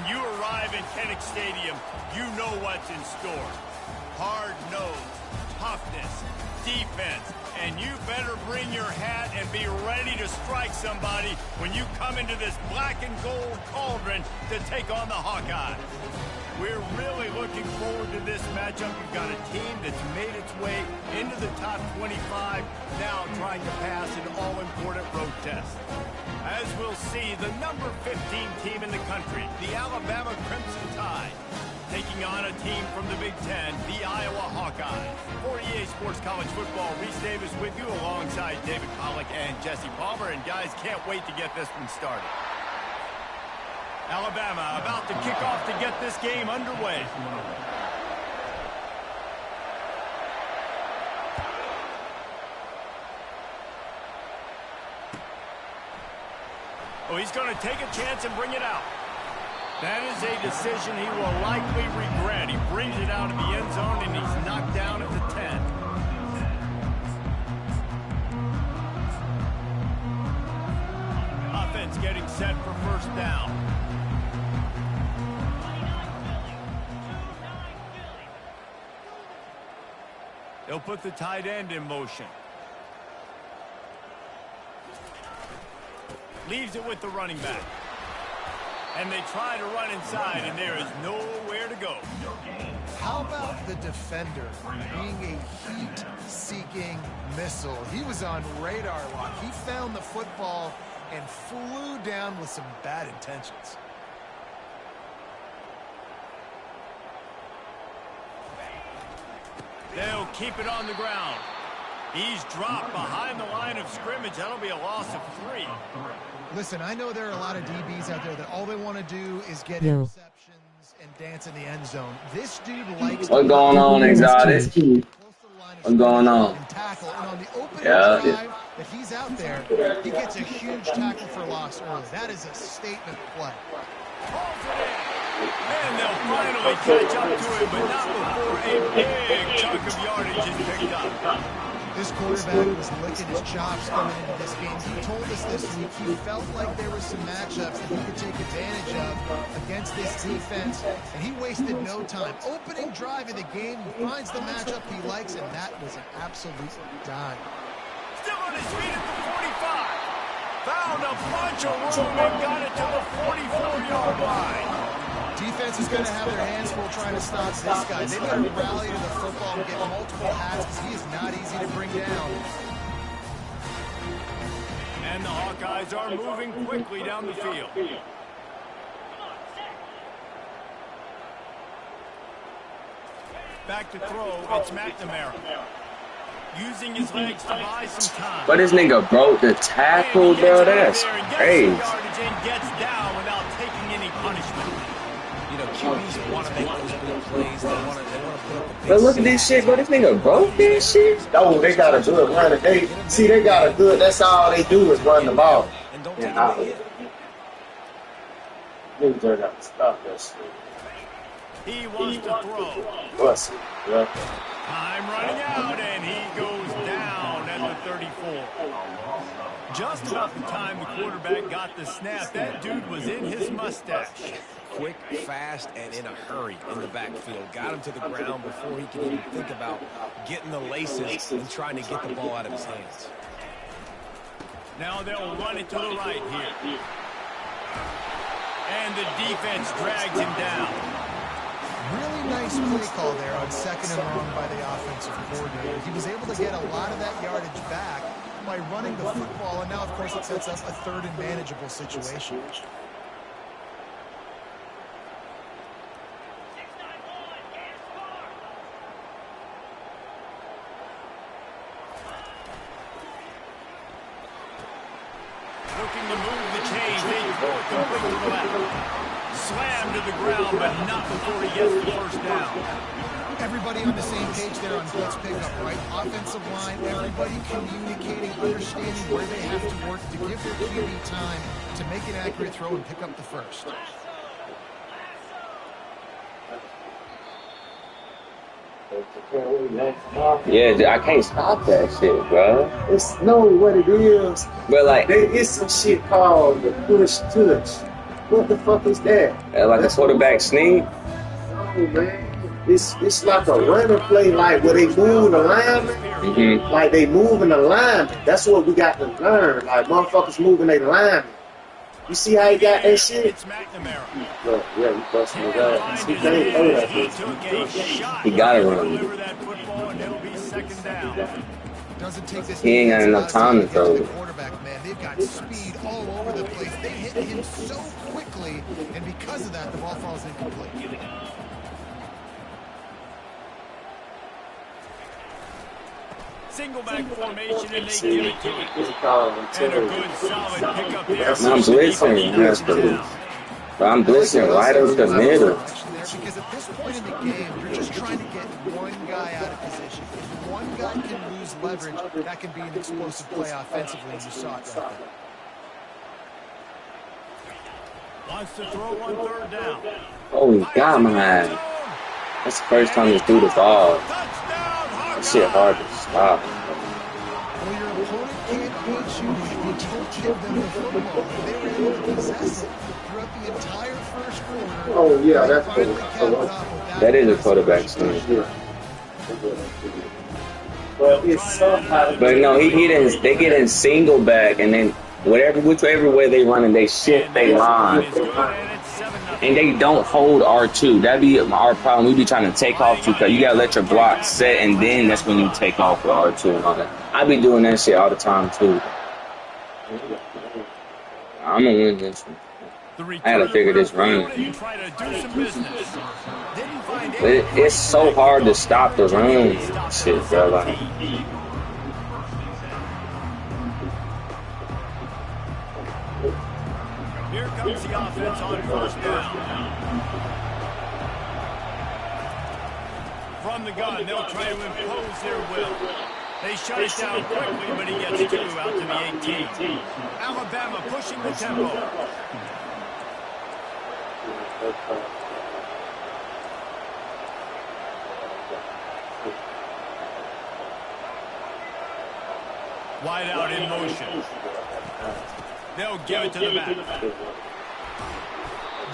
you arrive at Kinnick Stadium, you know what's in store. Hard nose, toughness, defense, and you better bring your hat and be ready to strike somebody when you come into this black and gold cauldron to take on the Hawkeyes. We're really looking forward to this matchup. You've got a team that's made its way into the top 25, now trying to pass an all-important road test. As we'll see, the number 15 team in the country, the Alabama Crimson Tide, taking on a team from the Big Ten, the Iowa Hawkeyes. For EA Sports College Football, Reese Davis with you alongside David Pollack and Jesse Palmer. And guys, can't wait to get this one started. Alabama about to kick off to get this game underway. Oh, he's going to take a chance and bring it out. That is a decision he will likely regret. He brings it out of the end zone, and he's knocked down at the 10. Offense getting set for first down. They'll put the tight end in motion. Leaves it with the running back. And they try to run inside, and there is nowhere to go. How about the defender being a heat-seeking missile? He was on radar lock. He found the football and flew down with some bad intentions. They'll keep it on the ground. He's dropped behind the line of scrimmage. That'll be a loss of 3. Listen, I know there are a lot of DBs out there that all they want to do is get interceptions and dance in the end zone. This dude likes what's going on, Exotic? What's going on? And tackle, and on the opening drive that he's out there, he gets a huge tackle for loss early. That is a statement play. And they'll finally catch up to him, but not before a big chunk of yardage is picked up. This quarterback was licking his chops coming into this game. He told us this week he felt like there were some matchups that he could take advantage of against this defense, and he wasted no time. Opening drive of the game, he finds the matchup he likes, and that was an absolute dime. Still on his feet at the 45. Found a bunch of room and got it to the 44-yard line. Defense is going to have their hands full trying to stop this guy. They better rally to the football and get multiple hats because he is not easy to bring down. And the Hawkeyes are moving quickly down the field. Back to throw, it's McNamara. Using his legs to buy some time. But this nigga broke the tackle, bro. That's crazy. Gets down without taking any punishment. You know, QBs want to make those big plays. They want to put up a big. But look at this shit, bro. This nigga broke this shit. No, they got a good runner. They got a good. That's all they do is run the ball. And don't take it. Niggas got to stop that shit. He wants to throw. Bust it, yeah. Time running out, and he goes down at the 34. Just about the time the quarterback got the snap, that dude was in his mustache. Quick, fast, and in a hurry in the backfield. Got him to the ground before he could even think about getting the laces and trying to get the ball out of his hands. Now they'll run it to the right here. And the defense drags him down. Really nice play call there on 2nd and long by the offensive coordinator. He was able to get a lot of that yardage back by running the football, and now, of course, it sets up a 3rd and manageable situation. Looking to move the chains. They throw it complete to the left. Slammed to the ground, but not before he gets the first down. Everybody on the same page there on blitz pickup, right? Offensive line, everybody communicating, understanding where they have to work to give their QB time to make an accurate throw and pick up the first. Yeah, I can't stop that shit, bro. It's no what it is. But like, it's some shit called the push tush. What the fuck is that? Like a quarterback sneak. No, man. It's like a running play, like where they move the lineman. Like they moving the lineman. That's what we got to learn. Like motherfuckers moving their lineman. You see how he got that shit? Look, yeah, he busting it up. He can't throw that bitch. He got it wrong. Doesn't take this He ain't got enough time to throw the it. quarterback, man. They've got speed all over the place. They hit him so quickly, and because of that, the ball falls incomplete. Single back formation, and they give it to him. And a good solid pickup there. I'm blitzing. I'm blitzing right up the middle. Because at this point in the game, you're just trying to get one guy out of position. If one guy can lose leverage, that can be an explosive play offensively, and you saw it right there. Wants to throw on third down. Oh, God, man. That's the first time he threw the ball. That shit hard to stop. Well, your opponent can't beat you if you don't give them the football. They were able to possess it throughout the entire first quarter. Oh, yeah, that's that is a quarterback sneak. But it's somehow. But no, he didn't. They get in single back, and then whichever way they running, they shift they line, and they don't hold R2. That'd be our problem. We be trying to take off too, because you gotta let your block set, and then that's when you take off with R2 and all that. I be doing that shit all the time too. I'm gonna win this one. I gotta figure this run. But it's so hard to stop the run. Shit, bro. Like, here comes the offense on first down. From the gun, they'll try to impose their will. They shut it down quickly, but he gets two out to the 18. Alabama pushing the tempo. Wide out in motion. They'll give it to the back.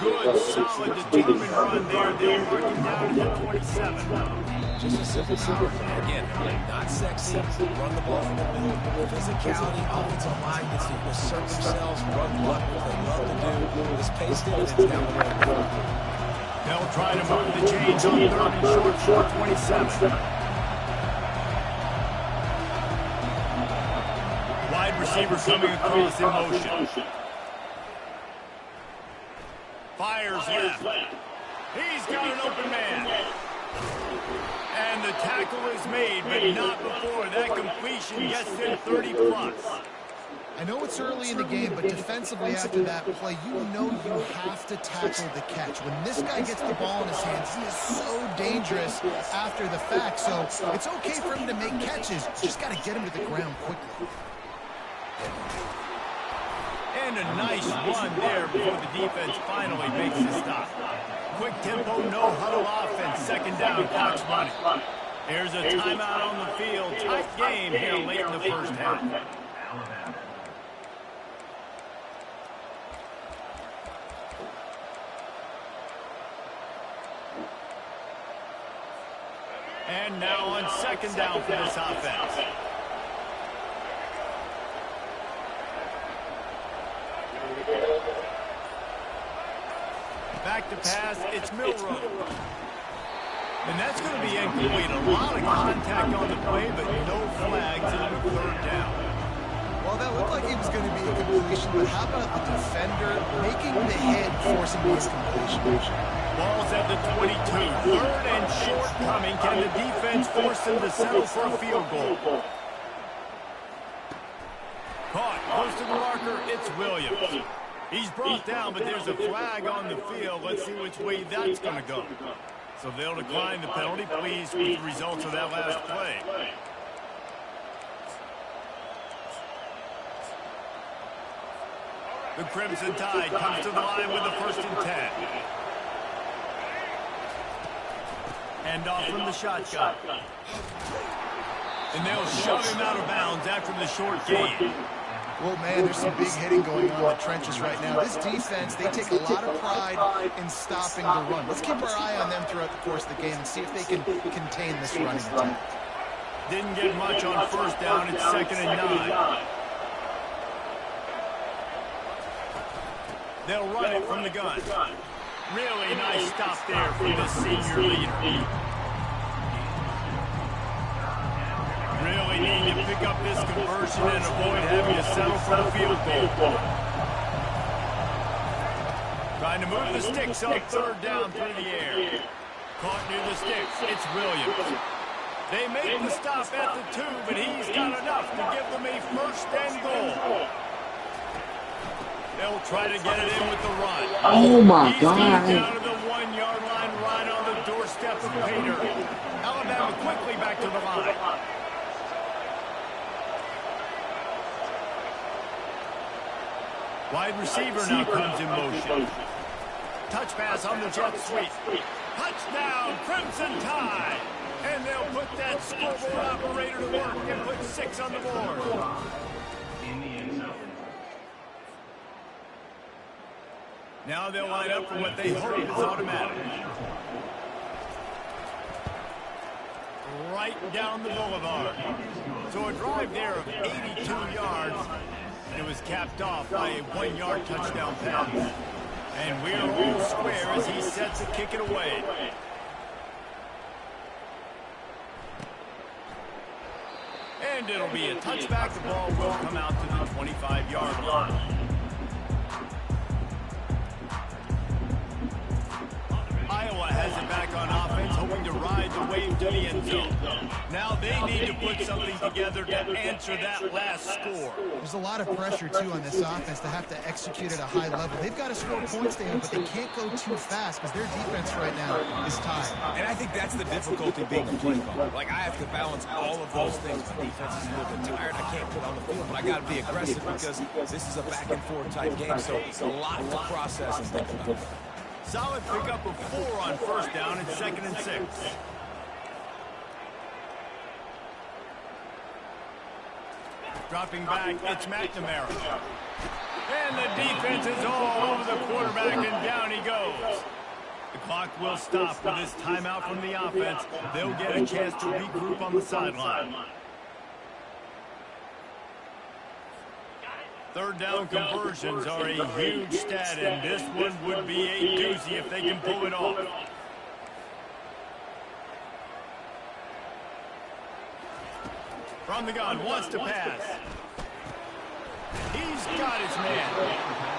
Good, solid, determined run there. They'll mark him down to 27. Just a simple power play. Again, not sexy. Run the ball from the middle. Physicality, offensive line gets to assert themselves, run block, what they love to do. This paced it, and it's down the road. They'll try to move the chains on third and short, 27. Wide receiver coming across in motion. Fires left. He's got an open man. And the tackle is made, but not before that completion gets him 30+. I know it's early in the game, but defensively after that play, you know you have to tackle the catch. When this guy gets the ball in his hands, he is so dangerous after the fact. So it's okay for him to make catches. Just got to get him to the ground quickly. And a nice run there before the defense finally makes the stop. Quick tempo, no huddle offense. Second down, clock's running. There's a timeout on the field. Tight game here late in the first half. And now on second down for this offense. Back to pass, it's Milrow. And that's going to be incomplete. A lot of contact on the play, but no flags on the third down. Well, that looked like it was going to be a completion, but how about the defender making the hit, forcing the incompletion? Ball's at the 22. Third and short coming. Can the defense force them to settle for a field goal? Caught. Close to the marker. It's Williams. He's brought down, but there's a flag on the field. Let's see which way that's going to go. So they'll decline the penalty. Pleased with the results of that last play. The Crimson Tide comes to the line with the 1st and 10. Hand off from the shotgun. And they'll shove him out of bounds after the short gain. Well, man, there's some big hitting going on in the trenches right now. This defense, they take a lot of pride in stopping the run. Let's keep our eye on them throughout the course of the game and see if they can contain this running attack. Didn't get much on first down. It's 2nd and 9. They'll run it from the gun. Really nice stop there from the senior leader. Really need to pick up this conversion and avoid having to settle for the field goal. Trying to move the sticks on 3rd down through the air. Caught near the sticks. It's Williams. They make the stop at the 2, but he's got enough to give them a 1st and goal. They'll try to get it in with the run. Oh, my God. He's down to the 1-yard line, right on the doorstep of Pater. Alabama quickly back to the line. Wide receiver now comes in motion. Touch pass on the jet sweep. Touchdown, Crimson Tide. And they'll put that scoreboard operator to work and put 6 on the board. Now they'll line up for what they hope is automatic. Right down the boulevard. So a drive there of 82 yards. And it was capped off by a 1-yard touchdown pass. And we're all square as he sets to kick it away. And it'll be a touchback. The ball will come out to the 25-yard line. Iowa has it back on offense, hoping to ride the wave to the end zone. Now they need to put something together to answer that last score. There's a lot of pressure, too, on this offense to have to execute at a high level. They've got to score points there, but they can't go too fast because their defense right now is tired. And I think that's the difficulty being a play caller. Like, I have to balance all of those things. My defense is a little bit tired. I can't put on the field, but I got to be aggressive because this is a back-and-forth type game, so it's a lot to process and think about. Solid pickup of 4 on 1st down. It's 2nd and 6. Dropping back, it's McNamara. And the defense is all over the quarterback, and down he goes. The clock will stop with this timeout from the offense. They'll get a chance to regroup on the sideline. 3rd down conversions are a huge stat, and this one would be a doozy if they can pull it off. From the gun, wants to pass. He's got his man,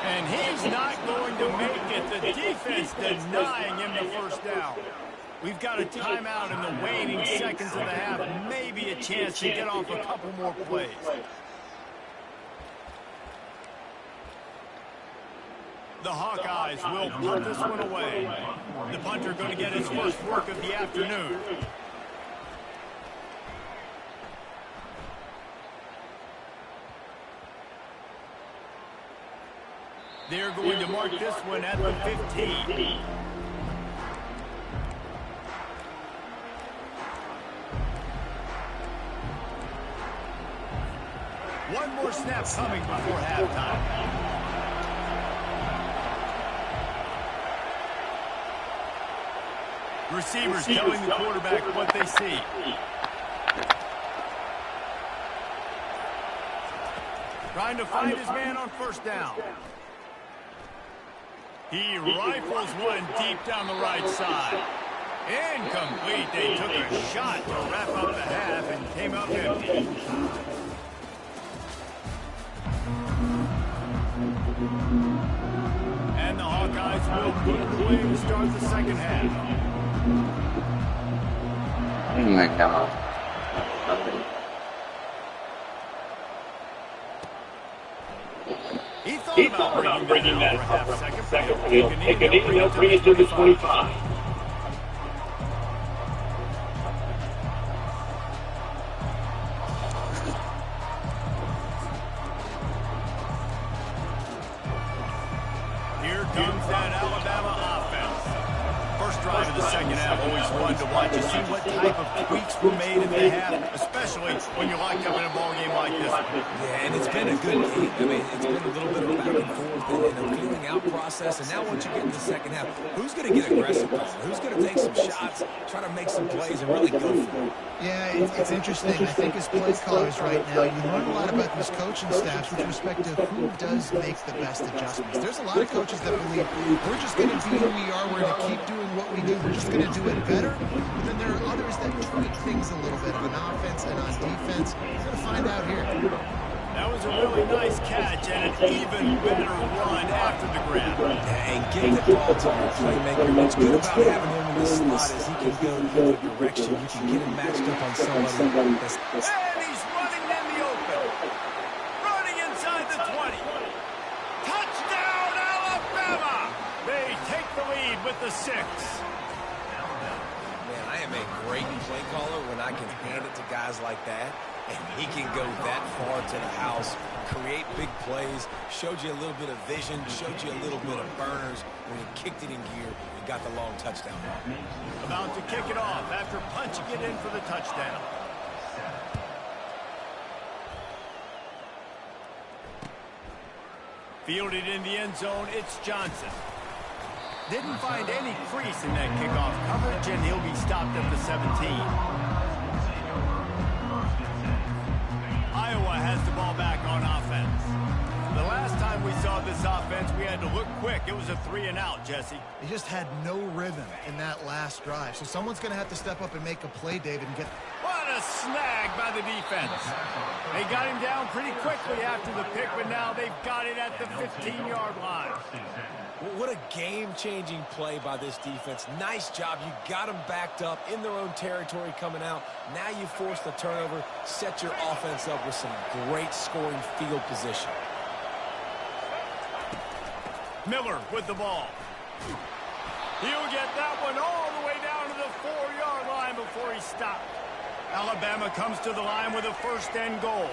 and he's not going to make it. The defense denying him the 1st down. We've got a timeout in the waning seconds of the half, maybe a chance to get off a couple more plays. The Hawkeyes will punt this one away. The punter going to get his first work of the afternoon. They're going to mark this one at the 15. One more snap coming before halftime. Receivers telling the quarterback what they see. Trying to find his man on 1st down. He rifles one deep down the right side. Incomplete. They took a shot to wrap up the half and came up empty. And the Hawkeyes will put it away to start the 2nd half. Oh my God. He thought about bringing that for half a second. Take it in, he'll bring it to the 25. Here comes that Alabama offense. First drive of the second half always fun to watch. You see what type of tweaks were made at the half, especially when you're locked up in a ball game like this one. Yeah, and it's been a good game. I mean, it's been a little bit of back and forth and a feeling out process. And now once you get in the second half, who's going to get aggressive? Who's going to take some shots, try to make some plays, and really go for it? Yeah, it's interesting. I think as play callers right now, you learn a lot about these coaching staffs with respect to who does make the best adjustments. There's a lot of coaches that believe we're just going to be who we are. We're going to keep doing what we do. We're just going to do it better. But then there are others that tweak things a little bit on offense and on defense. We're going to find out here. That was a really nice catch and an even better run after the grab. And get the ball to your playmaker. What's good about having him in this slot is he can go either direction. You can get him matched up on somebody. And he's running in the open. Running inside the 20. Touchdown, Alabama! They take the lead with the 6. Man, I am a great play caller when I can hand it to guys like that. And he can go that far to the house, create big plays, showed you a little bit of vision, showed you a little bit of burners when he kicked it in gear and got the long touchdown. About to kick it off after punching it in for the touchdown. Fielded in the end zone, it's Johnson. Didn't find any crease in that kickoff coverage, and he'll be stopped at the 17. Iowa has the ball back on offense. The last time we saw this offense, we had to look quick. It was a 3-and-out, Jesse. They just had no rhythm in that last drive. So someone's going to have to step up and make a play, David, and get... What a snag by the defense. They got him down pretty quickly after the pick, but now they've got it at the 15-yard line. What a game-changing play by this defense. Nice job. You got them backed up in their own territory coming out. Now you force the turnover, set your offense up with some great scoring field position. Miller with the ball. He'll get that one all the way down to the 4-yard line before he stopped. Alabama comes to the line with a 1st and goal.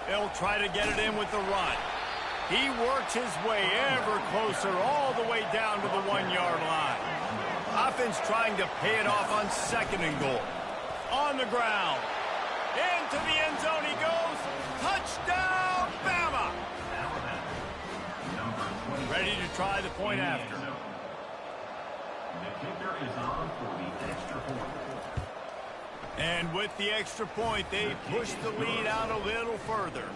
They'll try to get it in with the run. He works his way ever closer all the way down to the 1-yard line. Offense trying to pay it off on 2nd and goal. On the ground. Into the end zone he goes. Touchdown, Bama! Ready to try the point after. And with the extra point, they push the lead out a little further.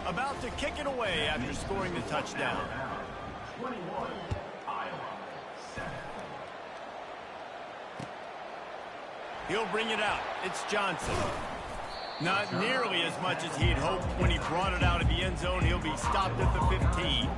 About to kick it away after scoring the touchdown. 21, Iowa, 7. He'll bring it out. It's Johnson. Not nearly as much as he'd hoped when he brought it out of the end zone. He'll be stopped at the 15.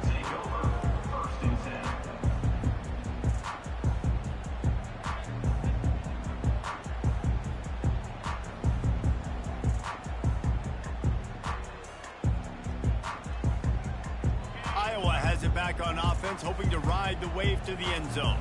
Iowa has it back on offense, hoping to ride the wave to the end zone.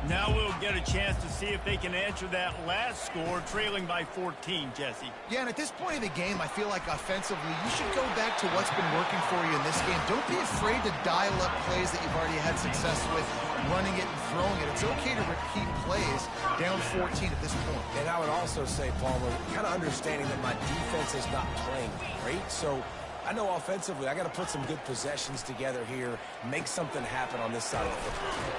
Now we'll get a chance to see if they can answer that last score, trailing by 14, Jesse. Yeah, and at this point of the game, I feel like offensively, you should go back to what's been working for you in this game. Don't be afraid to dial up plays that you've already had success with, running it and throwing it. It's okay to repeat plays down 14 at this point. And I would also say, Palmer, kind of understanding that my defense is not playing great, so I know offensively I got to put some good possessions together here, make something happen on this side of the football.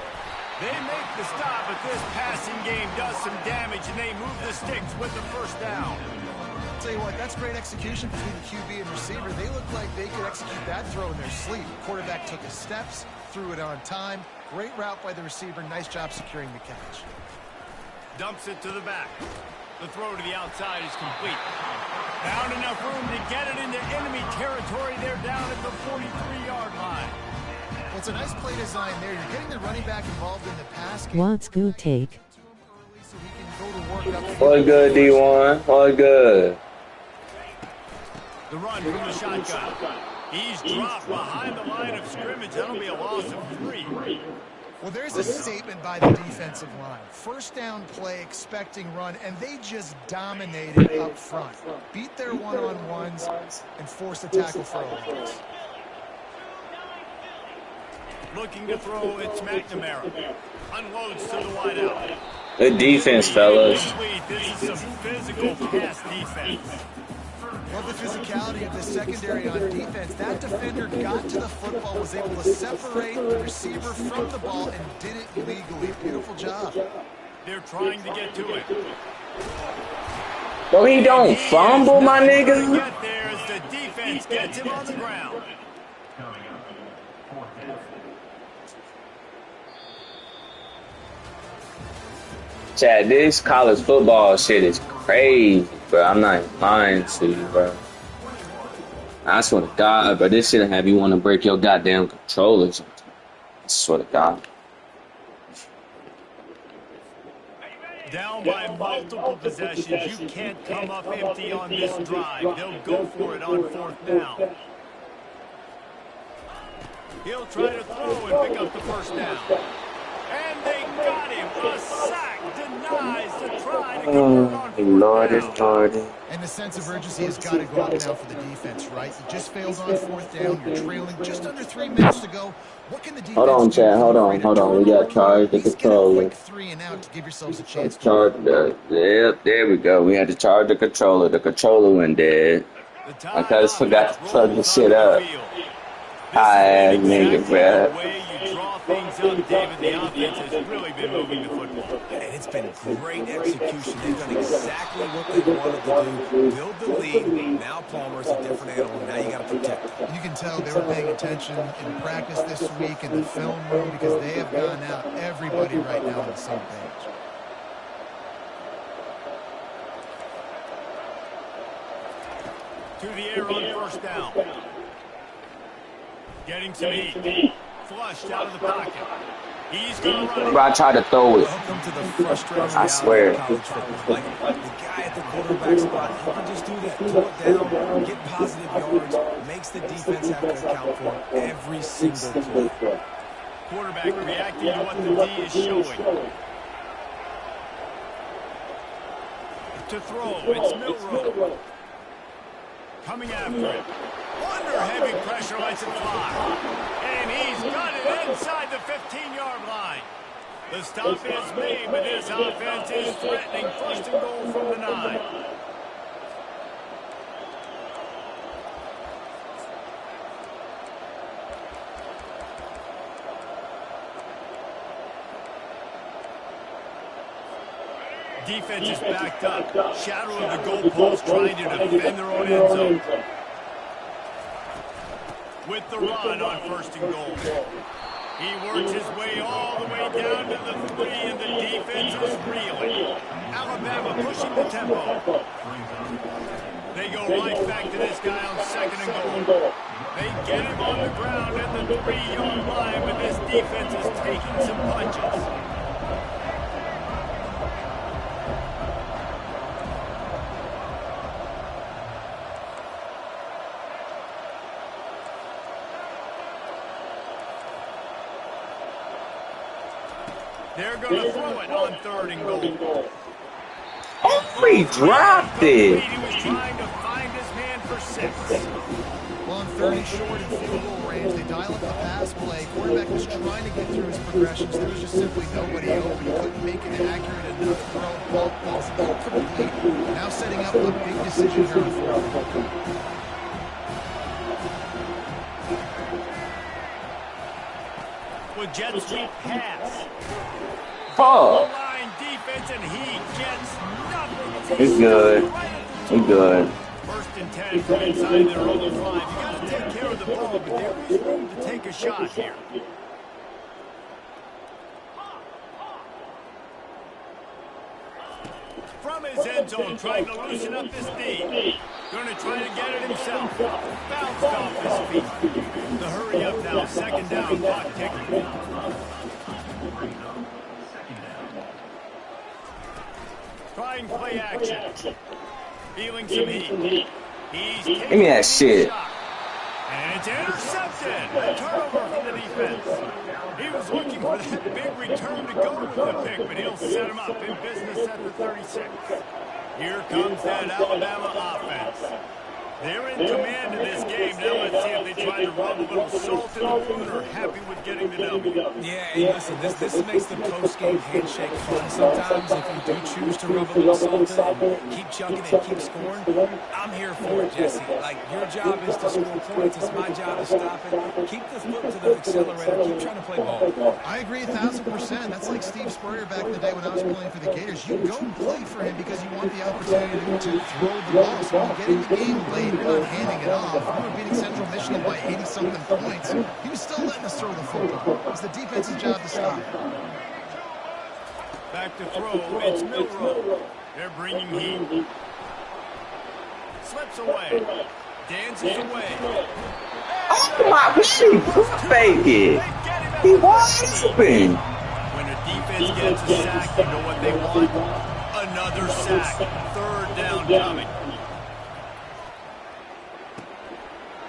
They make the stop, but this passing game does some damage, and they move the sticks with the 1st down. I'll tell you what, that's great execution between the QB and receiver. They look like they could execute that throw in their sleep. The quarterback took his steps, threw it on time. Great route by the receiver. Nice job securing the catch. Dumps it to the back. The throw to the outside is complete. Found enough room to get it into enemy territory. They're down at the 43-yard line. Well, it's a nice play design there. You're getting the running back involved in the pass game. What's good take? So he can go to work up. All good, D1. All good. The run from the shotgun. He's dropped behind the line of scrimmage. That'll be a loss of 3. Well, there's a statement by the defensive line. 1st down play, expecting run, and they just dominated up front. Beat their one-on-ones and forced a tackle for a loss. Looking to throw, it's McNamara. Unloads to the wideout. Good defense, fellas. This is some physical pass defense. Love the physicality of the secondary on defense. That defender got to the football, was able to separate the receiver from the ball, and did it legally. Beautiful job. They're trying to get to it. Bro, he don't fumble, my nigga. Get there as the defense gets him on the ground. Chad, this college football shit is crazy, bro. I'm not lying to you, bro. I swear to God, bro, this shit have you want to break your goddamn controllers. I swear to God. Down by multiple possessions, you can't come up empty on this drive. They'll go for it on 4th down. He'll try to throw and pick up the first down. And they got him. A sack denies the try to convert on 4th down. And the sense of urgency has got to go up now for the defense, right? You just failed on 4th down. You're trailing just under 3 minutes to go. What can the defense Hold on, do? Chad. Hold on. We got to charge the controller. Quick 3 and out to give yourselves a chance. Yep, there we go. We had to charge the controller. The controller went dead. I just forgot to plug the shit up. Hi, nigga, bro. The way you draw things up, David, the offense has really been moving the football. And it's been great execution. They've done exactly what they wanted to do. Build the lead. Now Palmer's a different animal. Now you got to protect him. You can tell they were paying attention in practice this week in the film room because they have gone out everybody right now on the same page. To the air on 1st down. Getting some heat. Flushed out of the pocket. He's going to run. Bro, I tried to throw it. Welcome to the frustrating I swear. reality of college football. Like the guy at the quarterback spot, he can just do that. Pull it down, get positive yards, makes the defense have to account for every single play. Quarterback reacting to what the D is showing. To throw, it's Milrow. Coming after it. Under heavy pressure, lets it fly. And he's got it inside the 15-yard line. The stop is made, but this offense is threatening 1st and goal from the 9. Defense is backed up. Shadow of the goalpost trying to defend their own end zone. With the run on 1st and goal. He works his way all the way down to the 3, and the defense is reeling. Alabama pushing the tempo. They go right back to this guy on 2nd and goal. They get him on the ground at the 3-yard line, but this defense is taking some punches. They're going to throw it on 3rd and goal. Oh, he dropped it. He was trying to find his man for 6. Well, on 30 short in field goal range, they dial up the pass play. Quarterback was trying to get through his progressions. There was just simply nobody open. He couldn't make an accurate enough throw. Ball falls incomplete. Now setting up a big decision here on 4th. With jet sweep pass. Oh, Line defense, and he gets nothing. it's good. It's good. 1st and 10 from inside their own 5. You got to take care of the ball, but there is room to take a shot here. From his end zone, trying to loosen up this D. Going to try to get it himself. Bounced off his feet. The hurry up now, 2nd down, clock ticking. Trying play action. Feeling some heat. Give me that shit. And it's intercepted. A turnover from the defense. He was looking for that big return to go with the pick, but he'll set him up in business at the 36. Here comes that Alabama offense. They're in command of this game. Now let's see if they try to rub a little salt in the wound or happy with getting the W. Yeah, and listen, this makes the post-game handshake fun sometimes. If you do choose to rub a little salt in it and keep chucking and keep scoring, I'm here for it, Jesse. Like, your job is to score points. It's my job to stop it. Keep the foot to the accelerator. Keep trying to play ball. I agree 1,000%. That's like Steve Spurrier back in the day when I was playing for the Gators. You go and play for him because you want the opportunity to throw the ball. So when you get in the game late, you're not handing it off. We were beating Central Michigan by 80-something points. He was still letting us throw the football. It's the defense's job to stop it. Back to throw. It's Milrow. They're bringing heat. Slips away. Dances away. Oh my, she fake it. He was open. When a defense gets a sack, you know what they want? Another sack. Third down coming.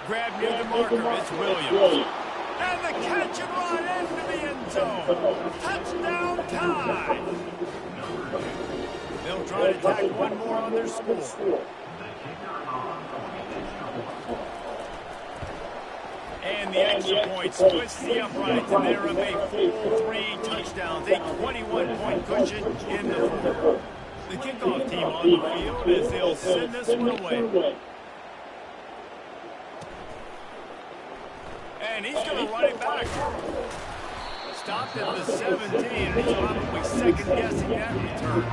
Grab near the marker. It's Williams. And the catch and run into the end zone. Touchdown tie. They'll try to tack one more on their score. And the extra point splits the uprights, and they're up a full 3 touchdowns, a 21-point cushion in the fourth. The kickoff team on the field as they'll send this one away. And he's going to run it back. Stopped at the 17, and he's probably second-guessing that return.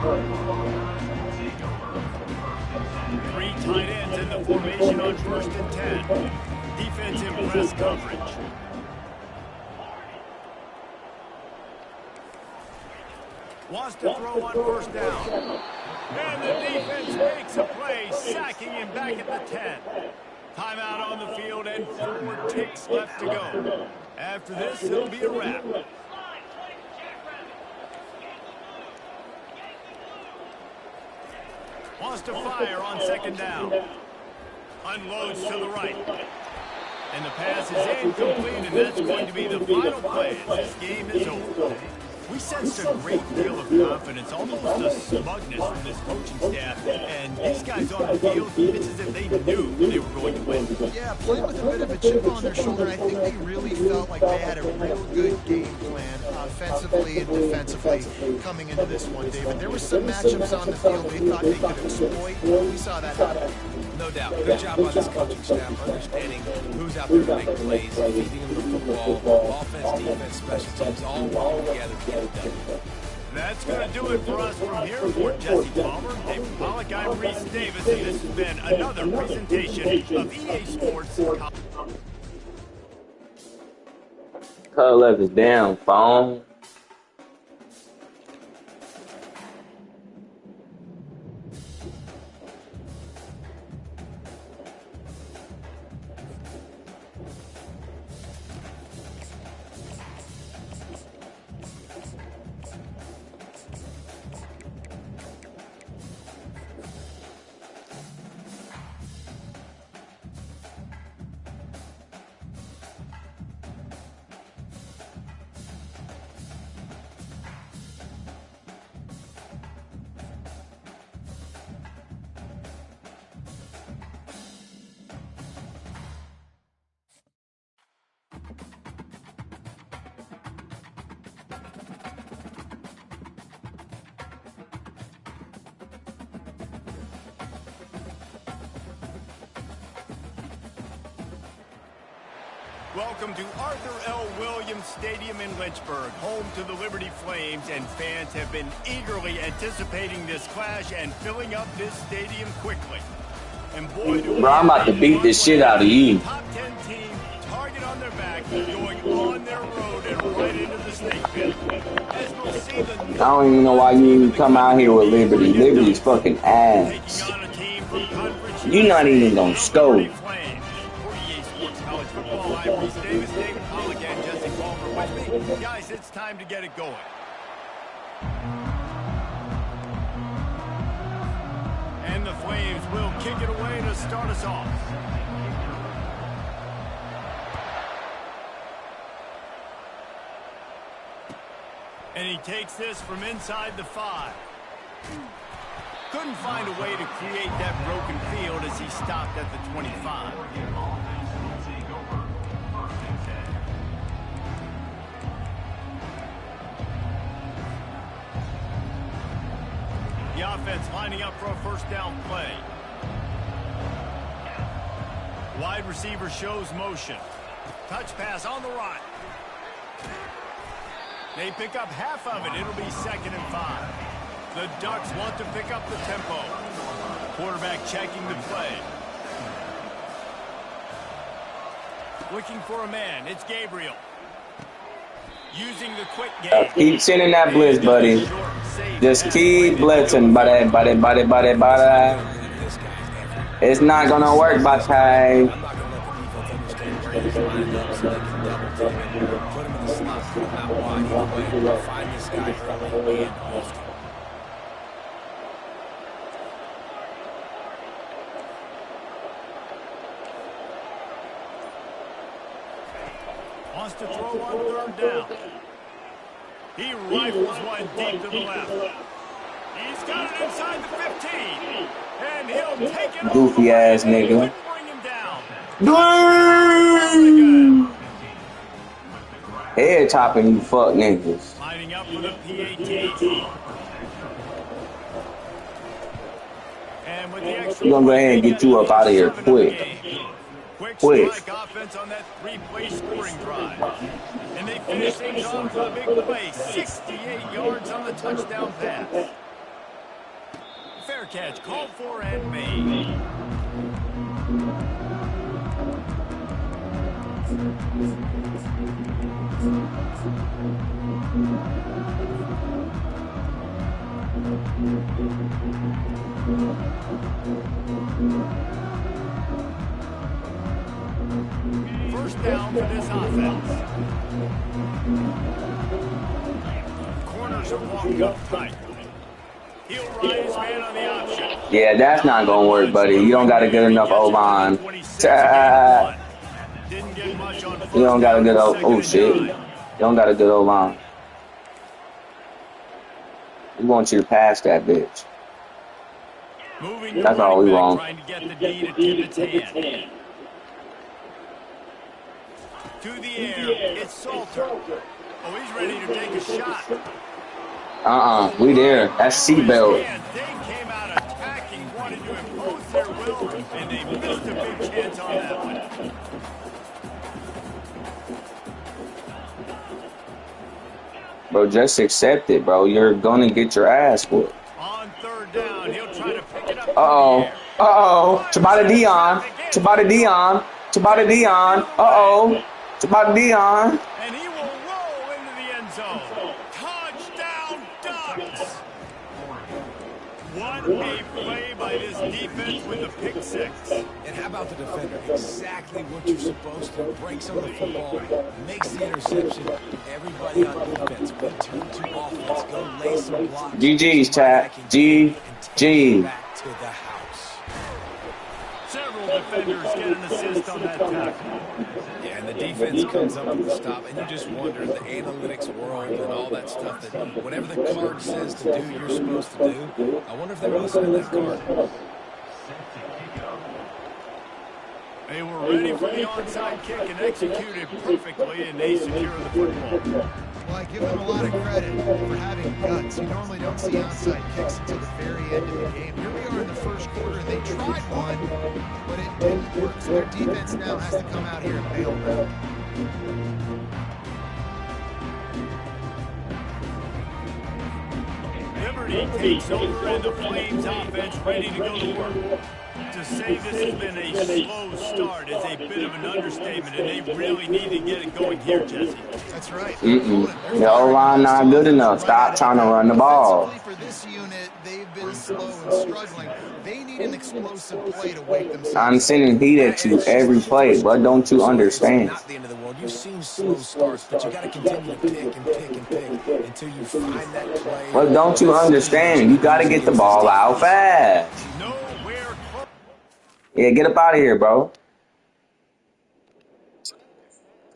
3 tight ends in the formation on 1st and 10. Defense in press coverage. Wants to throw on 1st down. And the defense makes a play, sacking him back at the 10. Timeout on the field and 4 ticks left to go. After this, it'll be a wrap. Wants to fire on 2nd down. Unloads to the right. And the pass is incomplete, and that's going to be the final play as this game is over. We sensed a great deal of confidence, almost a smugness from this coaching staff. And these guys on the field, it's as if they knew they were going to win. Yeah, playing with a bit of a chip on their shoulder. I think they really felt like they had a real good game plan, offensively and defensively, coming into this one, David. There were some matchups on the field they thought they could exploit. We saw that happen. No doubt. Good job by this coaching staff, understanding who's out there to make plays, feeding them the football, offense, defense, special teams, all working together to get it done. That's going to do it for us from here. For Jesse Palmer, David Pollack, I'm Reese Davis, and this has been another presentation of EA Sports. Cut left is down, phone. Welcome to Arthur L. Williams Stadium in Lynchburg, home to the Liberty Flames, and fans have been eagerly anticipating this clash and filling up this stadium quickly. And boy, Bro, I'm about to beat the shit out of you. Top 10 team, target on their back, going on their road and right into the snake pit. As we'll see the I don't even know why you even come out here with Liberty. Liberty's fucking ass. taking on a team from Conference You're not even gonna score. Liberty Flames. For EA Sports College Football, I'm Reese Davis, David Pollack, and Jesse Palmer with me. Guys, it's time to get it going. And the Flames will kick it away to start us off. And he takes this from inside the 5. Couldn't find a way to create that broken field as he stopped at the 25. The offense lining up for a first down play. Wide receiver shows motion. Touch pass on the right. They pick up half of it. It'll be 2nd and 5. The Ducks want to pick up the tempo. Quarterback checking the play. Looking for a man. It's Gabriel. Using the quick game. Keep sending that blitz, buddy. Just keep blitzing, buddy. It's not gonna work, buddy. I'm not going to let the defense understand where he's lining up so they can double team him. Put him in the slot, put him out wide. Either way, find this guy early and often. Wants to throw on 3rd down. He rifles one deep to the left. He's got it inside the 15. And he'll take it. Goofy ass nigga. Bring him down. Head chopping, you fuck niggas. Lining up for the PAT. And with the extra, We're gonna go ahead and get you up out of here quick. Quick strike offense on that 3-play scoring drive. And they finish things off with a big play. 68 yards on the touchdown pass. Fair catch called for and made. First down for this offense. Corners are walked up tight. He'll rise man on the option. Yeah, that's not gonna work, buddy. You don't got a good enough O-line. Didn't get much on You don't got a good oh shit. You don't got a good O-line. We want you to pass that bitch. That's all we want. Trying to get the D to tip its hand. To the air, it's Salter. Oh, he's ready to take a shot. We there. That's seatbelt. They came out attacking, wanted to impose their will, and they missed a big chance on that one. Bro, just accept it, bro. You're gonna get your ass whooped. On 3rd down, he'll try to pick it up. Tabata Dion. Tabata Dion. Tabata Dion. Tabata Dion. And he will roll into the end zone. Touchdown, Ducks! What a play by this defense with a pick 6. And how about the defender? Exactly what you're supposed to. Breaks on the football, makes the interception. Everybody on defense, we turn to offense. Go lay some blocks. GG's, chat. GG. Back to the house. Several defenders get an assist on that tackle. Yeah, and the defense comes up with the stop, and you just wonder in the analytics world and all that stuff that whatever the card says to do, you're supposed to do. I wonder if they were listening to that card. They were ready for the onside kick and executed perfectly, and they secure the football. Well, I give them a lot of credit for having guts. You normally don't see onside kicks until the very end of the game. Here we are in the first quarter. They tried one, but it didn't work. So their defense now has to come out here and bail them out. Liberty takes over, and the Flames offense ready to go to work. To say this has been a slow start is a bit of an understatement, and they really need to get it going here, Jesse. That's right. The O-line not good enough. Stop trying to run the ball. For this unit, they've been slow and struggling. They need an explosive play to wake themselves. I'm sending heat at you every play, but don't you understand? Not the end of the world. You've seen slow starts, but you got to continue to pick and pick and pick until you find that play. Well, don't you understand? You got to get the ball out fast. Yeah, get up out of here, bro.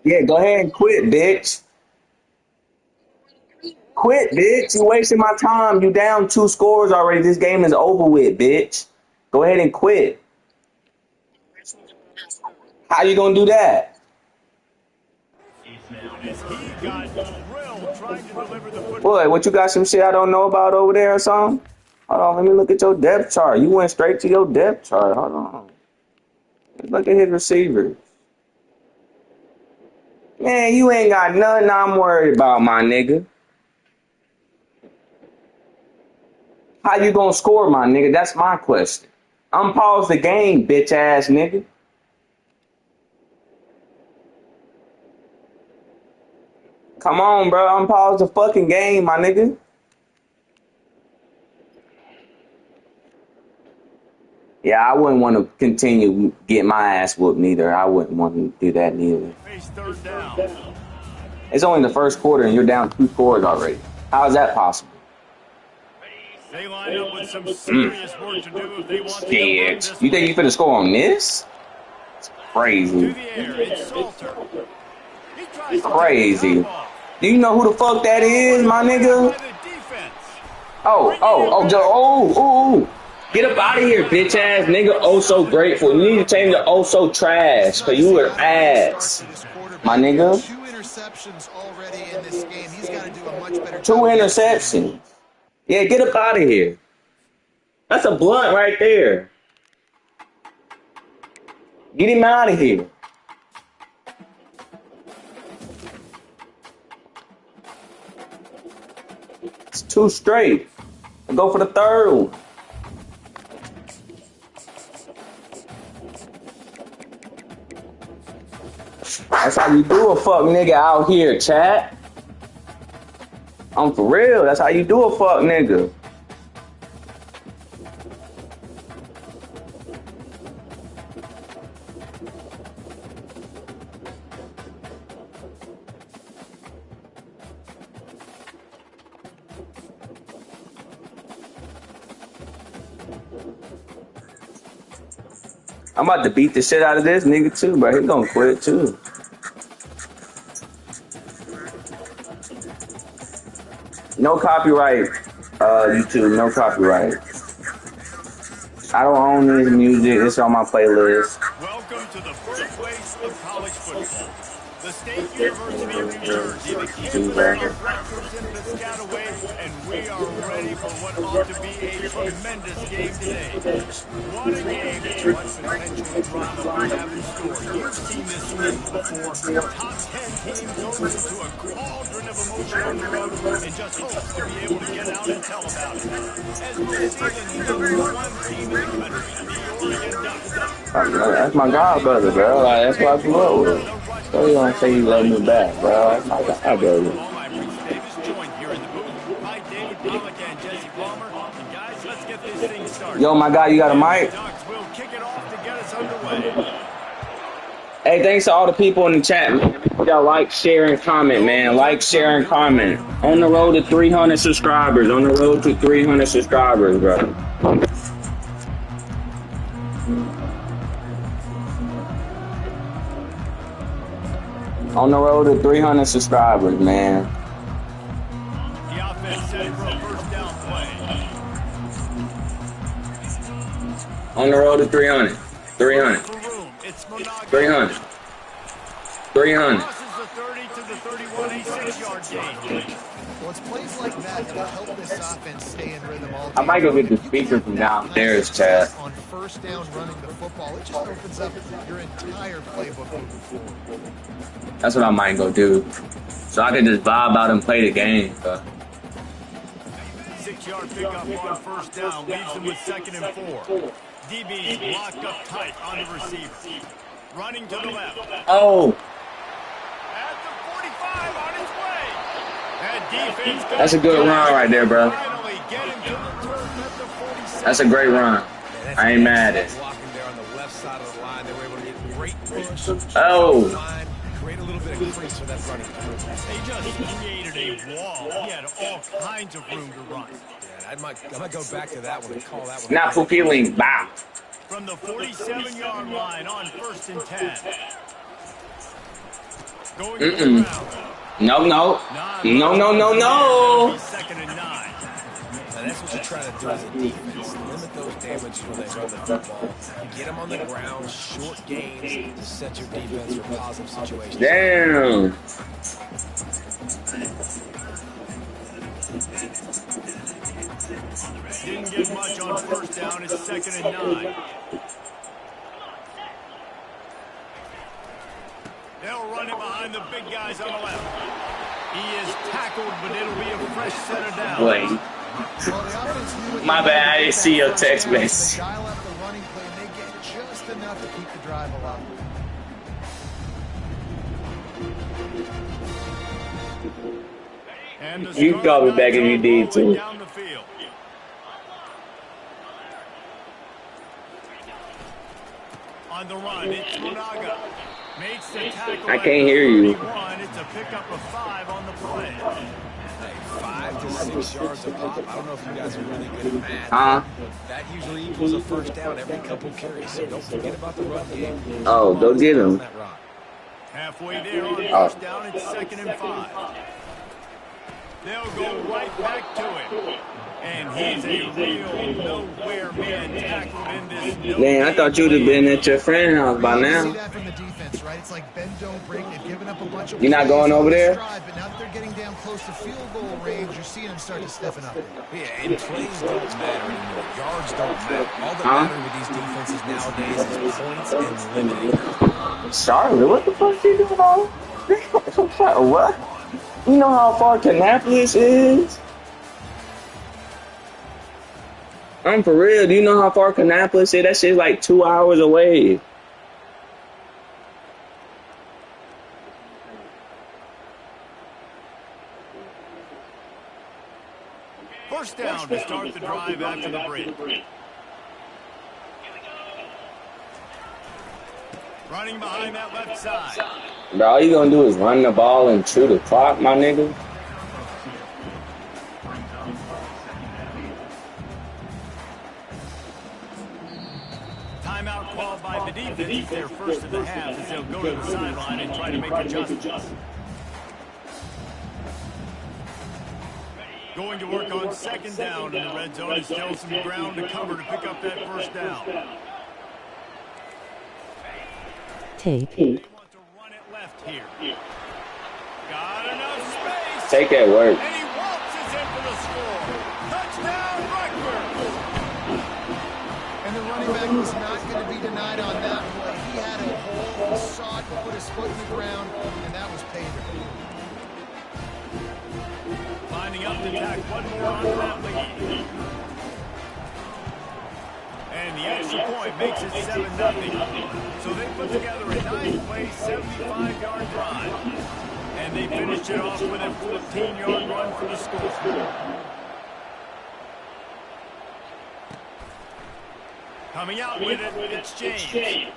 Yeah, go ahead and quit, bitch. Quit, bitch. You wasting my time. You down 2 scores already. This game is over with, bitch. Go ahead and quit. How you gonna do that? Boy, what you got some shit I don't know about over there or something? Hold on, let me look at your depth chart. You went straight to your depth chart. Hold on. Look at his receivers. Man, you ain't got nothing I'm worried about, my nigga. How you gonna score, my nigga? That's my question. Unpause the game, bitch ass nigga. Come on, bro. Unpause the fucking game, my nigga. Yeah, I wouldn't want to continue getting my ass whooped neither. I wouldn't want to do that neither. It's only the first quarter and you're down 2 scores already. How is that possible? They line up with some serious work to do if they want to Shit. You think you finna score on this? It's crazy. Crazy. Do you know who the fuck that is, my nigga? Oh. Get up out of here, bitch ass nigga. Oh, so grateful. You need to change the oh so trash, cause you were ass, my nigga. 2 interceptions already in this game. He's got to do a much better 2 interceptions. Yeah, get up out of here. That's a blunt right there. Get him out of here. It's 2 straight. Go for the 3rd one. That's how you do a fuck nigga out here, chat. I'm for real. That's how you do a fuck nigga. I'm about to beat the shit out of this nigga too, bro. He gonna quit too. No copyright, YouTube. No copyright. I don't own this music. It's on my playlist. Welcome to the birthplace of college football. The State University of New Jersey, the campus of Rutgers in Piscataway, and we are ready for what ought to be a tremendous game today. What a game, what potential drama we have in store. You've seen this game before. Top 10 teams thrown into a cauldron of emotion on the road and just hopes to be able to get out and tell about it. As we'll see the #1 team in the country, the Oregon Ducks. That's my god brother, bro. Like, that's what I grew up with. So you don't say you love me back, bro. That's my god brother. Yo, my guy, you got a mic? Hey, thanks to all the people in the chat, man. Y'all like, share, and comment, man. Like, share, and comment. On the road to 300 subscribers. On the road to 300 subscribers, bro. On the road to 300 subscribers, man. The offense set for a first down play. On the road to 300. 300. 300. 300. Well, it's plays like that that help this offense stay in rhythm all I might go get the speaker from downstairs, Chad. On first down running the football, it just opens up your entire playbook moving forward. That's what I might go do. So I can just vibe out and play the game. 6-yard pickup on first down leaves them with 2nd and 4. DB's locked up tight on the receiver. Running to the left. Oh. At the 45 on his way. That defense That's a good run right there, bro. That's a great run. I ain't mad at it. Oh. Create a little bit of crease for that running. They just created a wall. He had all kinds of room to run. Yeah, I might go back to that one and call that one. Not fulfilling. Bow. From the 47-yard line on 1st and 10. Going around. No, no. No, no, no, no. Second and 9. Now that's what you're trying to do as a defense. Limit those damages when they run the football. Get them on the ground, short gains to set your defense for positive situations. Damn. Didn't get much on first down. It's second and 9. They'll run it behind the big guys on the left. He is tackled, but it'll be a fresh set of downs. Wait. My bad, I didn't see your text message. Dial up the running play, and they get just enough to keep the drive alive. You can call me back if you need to. Down the field. On the run, it's Monaga. Makes the tackle. I can't hear you. It's a pickup of 5 on the play. Hey, 5 to 6 yards a pop. I don't know if you guys are really good at math. Huh? That usually equals a first down every couple carries, so don't forget about the run game. Oh, go get him. Halfway there on first down, it's second and 5. They'll go right back to him. And he's a real nowhere man tackled in this. Man, I thought you'd have been at your friend's house by You now. see that from the defense, right? It's like bend, don't break. They've given up a bunch of You're not plays going on over the there? stride, but now that they're getting down close to field goal range, you're seeing them start to stiffen up. Yeah, and plays don't matter anymore. Yards don't matter. All that matter with these defenses nowadays is points and limiting. Charlotte, what the fuck you doing all? What? You know how far Kannapolis is? I'm for real. Do you know how far Kannapolis is? That shit's like 2 hours away. First down to start the drive after the break. Running behind that left side. Bro, all you gonna do is run the ball and chew the clock, my nigga. Timeout called by the defense. It's their first of the half as they'll go to the sideline and try to make adjustments. Going to work on second down in the red zone and still some ground to cover to pick up that first down. Tape. They want to run it left here. Got enough space. Take that work. And he waltzes in for the score. Touchdown, Rutgers. And the running back was not going to be denied on that play. He had a hole, he saw it, put his foot in the ground, and that was pay dirt. Lining up to tack one more on that lead. And the extra point makes it 7-0. So they put together a nice-play 75-yard drive. And they finished it off with a 14-yard run for the score. Coming out with it, it's James.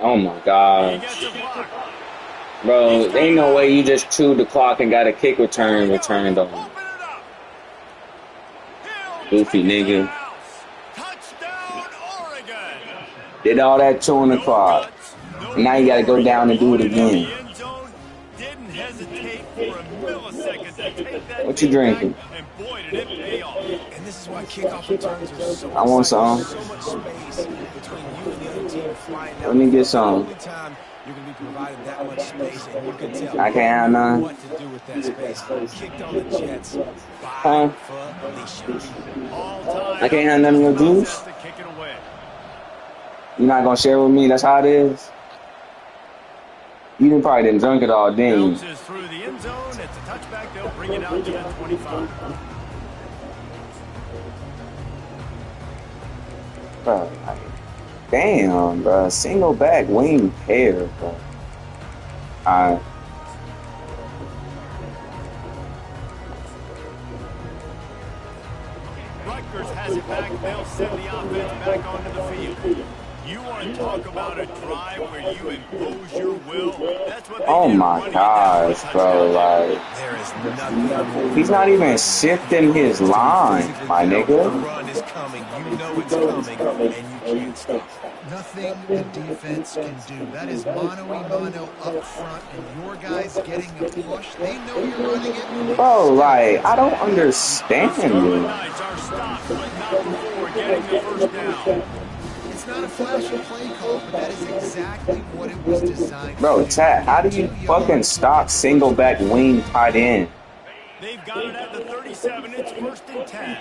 Oh my He god. gets a block. Bro, there ain't no way you just chewed the clock and got a kick return returned on. Open it up. Goofy nigga. Touchdown, Oregon. Did all that chewing the clock. And now you gotta go down and do it again. Didn't hesitate for a millisecond to take that. What you drinking? And boy, did it pay off. And this is why kickoff returns are so I want some. so much space between you and the other team flying down. Let me get some. The only time you're going to be provided that much space, and you can tell I can't have none. what to do with that space. Kicked on the Jets Huh? by Felicia. I can't have none of your juice? To kick it away. You're not gonna share with me? That's how it is? You probably didn't drink it all, didn't you? Bounces through the end zone. It's a touchback. They'll bring it out to the 25. Bro, like, damn, bro. Single back wing pair, bro. Alright. Rutgers has it back. They'll send the offense back onto the field. You want to talk about a drive where you impose your will? That's what they Oh do, my running it gosh, down for a bro. touchdown. Like, There is nothing. he's not even shifting his line, my The nigga. run is coming. You know it's coming, and you can't stop. Nothing the defense can do. That is mano-a-mano up front, and your guys getting a push. They know you're running it. Bro, like, I don't understand Scarlet you. Knights are stopped, but not before getting the first down. It's not a flashy play call, but that is exactly what it was designed Bro, to do. chat, how do you fucking stop single back wing tight end? They've got it at the 37. It's 1st and 10.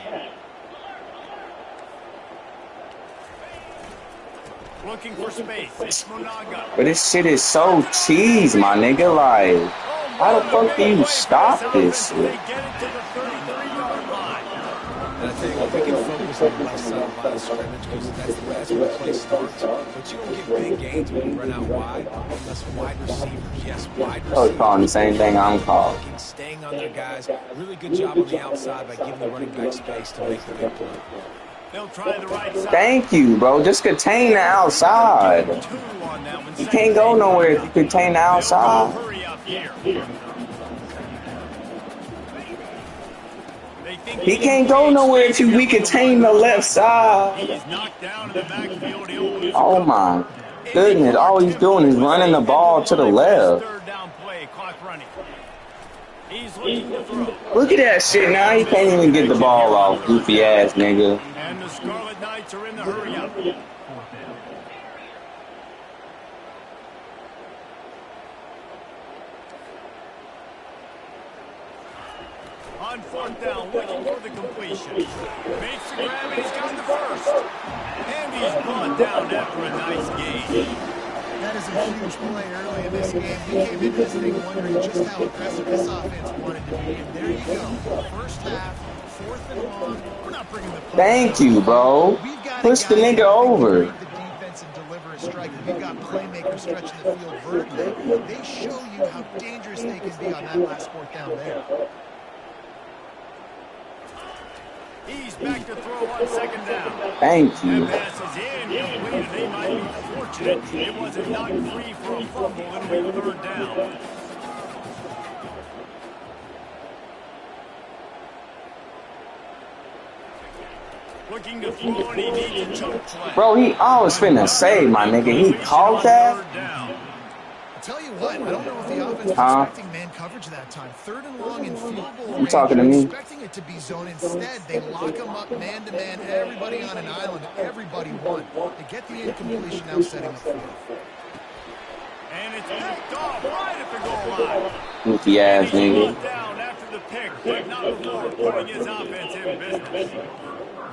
Looking for space. It's Monaga. But this shit is so cheese, my nigga. Like, how the fuck do you stop this They shit? get it to the 33-yard line. And I tell you what, we can focus on the left side of the line of scrimmage because that's where the play starts. But you don't get big gains when you run out wide unless wide receivers. Yes, wide I was receivers. calling the same thing I'm calling. Staying on their guys. Really good job on the outside by giving the running back space to make the big play. They'll try the right side. Thank you, bro. Just contain the outside. Two on that one. You can't go nowhere if you contain the outside. Hurry up here. They think He can't go nowhere if we contain the left side. He's knocked down in the backfield. He'll lose. Oh my goodness. All he's doing is running the ball to the left. Third down play. Clock running. He's looking to throw. Look at that shit now. He can't even get the ball off, goofy ass nigga. And the Scarlet Knights are in the hurry up. On 4th down, looking for the completion. Makes the grab, and he's got the first. And he's brought down after a nice gain. That is a huge play early in this game. We came into this thing wondering just how aggressive this offense wanted to be. And there you go. First half, 4th and long. We're not bringing the play. Thank you, bro. Push the nigga over. The defense and deliver a strike. We've got playmakers stretching the field vertically. They show you how dangerous they can be on that last 4th down there. He's back to throw on 2nd down. Thank you. That pass is incomplete. They might be fortunate it wasn't knocked free for a fumble. It'll be 3rd down. Looking to throw, and he needs a choke play. Bro, I was finna say, my nigga, he called that? I'll tell you what, I don't know if the offense was expecting man coverage that time. 3rd and long in field goal range. You talking to me? Expecting it to be zone. Instead, they lock him up man-to-man, everybody on an island, everybody won. They get the incompletion, now setting up field. And it's picked off right at the goal line. Goofy ass nigga. Down after the pick, but not before putting his offense in business.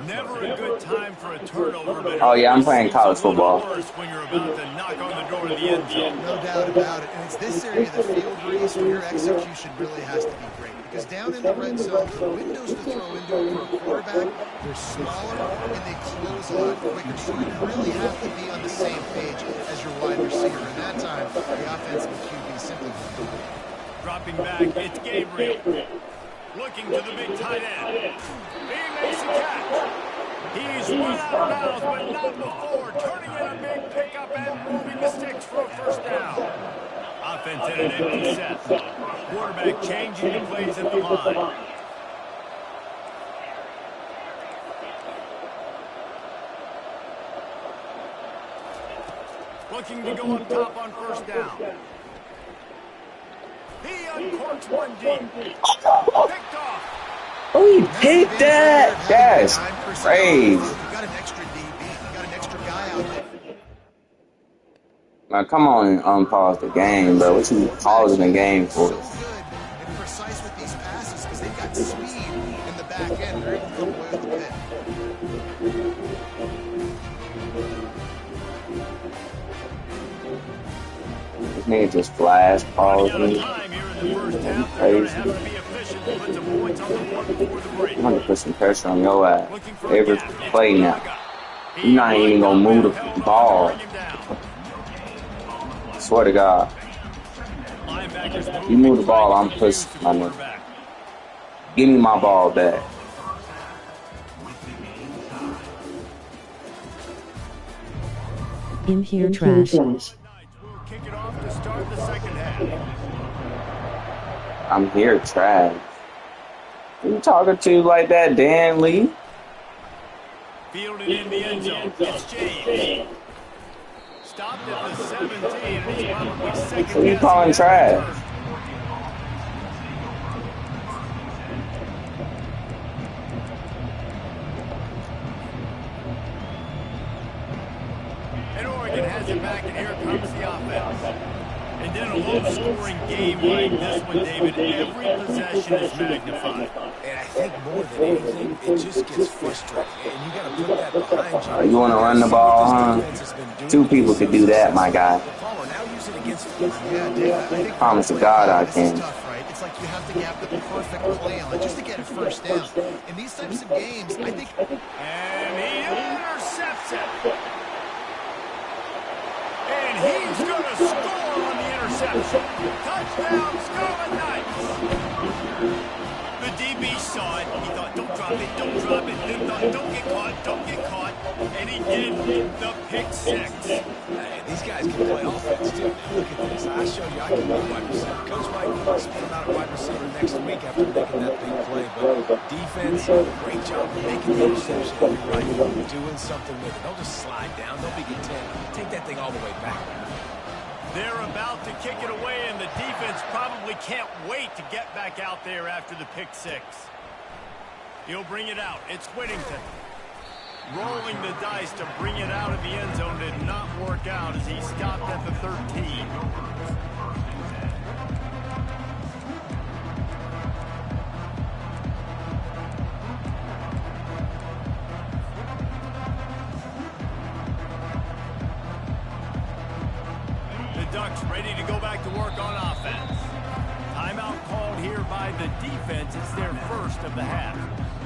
Never a good time for a turnover, but Oh yeah, I'm playing college football. when you're about to knock on the door of the end zone. No doubt about it. And it's this area of the field, Reese, where your execution really has to be great. Because down in the red zone, the windows to throw into for a quarterback, they're smaller and they close a lot quicker. So you really have to be on the same page as your wide receiver. And that time, the offensive QB simply won't. Dropping back, it's Gabriel. Looking to the big tight end. He makes a catch. He's run out of bounds, but not before. Turning in a big pickup and moving the sticks for a 1st down. Offense in an empty set. Quarterback changing the plays at the line. Looking to go up top on 1st down. He uncorks one deep. Picked off. Oh, he picked that? That's crazy. You got an extra DB. You got an extra guy out there. Now, come on and unpause the game, bro. What you pausing the game for? So good and precise with these passes because they've got speed in the back end. They're able to come away with the pick. This nigga just flash paused me. Crazy. I'm gonna put some pressure on your ass. Every play now. You're not even gonna move the ball. I swear to God. You move the ball, I'm pushing my nigga. Give me my ball back. In here trash. Kick it off to start the 2nd half. I'm here, trash. Who you talking to like that, Dan Lee? Fielded in the end zone. It's James. stopped at the 17, and he's probably second Who you calling trash? And Oregon has it back, and here comes the offense. And then a low-scoring game like this one, David, every possession is magnified. And I think more than anything, it just gets frustrating. And you got to put that behind you. You want to run the ball, huh? Two people could do that, my guy. Yeah, Dave, I think Promise to God I this can. is tough, right? It's like you have to have the perfect play on it just to get a first down. In these types of games, I think... And he intercepts it. And he's going to score on the interception. Touchdown, Scarlet Knights. The DB saw it. He thought, don't drop it, don't drop it. Then thought, don't get caught, don't get caught. And he did the pick six. These guys can play offense, too. Look at this. I showed you I can play wide receiver. Coach Mike wants to put him out at wide receiver next week after making that big play. But defense, great job of making the interception. You're right. Doing something with it. Don't just slide down. Don't be content. Take that thing all the way back. They're about to kick it away, and the defense probably can't wait to get back out there after the pick six. He'll bring it out. It's Whittington. Rolling the dice to bring it out of the end zone did not work out as he stopped at the 13. The Ducks ready to go back to work on offense. Timeout called here by the defense. It's their first of the half.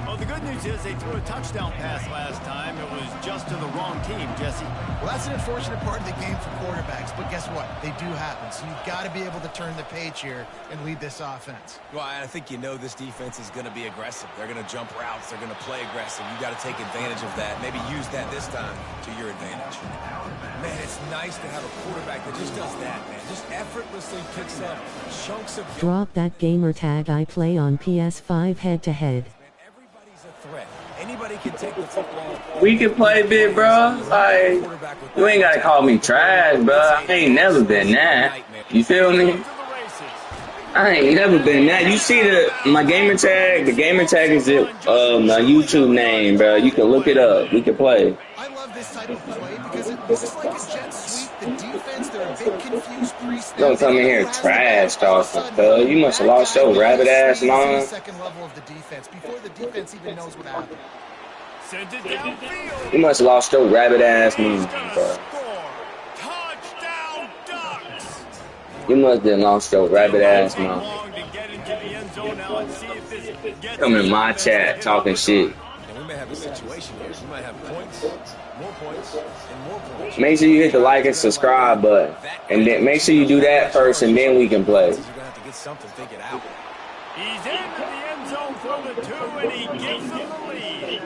Well, the good news is they threw a touchdown pass last time. It was just to the wrong team, Jesse. Well, that's an unfortunate part of the game for quarterbacks, but guess what? They do happen, so you've got to be able to turn the page here and lead this offense. Well, I think you know this defense is going to be aggressive. They're going to jump routes. They're going to play aggressive. You got to take advantage of that. Maybe use that this time to your advantage. Man, it's nice to have a quarterback that just does that, man. Just effortlessly picks up chunks of... Drop that gamer tag I play on PS5 head-to-head. Anybody can take the football. We can play bit, bro. Like, you ain't gotta call me trash, bro. I ain't never been that. You feel me? I ain't never been that. You see my gamer tag? The gamer tag is my YouTube name, bro. You can look it up. We can play. I love this type of play because it's just like a jet sweep. The defense, they're a bit confused pre-snap. Don't come in here trash talking, cuz. You must have lost your rabbit ass mind. Second level of the defense before the defense even knows what happened. Send it downfield. You must have lost your rabbit ass mind, bro. Touchdown, Ducks. You must have lost your rabbit ass mind. Come in my chat talking shit. And we may have a situation here. We might have points, more points, and more points. Make sure you hit the like and subscribe button. And then make sure you do that first and then we can play. You're going to have to get something figured out. He's into the end zone for the 2, and he gives them the lead.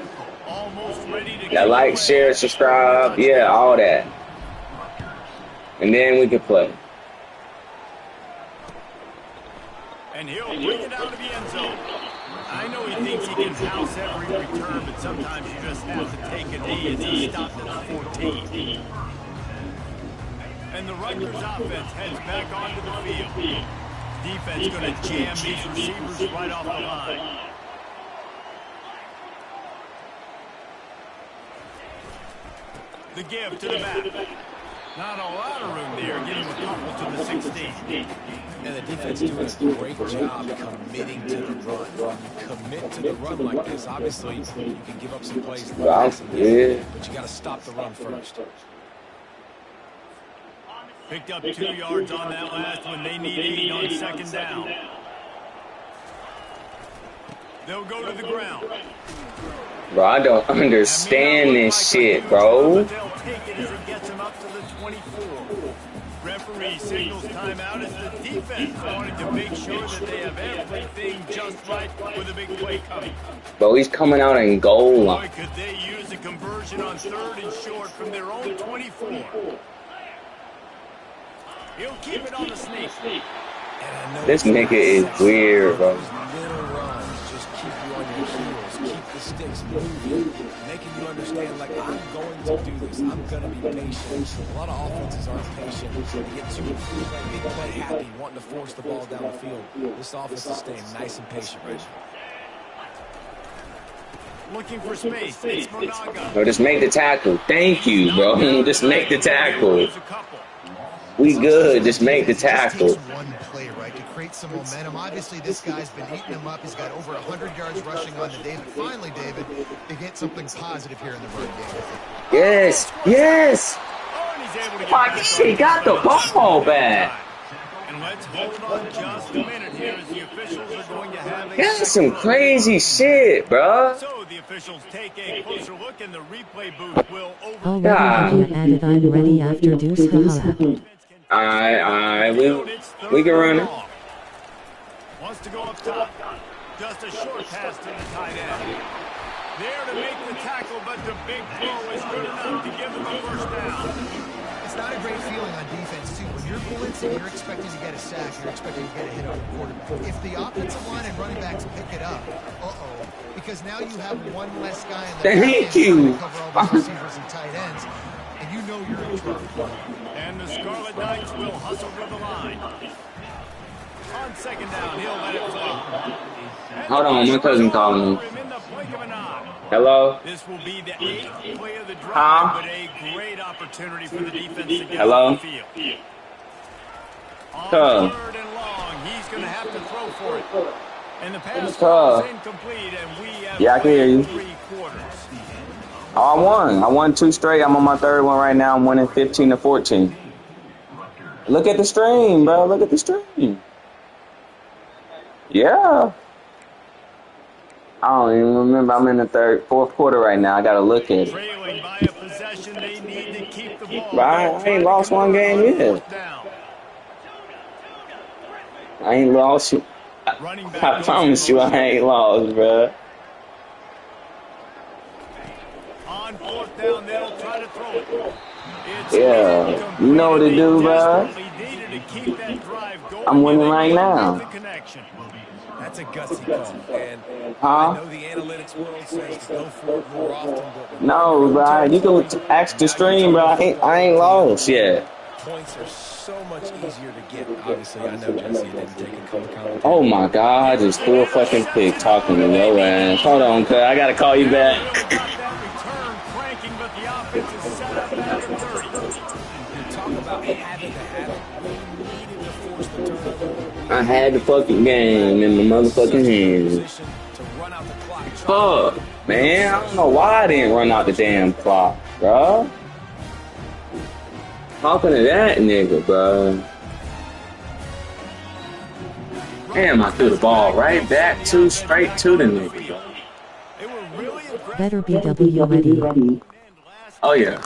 Almost ready to Yeah, like, share, subscribe, yeah, all that. And then we can play. And he'll bring it out of the end zone. I know he thinks he can house every return, but sometimes you just have to take a knee as he stopped at the 14. And the Rutgers offense heads back onto the field. Defense going to jam these receivers right off the line. The give to the back. Not a lot of room there, getting a couple to the 16. And the defense doing a great job committing to the run. When you commit to the run like this, obviously you can give up some plays, but you got to stop the run first. Picked up 2 yards on that last one. They need 8 on second down. They'll go to the ground. Bro, I don't understand this shit, bro. They'll take it as it gets them up to the 24. Referee signals timeout as the defense wanting to make sure that they have everything just right with a big play coming. Bro, he's coming out in goal Boy, line. could they use a conversion on 3rd and short from their own 24. He'll keep it on the sneak. This nigga is weird, bro. Little runs just keep you on your your heels, keep the sticks moving, making you understand, like, I'm going to do this. I'm going to be patient. A lot of offenses aren't patient. They get too big play happy, wanting to force the ball down the field. This offense is staying nice and patient right now. Looking for space. It's Monaga. Bro, just make the tackle. Thank you, bro. Just make the tackle. We good. Just make the tackle. It just takes one play, right, to create some momentum. Obviously, this guy's been eating him up. He's got over 100 yards rushing on to David. Finally, David, they get something positive here in the run game. Yes. Yes. He got the ball back. And let's hold on just a minute here as the officials are going to have a... That's some crazy shit, bro. So the officials take a closer look and the replay booth will over... Already added I'm ready after deuce haha. Alright, we can run it. Wants to go up top. Just a short pass to the tight end. There to make the tackle, but the big throw is good enough to give them the first down. It's not a great feeling on defense, too. When you're blitzing, you're expecting to get a sack. You're expecting to get a hit on the quarterback. If the offensive line and running backs pick it up, because now you have one less guy in the Thank you. to cover all those receivers and tight ends, and you know you're in trouble. And the Scarlet Knights will hustle for the line. On second down, he'll let it fly. Hold on, my cousin calling me. Hello? This will be the 8th play of the drive, but a great opportunity for the defense to get Hello? off the field. On third and long, he's going to have to throw for it. And the pass is incomplete, and we have I can hear you. 3 quarters. Oh, I won. I won 2 straight. I'm on my 3rd one right now. I'm winning 15-14. Look at the stream, bro. Look at the stream. Yeah. I don't even remember. I'm in the 4th quarter right now. I got to look at it. Trailing by a possession, they need to keep the ball. But I ain't lost one game yet. I ain't lost. I promise you I ain't lost, bro. On 4th down, they'll try to throw it. Yeah, you know what to do, bro. I'm winning right now. That's a gutsy call, and I know the analytics world says to go for it more often, but no, bro, you can ask the stream, bro. I ain't lost yet. Points are so much easier to get. Obviously, I know Jesse didn't take a couple commentaries. Oh my God, just 4 fucking pick talking to your ass. Hold on, cuz I gotta call you back. I had the fucking game in my motherfucking hands. Fuck, man. I don't know why I didn't run out the damn clock, bro. Talking to that nigga, bro. Damn, I threw the ball right back straight to the nigga, bro. Better BW ready. Oh, yeah.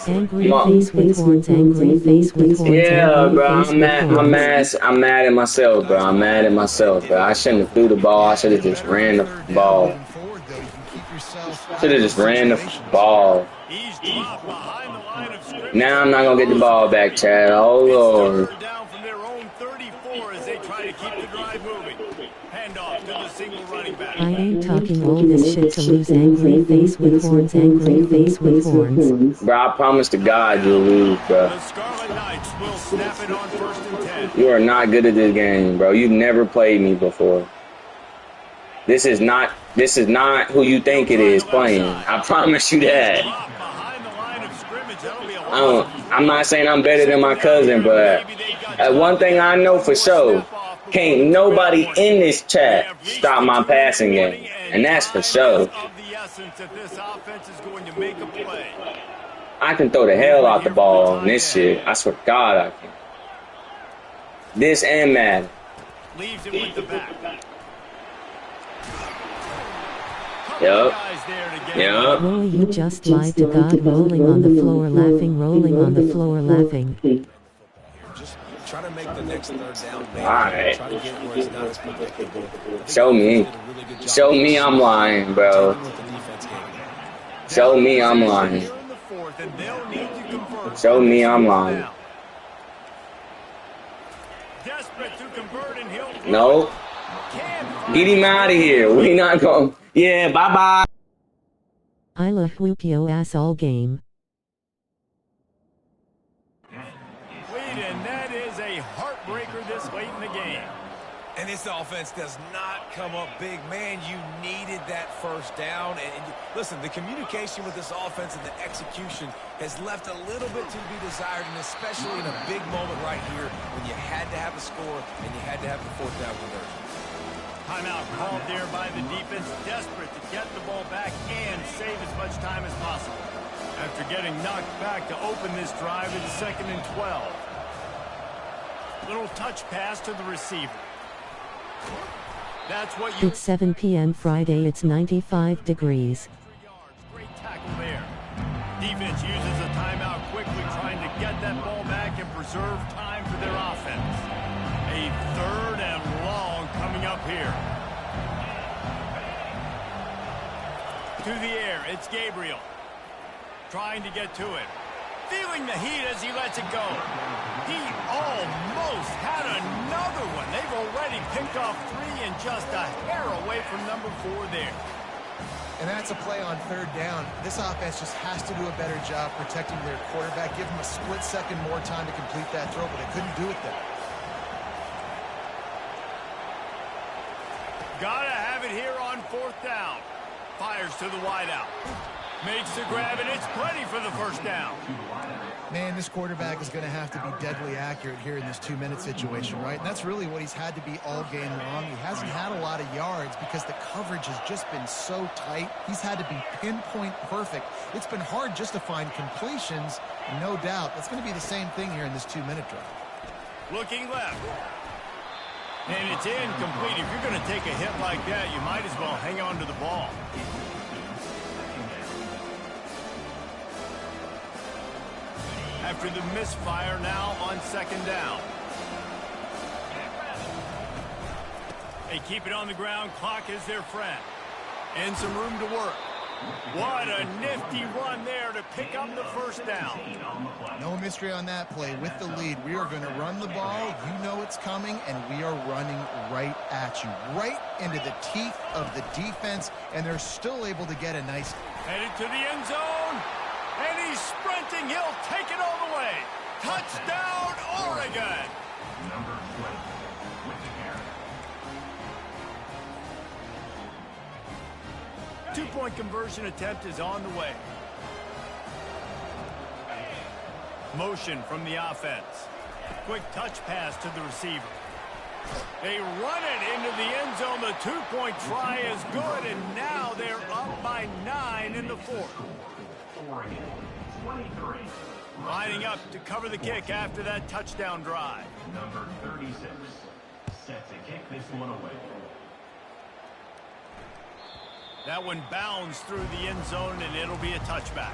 Angry face with horns, angry face with horns. Yeah, bro, I'm mad at myself, bro. I'm mad at myself, bro. I shouldn't have threw the ball. I should have just ran the ball. Should have just ran the ball. Now I'm not gonna get the ball back, Chad. Oh Lord. I ain't talking all this shit to lose. Angry face with horns, angry face with horns. Bro, I promise to God you'll lose, bro. You are not good at this game, bro. You've never played me before. This is not who you think it is playing. I promise you that. I'm not saying I'm better than my cousin, but one thing I know for sure. Can't nobody in this chat stop my passing game. And that's for sure. I can throw the hell out the ball in this shit. I swear to God I can. This and Madden. Yup. Roy, you just lied to God. Rolling on the floor laughing, rolling on the floor laughing. Try to make the next 3rd down. Alright. Try to get where it's not as predictable. Show me. Show me I'm lying, bro. Show me I'm lying. Show me I'm lying. No. Get him out of here. We not going. Yeah, bye-bye. I love whoop yo ass all game. Lead, and that is a heartbreaker this late in the game. And this offense does not come up big. Man, you needed that first down. And listen, the communication with this offense and the execution has left a little bit to be desired, and especially in a big moment right here when you had to have a score and you had to have the fourth down conversion. Timeout called there by the defense, desperate to get the ball back and save as much time as possible. After getting knocked back to open this drive, it's 2nd and 12. Little touch pass to the receiver. That's what you... It's 7 p.m. Friday, it's 95 degrees. Great tackle there. Defense uses a timeout quickly, trying to get that ball back and preserve time for their offense. A 3rd and long coming up here. To the air, it's Gabriel. Trying to get to it. Feeling the heat as he lets it go. He almost had another one. They've already picked off 3 and just a hair away from number 4 there. And that's a play on 3rd down. This offense just has to do a better job protecting their quarterback. Give him a split second more time to complete that throw, but they couldn't do it there. Gotta have it here on 4th down. Fires to the wideout. Makes the grab, and it's plenty for the first down. Man, this quarterback is going to have to be deadly accurate here in this 2-minute situation, right? And that's really what he's had to be all game long. He hasn't had a lot of yards because the coverage has just been so tight. He's had to be pinpoint perfect. It's been hard just to find completions, and no doubt that's going to be the same thing here in this 2-minute drive. Looking left. And it's incomplete. If you're going to take a hit like that, you might as well hang on to the ball. After the misfire, now on 2nd down. They keep it on the ground. Clock is their friend. And some room to work. What a nifty run there to pick up the first down. No mystery on that play. With the lead, we are going to run the ball. You know it's coming, and we are running right at you. Right into the teeth of the defense, and they're still able to get a nice... Headed to the end zone. And he's sprinting. He'll take it all the way. Touchdown, Oregon. Number 20, with the carry. Two-point conversion attempt is on the way. Motion from the offense. Quick touch pass to the receiver. They run it into the end zone. The 2-point try is good, and now they're up by 9 in the 4th. Oregon, 23. Lining up to cover the kick after that touchdown drive. Number 36, set to kick this one away. That one bounds through the end zone, and it'll be a touchback.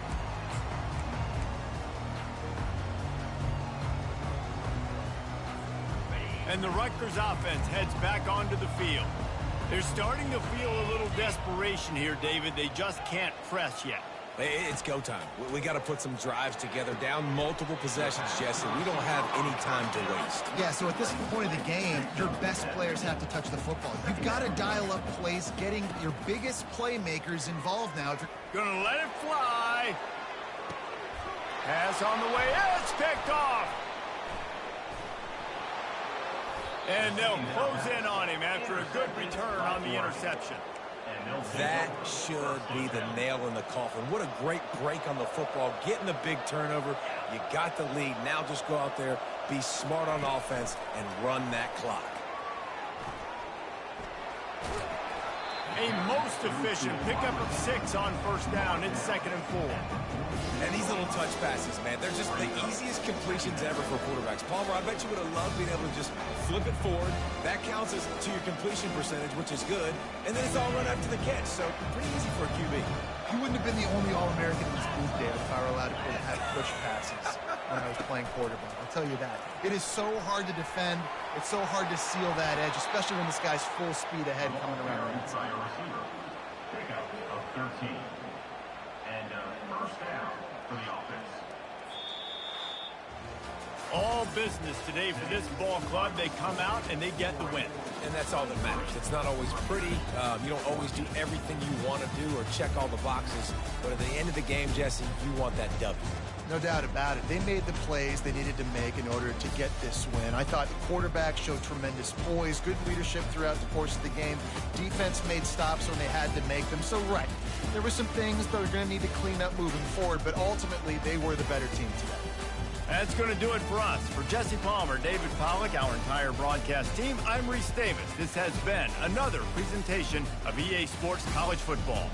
And the Rutgers offense heads back onto the field. They're starting to feel a little desperation here, David. They just can't press yet. It's go time. We got to put some drives together, down multiple possessions, Jesse. We don't have any time to waste. Yeah, so at this point of the game, your best players have to touch the football. You've got to dial up plays, getting your biggest playmakers involved now. Gonna let it fly. Pass on the way. It's picked off. And they'll close in on him after a good return on the interception. That should be the nail in the coffin. What a great break on the football. Getting the big turnover. You got the lead. Now just go out there, be smart on offense, and run that clock. A most efficient pickup of 6 on first down. It's 2nd and 4. And these little touch passes, man, they're just the easiest completions ever for quarterbacks. Palmer, I bet you would have loved being able to just flip it forward. That counts as to your completion percentage, which is good. And then it's all run after the catch, so pretty easy for a QB. You wouldn't have been the only All-American in this booth, David, if I were allowed to have push passes when I was playing quarterback. I'll tell you that. It is so hard to defend. It's so hard to seal that edge, especially when this guy's full speed ahead coming around the inside. Pickup of 13. And first down for the offense. All business today for this ball club. They come out and they get the win. And that's all that matters. It's not always pretty. You don't always do everything you want to do or check all the boxes. But at the end of the game, Jesse, you want that W. No doubt about it. They made the plays they needed to make in order to get this win. I thought the quarterback showed tremendous poise, good leadership throughout the course of the game. Defense made stops when they had to make them. So, right, there were some things that are going to need to clean up moving forward, but ultimately they were the better team today. That's going to do it for us. For Jesse Palmer, David Pollack, our entire broadcast team, I'm Reese Davis. This has been another presentation of EA Sports College Football.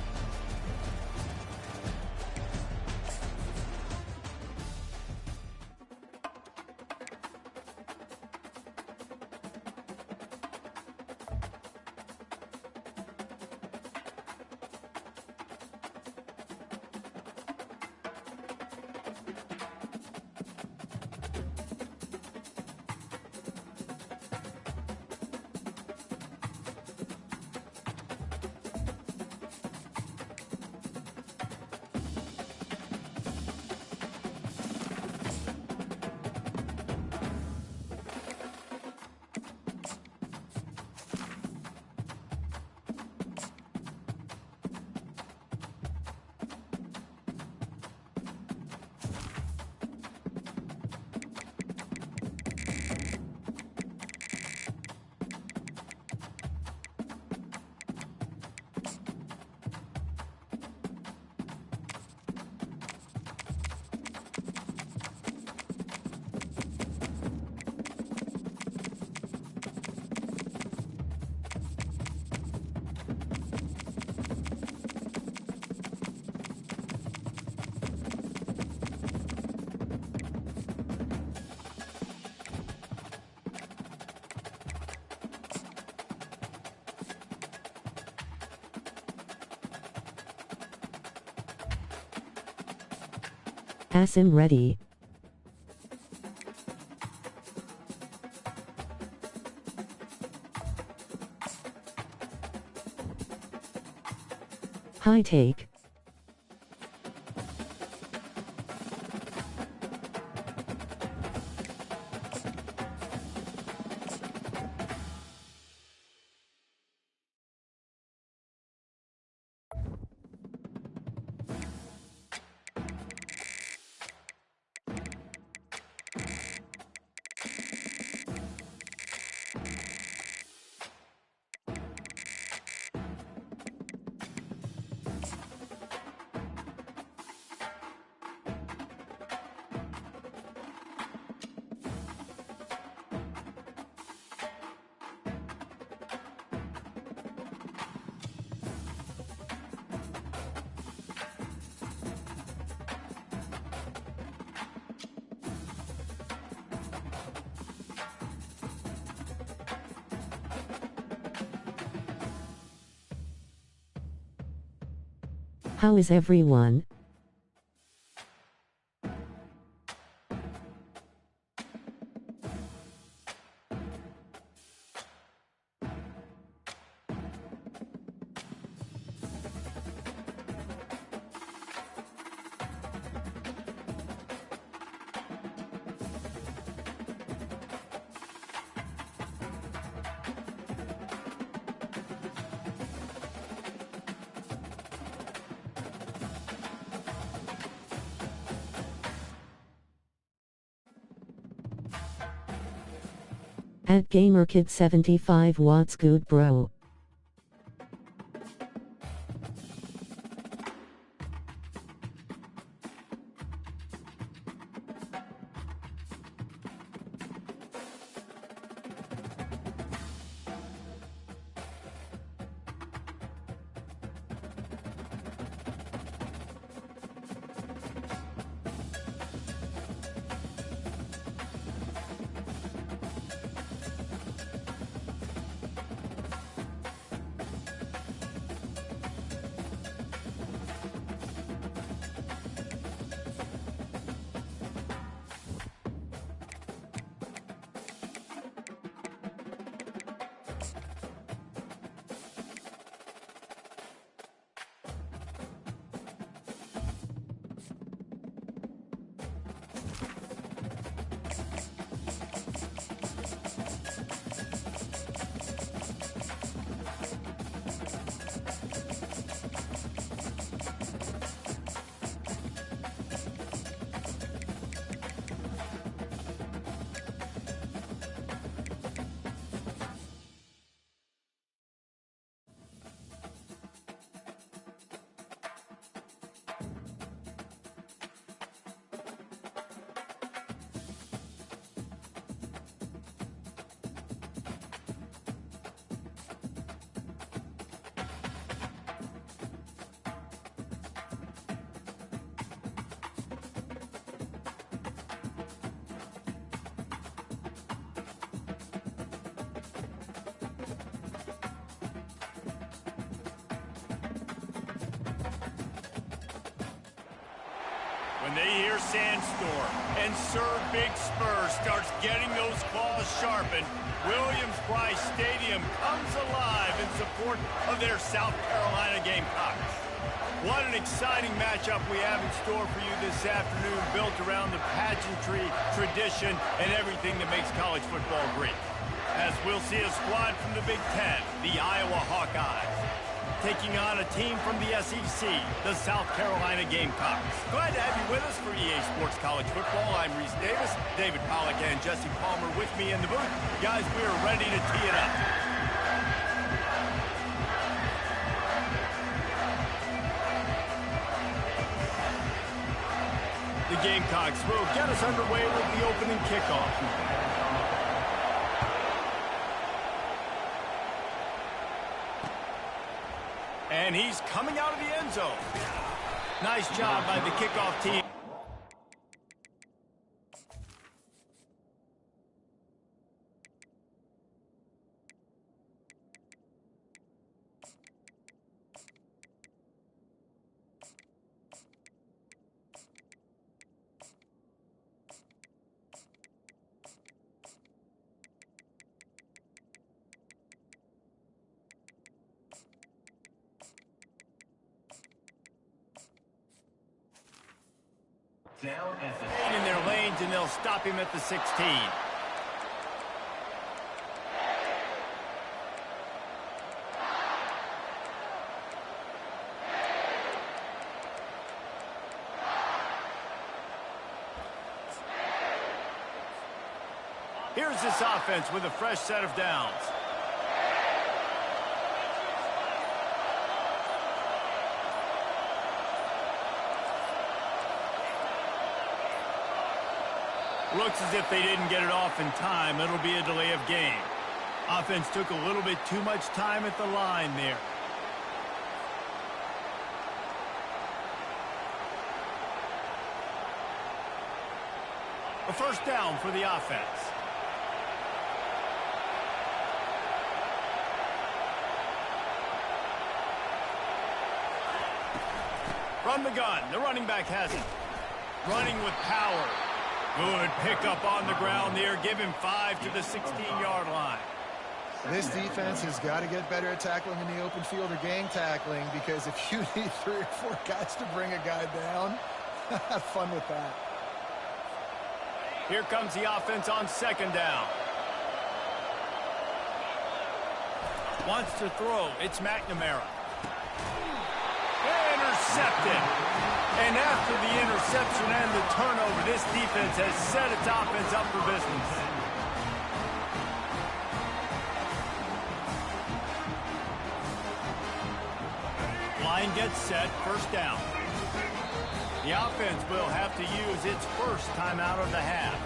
Asim ready. High take. How is everyone? At GamerKid75 what's good bro? When they hear Sandstorm and Sir Big Spur starts getting those claws sharpened, Williams-Brice Stadium comes alive in support of their South Carolina Gamecocks. What an exciting matchup we have in store for you this afternoon, built around the pageantry, tradition, and everything that makes college football great. As we'll see a squad from the Big Ten, the Iowa Hawkeyes, taking on a team from the SEC, the South Carolina Gamecocks. Glad to have you with us for EA Sports College Football. I'm Reese Davis, David Pollack and Jesse Palmer with me in the booth. Guys, we are ready to tee it up. The Gamecocks will get us underway with the opening kickoff. And he's coming out of the end zone. Nice job by the kickoff team. Down at the In their lanes, and they'll stop him at the 16. Here's this offense with a fresh set of downs. Looks as if they didn't get it off in time. It'll be a delay of game. Offense took a little bit too much time at the line there. A first down for the offense. From the gun. The running back has it. Running with power. Good pickup on the ground there. Give him 5 to the 16-yard line. This defense has got to get better at tackling in the open field or gang tackling, because if you need 3 or 4 guys to bring a guy down, have fun with that. Here comes the offense on second down. Wants to throw. It's McNamara. Intercepted. And after the interception and the turnover, this defense has set its offense up for business. Line gets set, first down. The offense will have to use its first timeout of the half.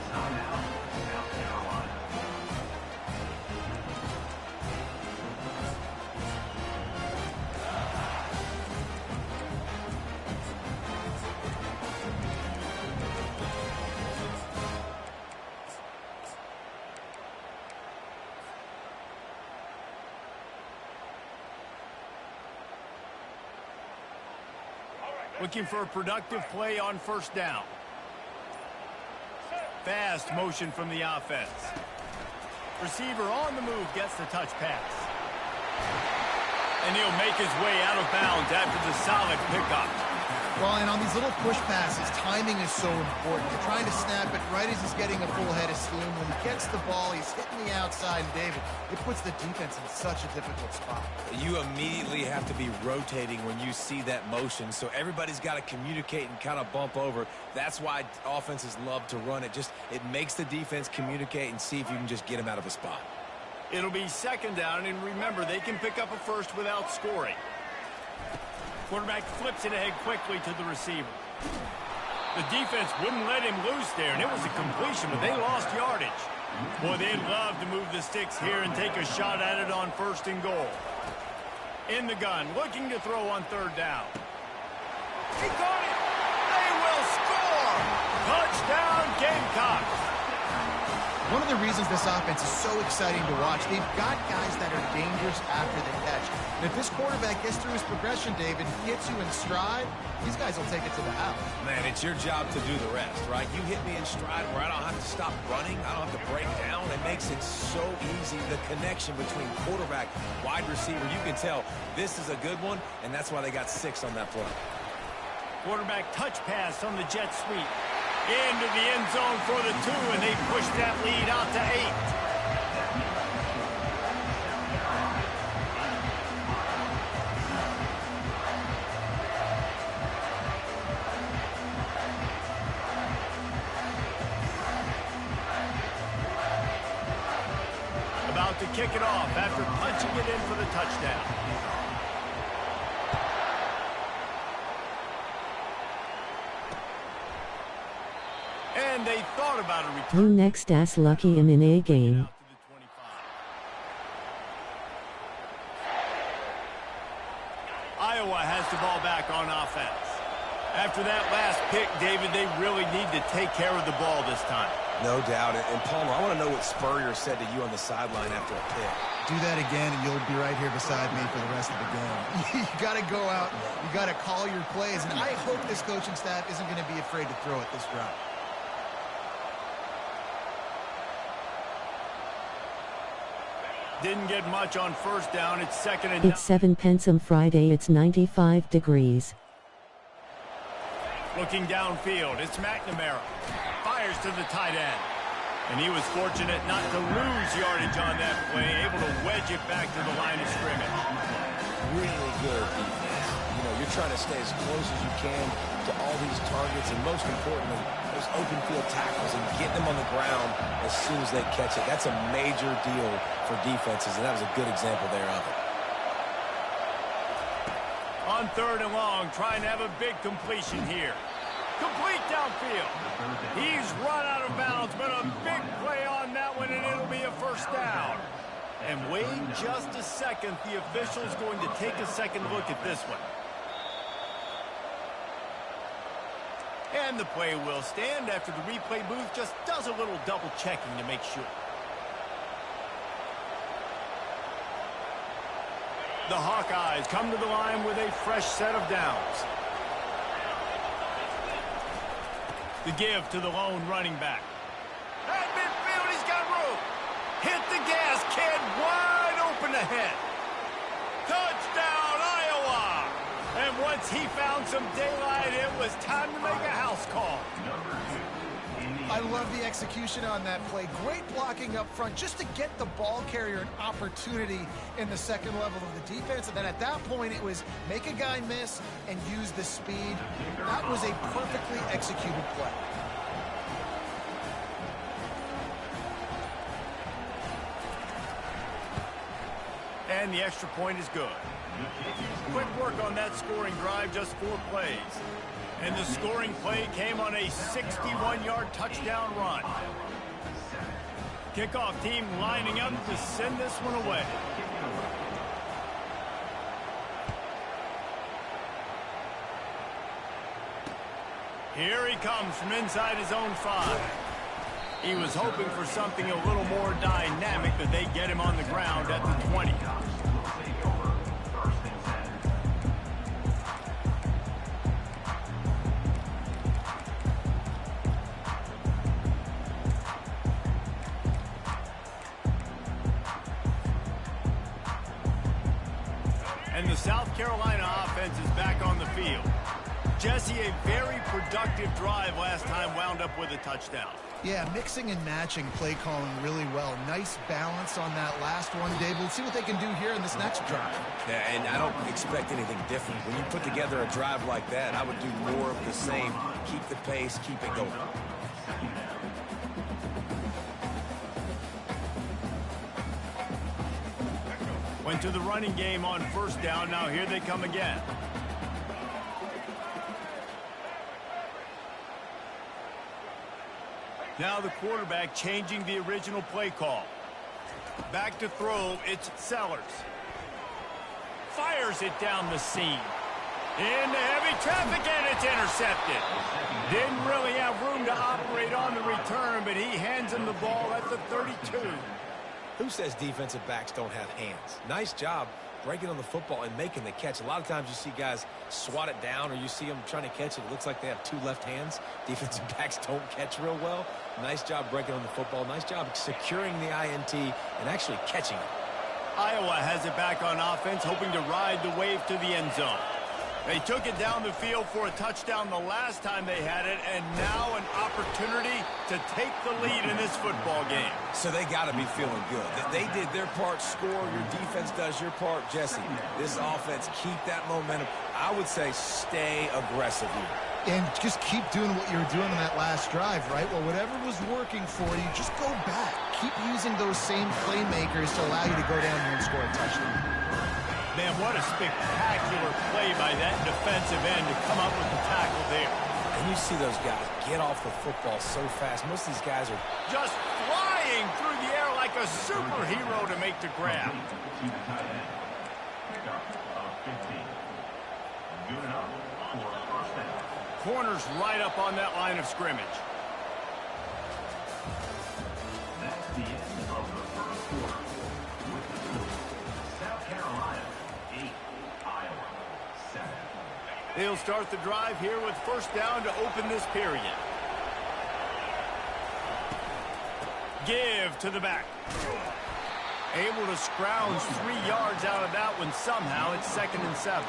Looking for a productive play on first down. Fast motion from the offense. Receiver on the move gets the touch pass. And he'll make his way out of bounds after the solid pickup. Well, and on these little push passes, timing is so important. You're trying to snap it right as he's getting a full head of steam. When he gets the ball, he's hitting the outside, and David, it puts the defense in such a difficult spot. You immediately have to be rotating when you see that motion, so everybody's got to communicate and kind of bump over. That's why offenses love to run it. It makes the defense communicate and see if you can just get them out of a spot. It'll be second down, and remember, they can pick up a first without scoring. Quarterback flips it ahead quickly to the receiver. The defense wouldn't let him loose there, and it was a completion, but they lost yardage. Boy, they'd love to move the sticks here and take a shot at it on first and goal. In the gun, looking to throw on third down. He got it! They will score! Touchdown, Gamecocks! One of the reasons this offense is so exciting to watch, they've got guys that are dangerous after the catch. And if this quarterback gets through his progression, David, gets you in stride, these guys will take it to the house. Man, it's your job to do the rest, right? You hit me in stride where I don't have to stop running. I don't have to break down. It makes it so easy. The connection between quarterback, wide receiver, you can tell this is a good one, and that's why they got 6 on that play. Quarterback touch pass on the jet sweep. Into the end zone for the 2, and they push that lead out to 8. About to kick it off after punching it in for the touchdown. And they thought about a return. Who next ass lucky in a game? Iowa has the ball back on offense. After that last pick, David, they really need to take care of the ball this time. No doubt. And Palmer, I want to know what Spurrier said to you on the sideline after a pick. Do that again, and you'll be right here beside me for the rest of the game. You got to go out. You got to call your plays. And I hope this coaching staff isn't going to be afraid to throw it this drive. Didn't get much on first down. It's second and 9. It's 7 Pensum Friday. It's 95 degrees. Looking downfield, it's McNamara. Fires to the tight end. And he was fortunate not to lose yardage on that play, able to wedge it back to the line of scrimmage. Really good defense. You know, you're trying to stay as close as you can to all these targets, and most importantly, those open field tackles, and get them on the ground as soon as they catch it. That's a major deal for defenses, and that was a good example there of it. On 3rd and long, trying to have a big completion here. Complete downfield. He's run out of bounds, but a big play on that one, and it'll be a first down. And wait just a second. The official's going to take a second look at this one. And the play will stand after the replay booth just does a little double checking to make sure. The Hawkeyes come to the line with a fresh set of downs. The give to the lone running back. At midfield, he's got room. Hit the gas, kid. Wide open ahead. Touchdown, Iowa. And once he found some daylight, it was time to make a house call. I love the execution on that play. Great blocking up front just to get the ball carrier an opportunity in the second level of the defense. And then at that point, it was make a guy miss and use the speed. That was a perfectly executed play. And the extra point is good. Quick work on that scoring drive, just 4 plays. And the scoring play came on a 61-yard touchdown run. Kickoff team lining up to send this one away. Here he comes from inside his own 5. He was hoping for something a little more dynamic, but they get him on the ground at the 20. And the South Carolina offense is back on the field. Jesse, a very productive drive last time, wound up with a touchdown. Yeah, mixing and matching play calling really well. Nice balance on that last one, Dave. We'll see what they can do here in this next drive. Yeah, and I don't expect anything different. When you put together a drive like that, I would do more of the same. Keep the pace, keep it going. Went to the running game on first down. Now here they come again. Now the quarterback changing the original play call. Back to throw, it's Sellers. Fires it down the seam. Into heavy traffic, and it's intercepted. Didn't really have room room to operate on the return, but he hands him the ball at the 32. Who says defensive backs don't have hands? Nice job breaking on the football and making the catch. A lot of times you see guys swat it down or you see them trying to catch it. It looks like they have two left hands. Defensive backs don't catch real well. Nice job breaking on the football. Nice job securing the INT and actually catching it. Iowa has it back on offense, hoping to ride the wave to the end zone. They took it down the field for a touchdown the last time they had it, and now an opportunity to take the lead in this football game. So they got to be feeling good. They did their part, score. Your defense does your part. Jesse, this offense, keep that momentum. I would say stay aggressive here. And just keep doing what you were doing in that last drive, right? Well, whatever was working for you, just go back. Keep using those same playmakers to allow you to go down here and score a touchdown. Man, what a spectacular play by that defensive end to come up with the tackle there. And you see those guys get off the football so fast. Most of these guys are just flying through the air like a superhero to make the grab. Corners right up on that line of scrimmage. That's the end of the first quarter. With the score, South Carolina 8, Iowa 7. They'll start the drive here with first down to open this period. Give to the back. Able to scrounge 3 yards out of that one somehow. It's 2nd and 7.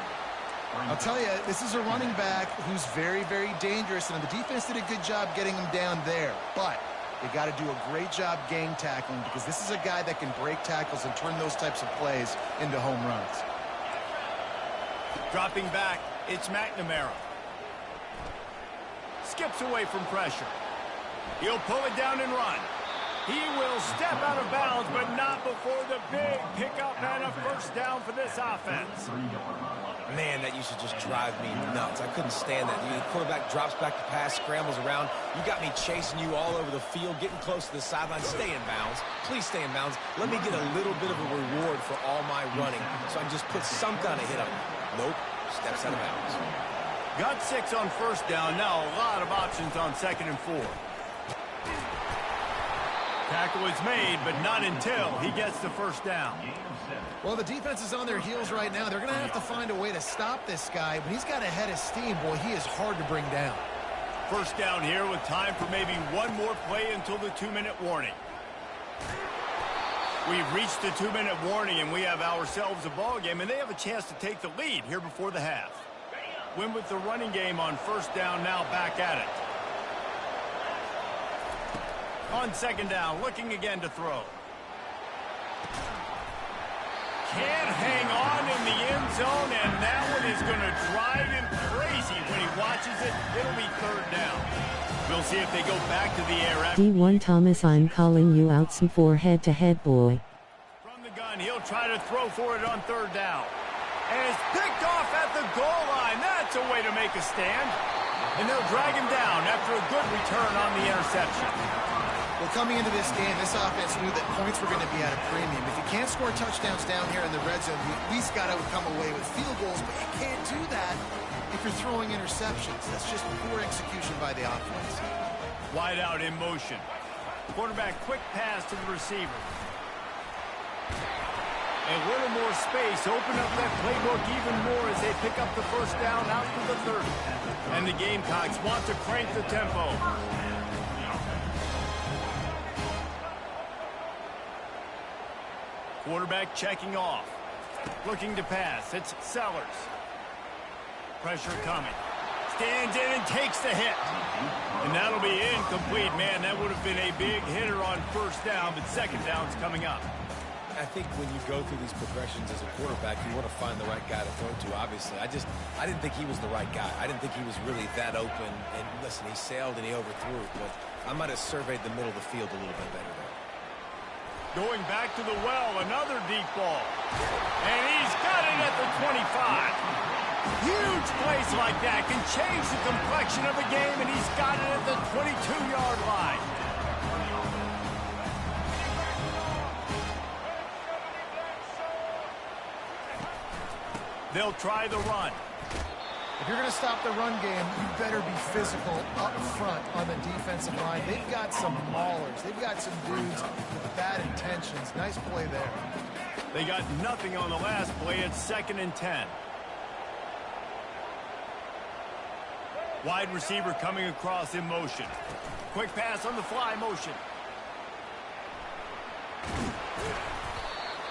I'll tell you, this is a running back who's very, very dangerous, and the defense did a good job getting him down there. But they got to do a great job gang tackling because this is a guy that can break tackles and turn those types of plays into home runs. Dropping back, it's McNamara. Skips away from pressure. He'll pull it down and run. He will step out of bounds, but not before the big pickup and a first down for this offense. Man, that used to just drive me nuts. I couldn't stand that. The quarterback drops back to pass, scrambles around. You got me chasing you all over the field, getting close to the sideline. Stay in bounds. Please stay in bounds. Let me get a little bit of a reward for all my running so I can just put some kind of hit on him. Nope. Steps out of bounds. Got 6 on first down. Now a lot of options on 2nd and 4. Tackle is made, but not until he gets the first down. Well, the defense is on their heels right now. They're going to have to find a way to stop this guy. When he's got a head of steam, boy, he is hard to bring down. First down here with time for maybe one more play until the 2-minute warning. We've reached the 2-minute warning, and we have ourselves a ball game, and they have a chance to take the lead here before the half. Win with the running game on first down, now back at it. On 2nd down, looking again to throw. Can't hang on in the end zone, and that one is going to drive him crazy when he watches it. It'll be 3rd down. We'll see if they go back to the air. D1 Thomas, I'm calling you out some for head-to-head, boy. From the gun, he'll try to throw for it on 3rd down. And it's picked off at the goal line. That's a way to make a stand. And they'll drag him down after a good return on the interception. Well, coming into this game, this offense knew that points were going to be at a premium. If you can't score touchdowns down here in the red zone, you at least got to come away with field goals, but you can't do that if you're throwing interceptions. That's just poor execution by the offense. Wide out in motion. Quarterback quick pass to the receiver. A little more space. Open up that playbook even more as they pick up the first down out to the 30. And the Gamecocks want to crank the tempo. Quarterback checking off. Looking to pass. It's Sellers. Pressure coming. Stands in and takes the hit. And that'll be incomplete. Man, that would have been a big hitter on first down, but 2nd down's coming up. I think when you go through these progressions as a quarterback, you want to find the right guy to throw to, obviously. I didn't think he was the right guy. I didn't think he was really that open. And listen, he sailed and he overthrew it, but I might have surveyed the middle of the field a little bit better there. Going back to the well, another deep ball. And he's got it at the 25. Huge plays like that can change the complexion of a game, and he's got it at the 22-yard line. They'll try the run. If you're going to stop the run game, you better be physical up front on the defensive line. They've got some maulers. They've got some dudes with bad intentions. Nice play there. They got nothing on the last play. It's 2nd and 10. Wide receiver coming across in motion. Quick pass on the fly motion.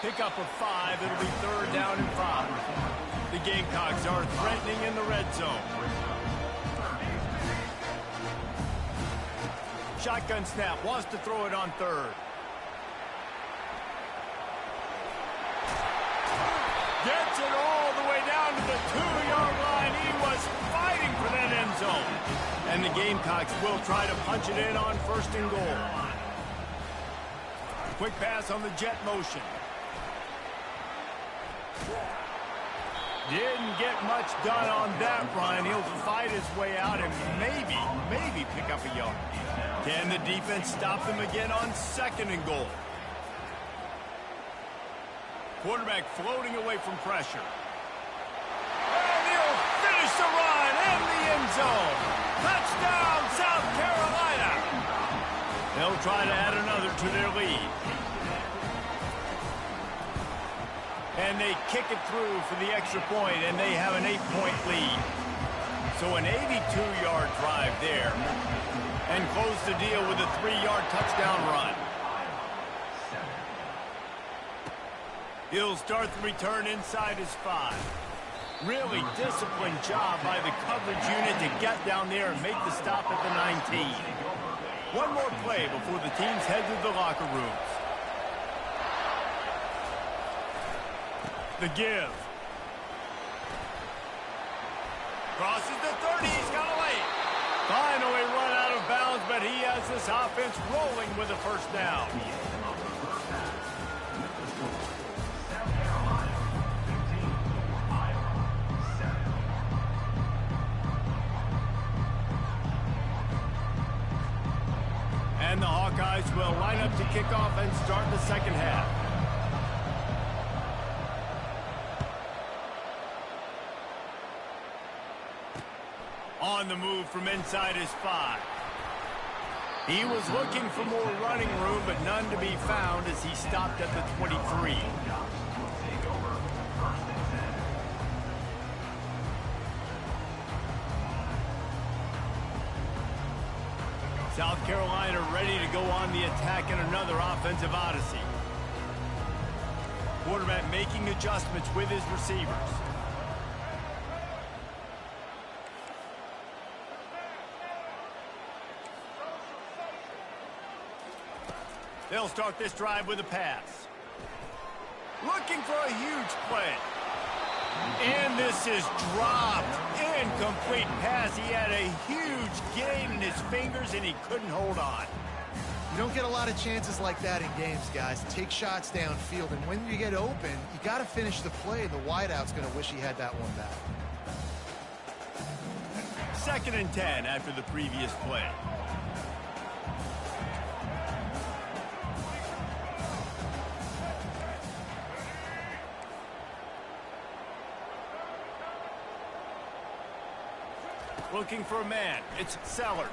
Pickup of 5. It'll be 3rd down and 5. The Gamecocks are threatening in the red zone. Shotgun snap. Wants to throw it on 3rd. Gets it all the way down to the 2-yard line. He was fighting for that end zone. And the Gamecocks will try to punch it in on 1st and goal. Quick pass on the jet motion. Didn't get much done on that run. He'll fight his way out and maybe pick up a yard. Can the defense stop them again on 2nd and goal? Quarterback floating away from pressure. And he'll finish the run in the end zone. Touchdown, South Carolina. They'll try to add another to their lead. And they kick it through for the extra point, and they have an 8-point lead. So an 82-yard drive there. And close the deal with a 3-yard touchdown run. He'll start the return inside his 5. Really disciplined job by the coverage unit to get down there and make the stop at the 19. One more play before the teams head to the locker rooms. The give. Crosses the 30. He's got a late. Finally run out of bounds, but he has this offense rolling with a 1st down. And the Hawkeyes will line up to kick off and start the 2nd half. On the move from inside his 5. He was looking for more running room, but none to be found as he stopped at the 23. South Carolina ready to go on the attack in another offensive odyssey. Quarterback making adjustments with his receivers. They'll start this drive with a pass. Looking for a huge play. And this is dropped. Incomplete pass. He had a huge gain in his fingers, and he couldn't hold on. You don't get a lot of chances like that in games, guys. Take shots downfield, and when you get open, you got to finish the play. The wideout's going to wish he had that one back. 2nd and 10 after the previous play. Looking for a man. It's Sellers.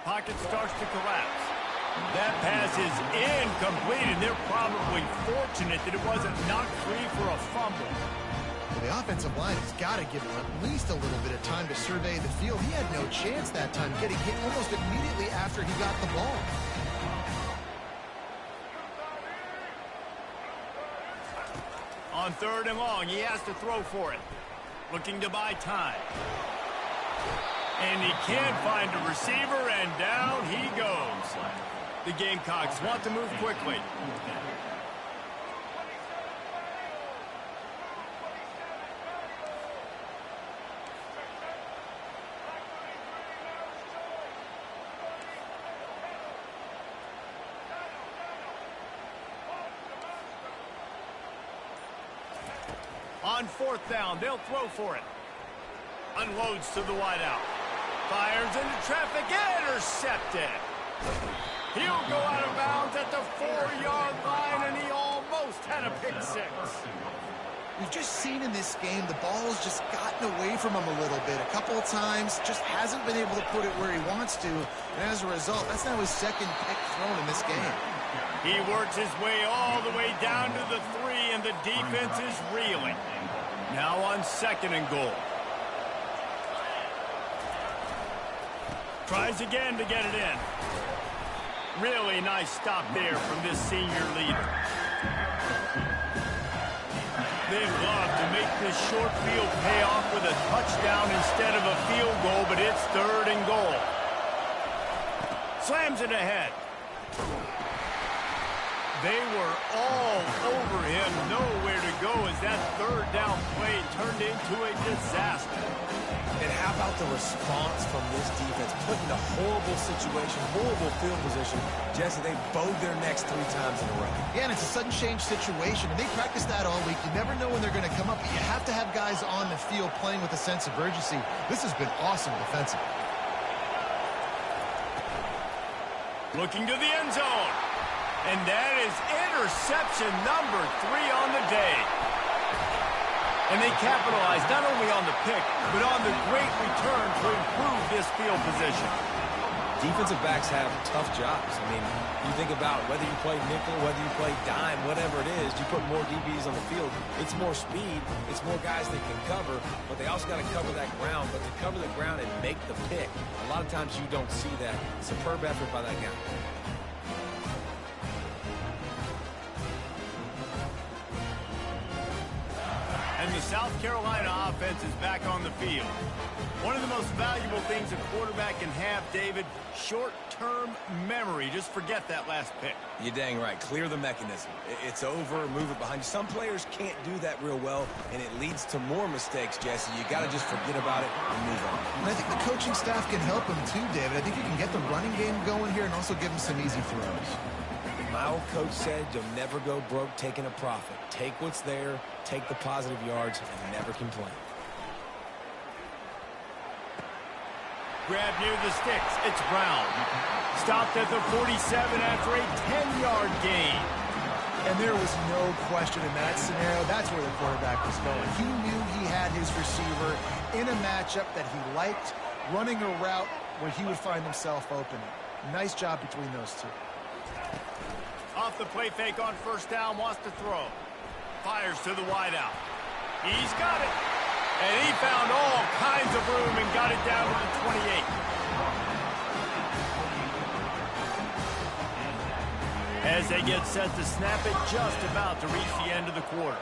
Pocket starts to collapse. That pass is incomplete, and they're probably fortunate that it wasn't knocked free for a fumble. Well, the offensive line has got to give him at least a little bit of time to survey the field. He had no chance that time, getting hit almost immediately after he got the ball. On 3rd and long, he has to throw for it. Looking to buy time. And he can't find a receiver, and down he goes. The Gamecocks want to move quickly. On 4th down, they'll throw for it. Unloads to the wideout. Fires into traffic, intercepted. He'll go out of bounds at the 4-yard line, and he almost had a pick 6. We've just seen in this game the ball's just gotten away from him a little bit. A couple of times, just hasn't been able to put it where he wants to. And as a result, that's now his second pick thrown in this game. He works his way all the way down to the 3, and the defense is reeling. Now on 2nd and goal. Tries again to get it in. Really nice stop there from this senior leader. They'd love to make this short field pay off with a touchdown instead of a field goal, but it's 3rd and goal. Slams it ahead. They were all over him, nowhere to go as that 3rd down play turned into a disaster. And how about the response from this defense? Put in a horrible situation, horrible field position. Jesse, they bowed their necks 3 times in a row. Yeah, and it's a sudden change situation, and they practice that all week. You never know when they're going to come up, but you have to have guys on the field playing with a sense of urgency. This has been awesome defensively. Looking to the end zone. And that is interception number 3 on the day. And they capitalized not only on the pick, but on the great return to improve this field position. Defensive backs have tough jobs. I mean, you think about whether you play nickel, whether you play dime, whatever it is, you put more DBs on the field. It's more speed. It's more guys that can cover, but they also got to cover that ground. But to cover the ground and make the pick, a lot of times you don't see that. Superb effort by that guy. And the South Carolina offense is back on the field. One of the most valuable things a quarterback can have, David, short-term memory. Just forget that last pick. You're dang right. Clear the mechanism. It's over, move it behind you. Some players can't do that real well, and it leads to more mistakes, Jesse. You got to just forget about it and move on. And I think the coaching staff can help him too, David. I think you can get the running game going here and also give him some easy throws. My old coach said you'll never go broke taking a profit. Take what's there, take the positive yards, and never complain. Grab near the sticks. It's Brown. Stopped at the 47 after a 10-yard gain. And there was no question in that scenario. That's where the quarterback was going. He knew he had his receiver in a matchup that he liked, running a route where he would find himself open. Nice job between those two. Off the play fake on 1st down, wants to throw. Fires to the wideout. He's got it. And he found all kinds of room and got it down to the 28. As they get set to snap it, just about to reach the end of the quarter.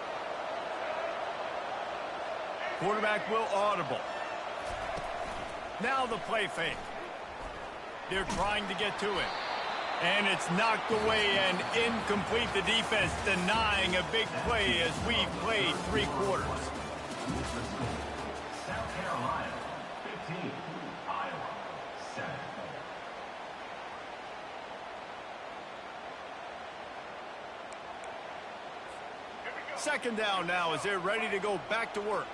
Quarterback will audible. Now the play fake. They're trying to get to it. And it's knocked away and incomplete. The defense denying a big play as we've played 3 quarters. South Carolina, 15. Iowa, 7. Second down now as they're ready to go back to work.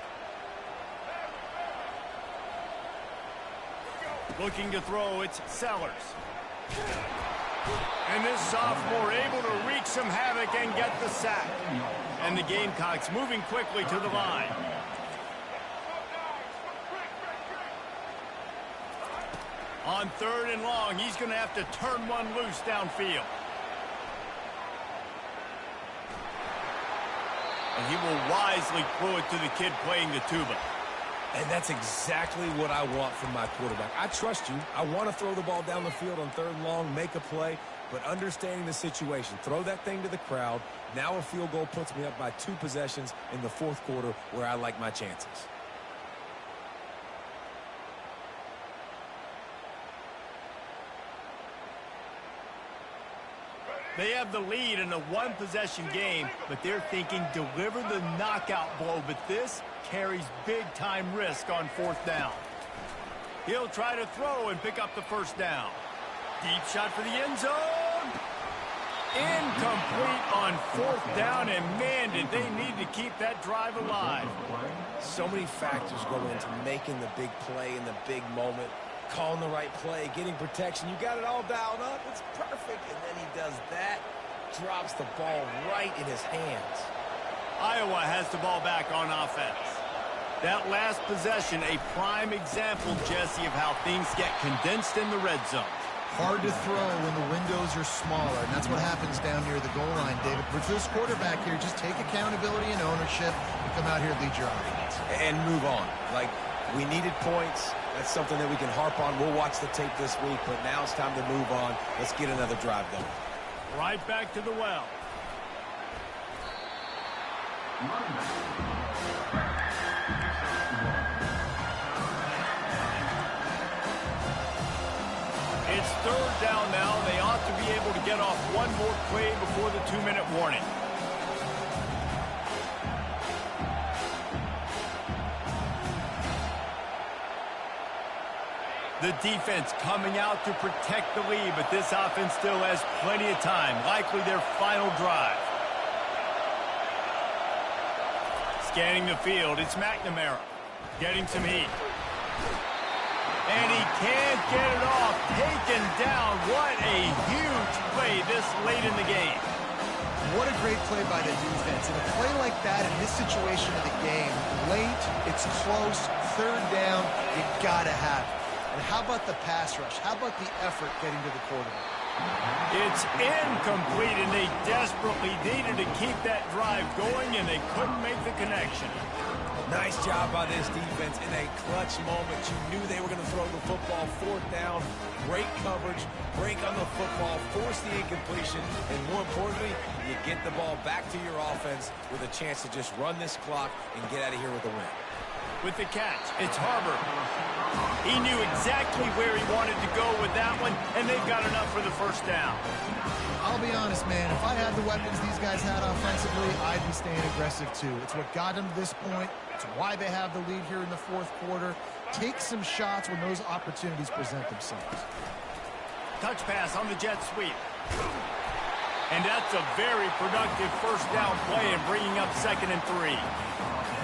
Looking to throw, it's Sellers. And this sophomore able to wreak some havoc and get the sack. And the Gamecocks moving quickly to the line. On 3rd and long, he's going to have to turn one loose downfield. And he will wisely throw it to the kid playing the tuba. And that's exactly what I want from my quarterback. I trust you. I want to throw the ball down the field on 3rd and long, make a play, but understanding the situation. Throw that thing to the crowd. Now a field goal puts me up by 2 possessions in the 4th quarter where I like my chances. They have the lead in a 1-possession game, but they're thinking deliver the knockout blow, but this carries big-time risk on 4th down. He'll try to throw and pick up the 1st down. Deep shot for the end zone. Incomplete on 4th down, and man, did they need to keep that drive alive. So many factors go into making the big play in the big moment. Calling the right play, getting protection. You got it all dialed up. It's perfect. And then he does that. Drops the ball right in his hands. Iowa has the ball back on offense. That last possession, a prime example, Jesse, of how things get condensed in the red zone. Hard to throw when the windows are smaller, and that's what happens down near the goal line, David. For this quarterback here, just take accountability and ownership and come out here and lead your offense. And move on. Like, we needed points. That's something that we can harp on. We'll watch the tape this week, but now it's time to move on. Let's get another drive going. Right back to the well. It's third down now. They ought to be able to get off one more play before the 2-minute warning. The defense coming out to protect the lead, but this offense still has plenty of time, likely their final drive. Scanning the field, it's McNamara getting some heat. And he can't get it off. Taken down. What a huge play this late in the game. What a great play by the defense. And a play like that in this situation of the game, late, it's close, third down, you got to have it. And how about the pass rush? How about the effort getting to the quarterback? It's incomplete, and they desperately needed to keep that drive going, and they couldn't make the connection. Nice job by this defense in a clutch moment. You knew they were going to throw the football. Fourth down, great coverage, break on the football, force the incompletion, and more importantly, you get the ball back to your offense with a chance to just run this clock and get out of here with a win. With the catch, it's Harbor. He knew exactly where he wanted to go with that one, and they've got enough for the first down. I'll be honest, man. If I had the weapons these guys had offensively, I'd be staying aggressive too. It's what got them to this point. It's why they have the lead here in the fourth quarter. Take some shots when those opportunities present themselves. Touch pass on the jet sweep. And that's a very productive first down play and bringing up 2nd and 3.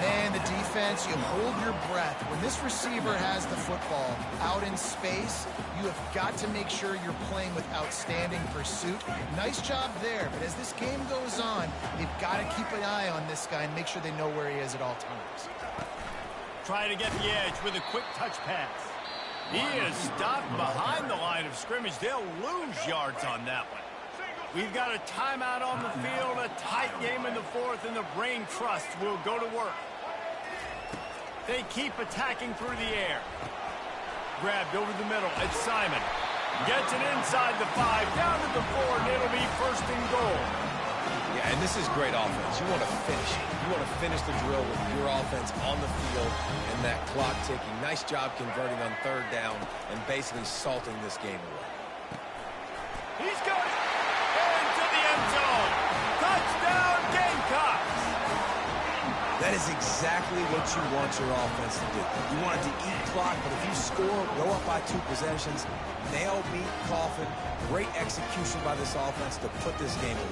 Man, the defense, you hold your breath. When this receiver has the football out in space, you have got to make sure you're playing with outstanding pursuit. Nice job there, but as this game goes on, they've got to keep an eye on this guy and make sure they know where he is at all times. Trying to get the edge with a quick touch pass. He is stopped behind the line of scrimmage. They'll lose yards on that one. We've got a timeout on the field, a tight game in the fourth, and the brain trust will go to work. They keep attacking through the air. Grabbed over the middle. It's Simon. Gets it inside the 5, down to the 4, and it'll be 1st and goal. Yeah, and this is great offense. You want to finish it. You want to finish the drill with your offense on the field and that clock ticking. Nice job converting on 3rd down and basically salting this game away. He's got it. Into the end zone. Touchdown, Gamecocks. That is exactly what you want your offense to do. You want it to eat clock, but if you score, go up by 2 possessions, nail, beat, coffin. Great execution by this offense to put this game away.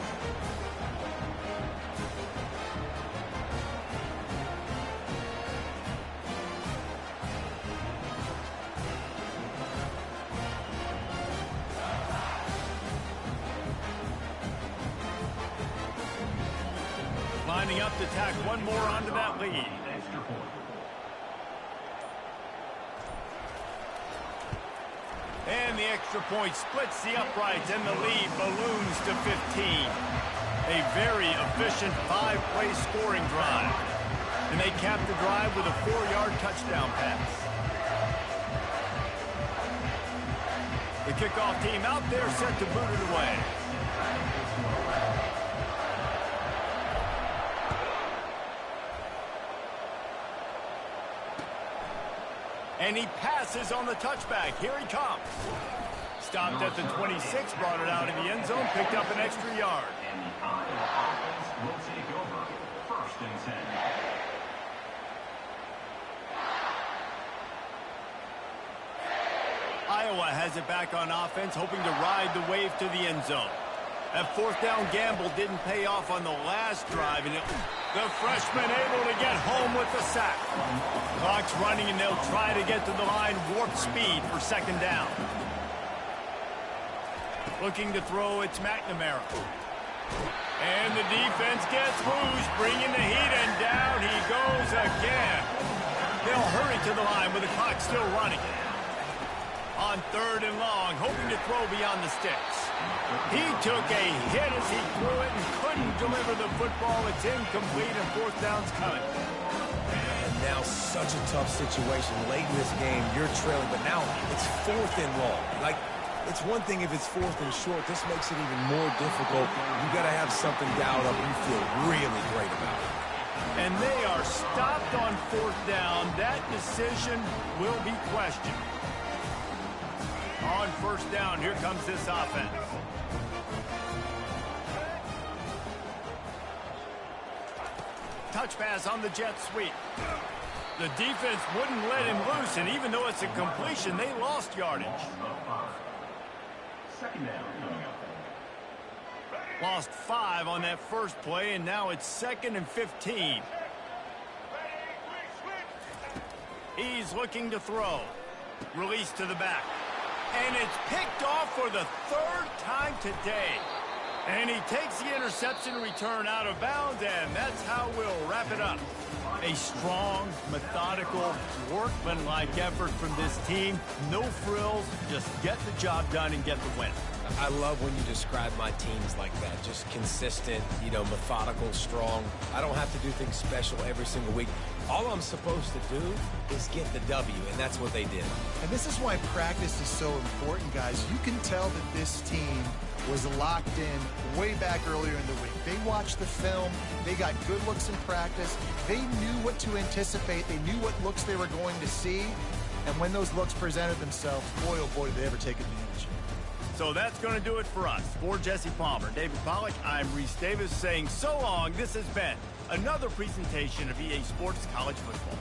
Lining up to tack one more onto that lead. And the extra point splits the uprights, and the lead balloons to 15. A very efficient 5-play scoring drive. And they cap the drive with a 4-yard touchdown pass. The kickoff team out there set to boot it away. And he passes on the touchback. Here he comes. Stopped at the 26, brought it out of the end zone, picked up an extra yard. And the Iowa offense will take over 1st and 10. Iowa has it back on offense, hoping to ride the wave to the end zone. That 4th down gamble didn't pay off on the last drive, and the freshman able to get home with the sack. Clock's running, and they'll try to get to the line warp speed for 2nd down. Looking to throw, it's McNamara. And the defense gets loose, bringing the heat, and down he goes again. They'll hurry to the line with the clock still running. On 3rd and long, hoping to throw beyond the sticks. He took a hit as he threw it and couldn't deliver the football. It's incomplete, and 4th down's coming. And now such a tough situation. Late in this game, you're trailing, but now it's 4th and long. Like, it's one thing if it's 4th and short. This makes it even more difficult. You got to have something dialed up you feel really great about it. And they are stopped on 4th down. That decision will be questioned. On 1st down, here comes this offense. Touch pass on the jet sweep. The defense wouldn't let him loose, and even though it's a completion, they lost yardage. 2nd down coming up. Lost 5 on that first play, and now it's 2nd and 15. He's looking to throw. Release to the back. And it's picked off for the 3rd time today. And he takes the interception return out of bounds, and that's how we'll wrap it up. A strong, methodical, workmanlike effort from this team. No frills, just get the job done and get the win. I love when you describe my teams like that. Just consistent, methodical, strong. I don't have to do things special every single week. All I'm supposed to do is get the W, and that's what they did. And this is why practice is so important, guys. You can tell that this team was locked in way back earlier in the week. They watched the film. They got good looks in practice. They knew what to anticipate. They knew what looks they were going to see. And when those looks presented themselves, boy, oh boy, did they ever take advantage. So that's going to do it for us. For Jesse Palmer, David Pollack, I'm Reese Davis saying so long. This has been another presentation of EA Sports College Football.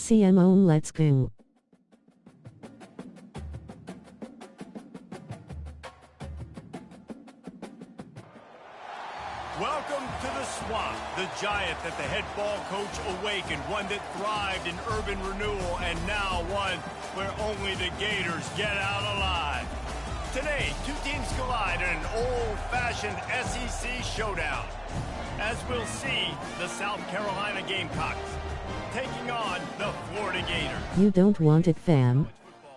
CM on, let's go. Welcome to the swamp, the giant that the head ball coach awakened, one that thrived in urban renewal, and now one where only the Gators get out alive. Today, two teams collide in an old-fashioned SEC showdown. As we'll see, the South Carolina Gamecocks taking on the Florida Gators. You don't want it, fam.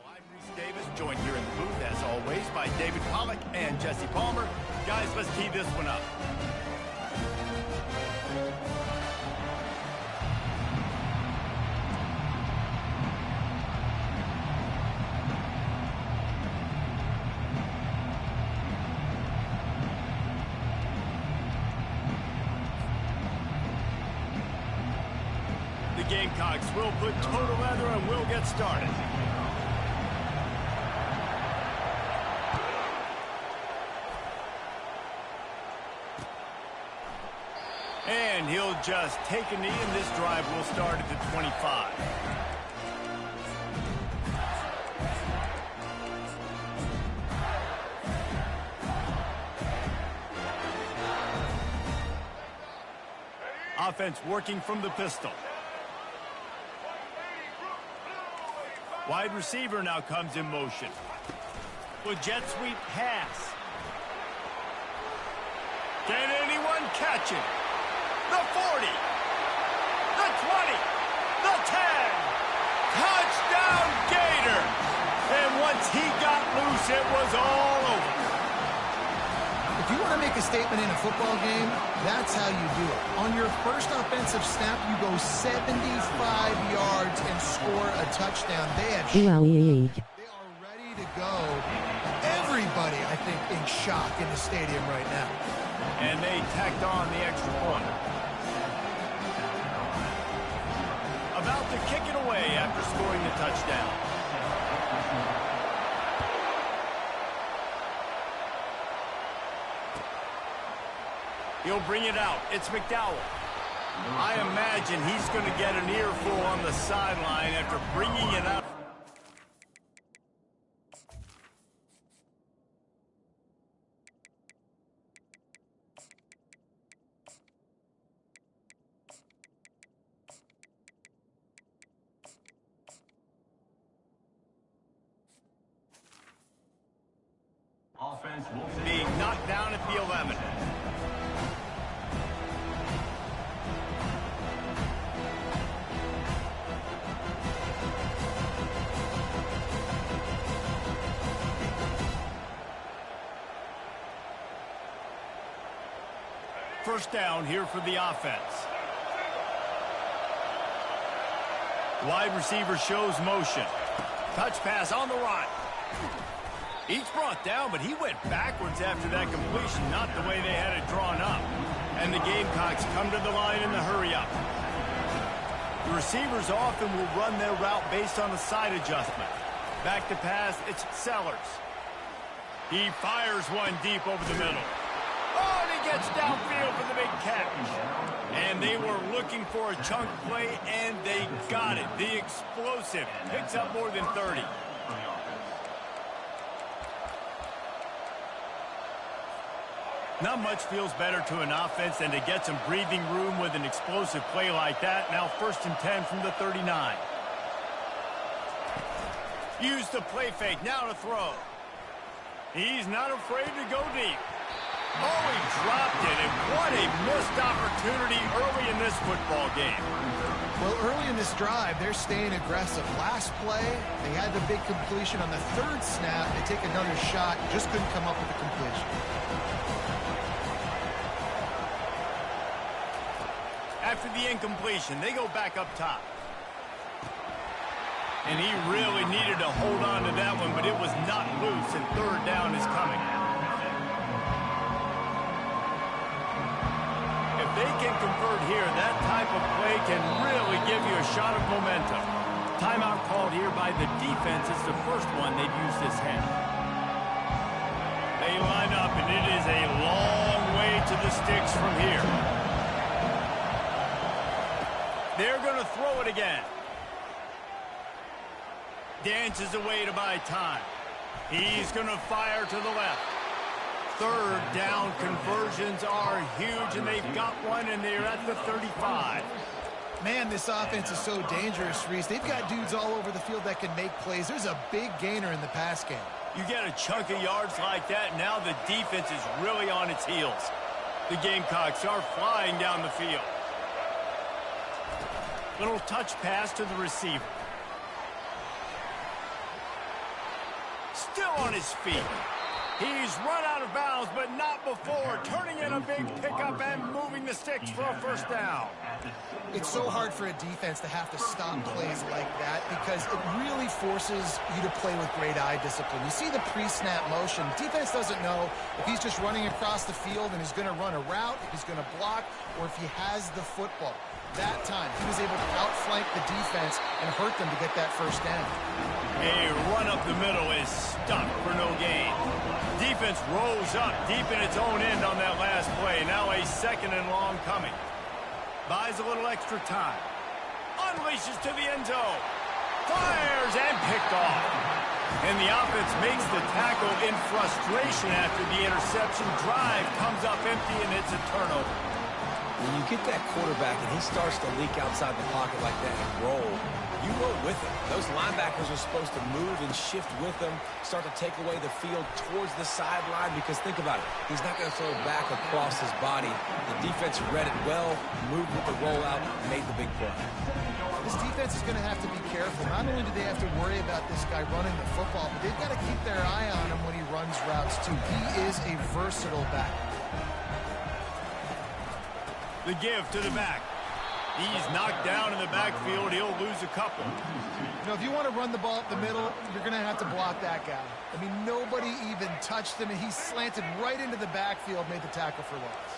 I'm Reese Davis, joined here in the booth, as always, by David Pollack and Jesse Palmer. Guys, let's tee this one up. The Gamecocks will put total leather and we'll get started. And he'll just take a knee, and this drive will start at the 25. Offense working from the pistol. Wide receiver now comes in motion. With jet sweep pass. Can anyone catch it? The 40. The 20. The 10. Touchdown Gator. And once he got loose, it was all over. If you want to make a statement in a football game, that's how you do it. On your first offensive snap, you go 75 yards and score a touchdown. They are ready to go. Everybody, I think, in shock in the stadium right now. And they tacked on the extra point. About to kick it away after scoring the touchdown. He'll bring it out. It's McDowell. I imagine he's going to get an earful on the sideline after bringing it up. Offense will Being knocked down at the 11. First down here for the offense. Wide receiver shows motion. Touch pass on the run. He's brought down, but he went backwards after that completion, not the way they had it drawn up. And the Gamecocks come to the line in the hurry-up. The receivers often will run their route based on a side adjustment. Back to pass, it's Sellers. He fires one deep over the middle. Oh, and he gets downfield for the big catch. And they were looking for a chunk play, and they got it. The explosive picks up more than 30. Not much feels better to an offense than to get some breathing room with an explosive play like that. Now 1st and 10 from the 39. Use the play fake, now to throw. He's not afraid to go deep. Oh, he dropped it, and what a missed opportunity early in this football game. Well, early in this drive, they're staying aggressive. Last play, they had the big completion on the 3rd snap. They take another shot, just couldn't come up with the completion. After the incompletion, they go back up top. And he really needed to hold on to that one, but it was not loose, and 3rd down is coming. If they can convert here, that type of play can really give you a shot of momentum. Timeout called here by the defense. It's the first one they've used this half. They line up, and it is a long way to the sticks from here. They're going to throw it again. Dances away to buy time. He's going to fire to the left. Third down conversions are huge, and they've got one, and they're at the 35. Man, this offense is so dangerous, Reese. They've got dudes all over the field that can make plays. There's a big gainer in the pass game. You get a chunk of yards like that, now the defense is really on its heels. The Gamecocks are flying down the field. Little touch pass to the receiver. Still on his feet. He's run out of bounds, but not before turning in a big pickup and moving the sticks for a first down. It's so hard for a defense to have to stop plays like that because it really forces you to play with great eye discipline. You see the pre-snap motion. Defense doesn't know if he's just running across the field and he's going to run a route, if he's going to block, or if he has the football. That time, he was able to outflank the defense and hurt them to get that first down. A run up the middle is stuck for no gain. Defense rolls up deep in its own end on that last play. Now a second and long coming. Buys a little extra time. Unleashes to the end zone. Fires and picked off. And the offense makes the tackle in frustration after the interception. Drive comes up empty, and it's a turnover. When you get that quarterback and he starts to leak outside the pocket like that and roll, you go with him. Those linebackers are supposed to move and shift with him, start to take away the field towards the sideline because think about it. He's not going to throw back across his body. The defense read it well, moved with the rollout, made the big play. This defense is going to have to be careful. Not only do they have to worry about this guy running the football, but they've got to keep their eye on him when he runs routes too. He is a versatile back. The give to the back. He's knocked down in the backfield. He'll lose a couple. You know, if you want to run the ball up the middle, you're going to have to block that guy. I mean, nobody even touched him, and he slanted right into the backfield, made the tackle for loss.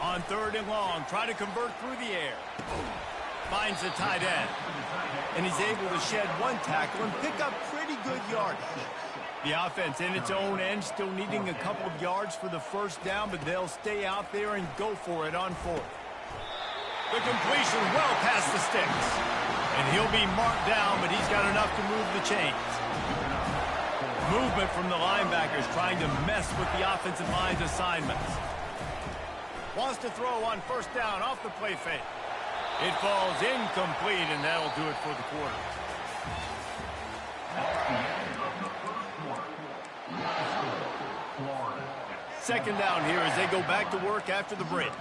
On third and long, try to convert through the air. Finds the tight end. And he's able to shed one tackle and pick up pretty good yardage. The offense in its own end, still needing a couple of yards for the first down, but they'll stay out there and go for it on fourth. The completion well past the sticks. And he'll be marked down, but he's got enough to move the chains. Movement from the linebackers trying to mess with the offensive line's assignments. Wants to throw on first down off the play fake. It falls incomplete, and that'll do it for the quarter. Second down here as they go back to work after the break.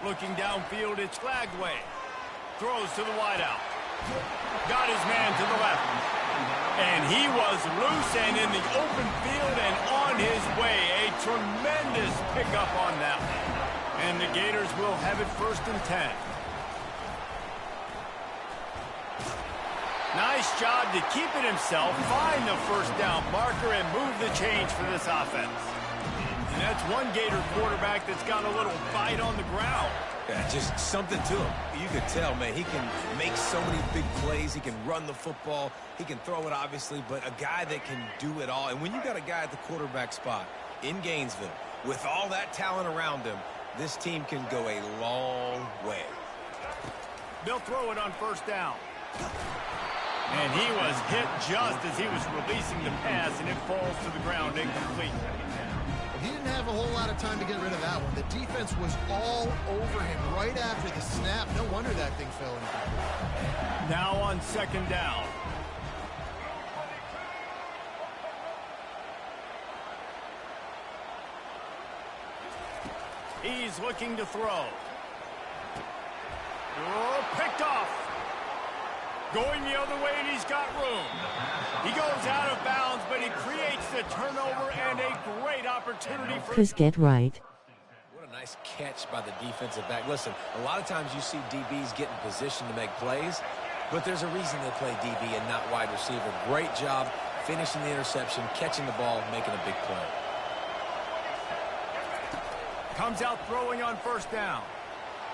Looking downfield, it's Flagway. Throws to the wideout. Got his man to the left. And he was loose and in the open field and on his way. A tremendous pickup on that one. And the Gators will have it first and 10. Nice job to keep it himself, find the first down marker, and move the change for this offense. And that's one Gator quarterback that's got a little bite on the ground. Yeah, just something to him. You can tell, man, he can make so many big plays. He can run the football. He can throw it, obviously, but a guy that can do it all. And when you got a guy at the quarterback spot in Gainesville, with all that talent around him, this team can go a long way. They'll throw it on first down. And he was hit just as he was releasing the pass, and it falls to the ground incomplete. He didn't have a whole lot of time to get rid of that one. The defense was all over him right after the snap. No wonder that thing fell incomplete. Now on second down. He's looking to throw. Oh, picked off. Going the other way, and he's got room. He goes out of bounds, but he creates the turnover and a great opportunity for... Chris, get right. What a nice catch by the defensive back. Listen, a lot of times you see DBs get in position to make plays, but there's a reason they play DB and not wide receiver. Great job finishing the interception, catching the ball, making a big play. Comes out throwing on first down.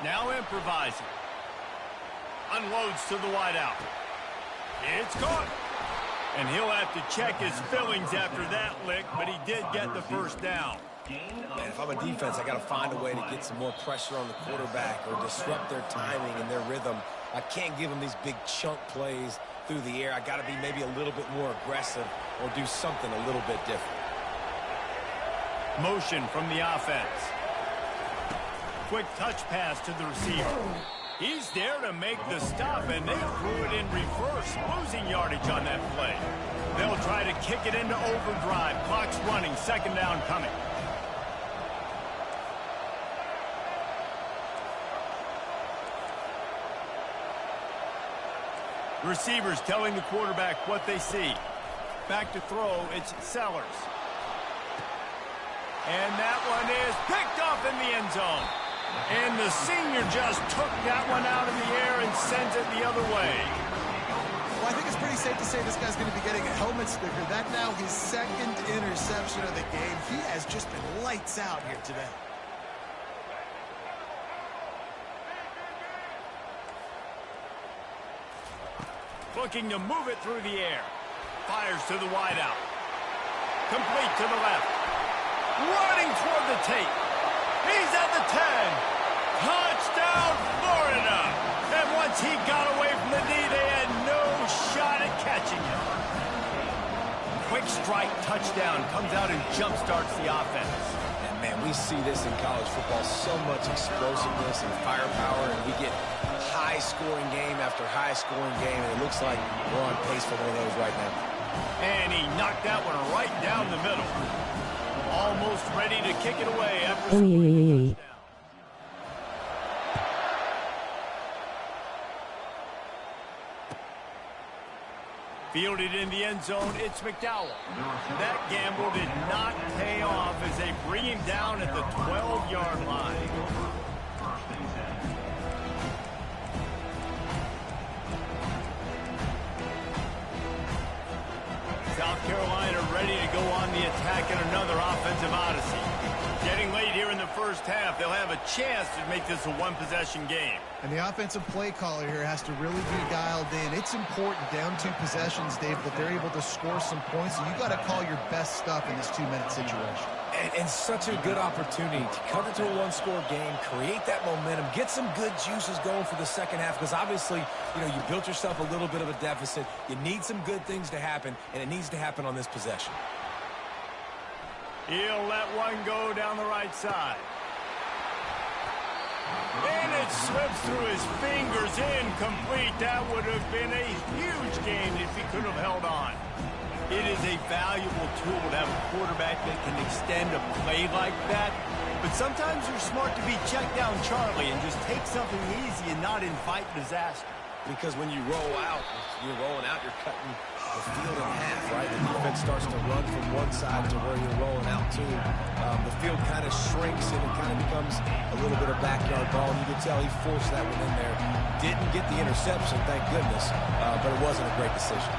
Now improvising. Unloads to the wideout. It's caught. And he'll have to check his fillings after that lick, but he did get the first down. Man, if I'm a defense, I got to find a way to get some more pressure on the quarterback or disrupt their timing and their rhythm. I can't give them these big chunk plays through the air. I got to be maybe a little bit more aggressive or do something a little bit different. Motion from the offense. Quick touch pass to the receiver. He's there to make the stop, and they threw it in reverse, losing yardage on that play. They'll try to kick it into overdrive. Clock's running, second down coming. Receivers telling the quarterback what they see. Back to throw, it's Sellers. And that one is picked off in the end zone. And the senior just took that one out of the air and sends it the other way. Well, I think it's pretty safe to say this guy's going to be getting a helmet sticker. That now his second interception of the game. He has just been lights out here today. Looking to move it through the air. Fires to the wideout. Complete to the left. Running toward the tape. He's at the 10. Touchdown, Florida. And once he got away from the knee, they had no shot at catching him. Quick strike touchdown comes out and jumpstarts the offense. And, man, we see this in college football, so much explosiveness and firepower, and we get high-scoring game after high-scoring game, and it looks like we're on pace for one of those right now. And he knocked that one right down the middle. Almost ready to kick it away after scoring. Fielded in the end zone, it's McDowell. That gamble did not pay off as they bring him down at the 12-yard line. South Carolina ready to go on the attack in another offensive odyssey. Getting late here in the first half, they'll have a chance to make this a one-possession game. And the offensive play caller here has to really be dialed in. It's important down 2 possessions, Dave, that they're able to score some points. So you got to call your best stuff in this 2-minute situation. And such a good opportunity to cut it to a one-score game, create that momentum, get some good juices going for the second half, because obviously, you know, you built yourself a little bit of a deficit. You need some good things to happen, and it needs to happen on this possession. He'll let one go down the right side. And it slips through his fingers, incomplete. That would have been a huge gain if he could have held on. It is a valuable tool to have a quarterback that can extend a play like that. But sometimes you're smart to be check down Charlie and just take something easy and not invite disaster. Because when you roll out, you're rolling out, you're cutting the field in half, right? The defense starts to run from one side to where you're rolling out to. The field kind of shrinks and it kind of becomes a little bit of backyard ball. And you can tell he forced that one in there. Didn't get the interception, thank goodness, but it wasn't a great decision.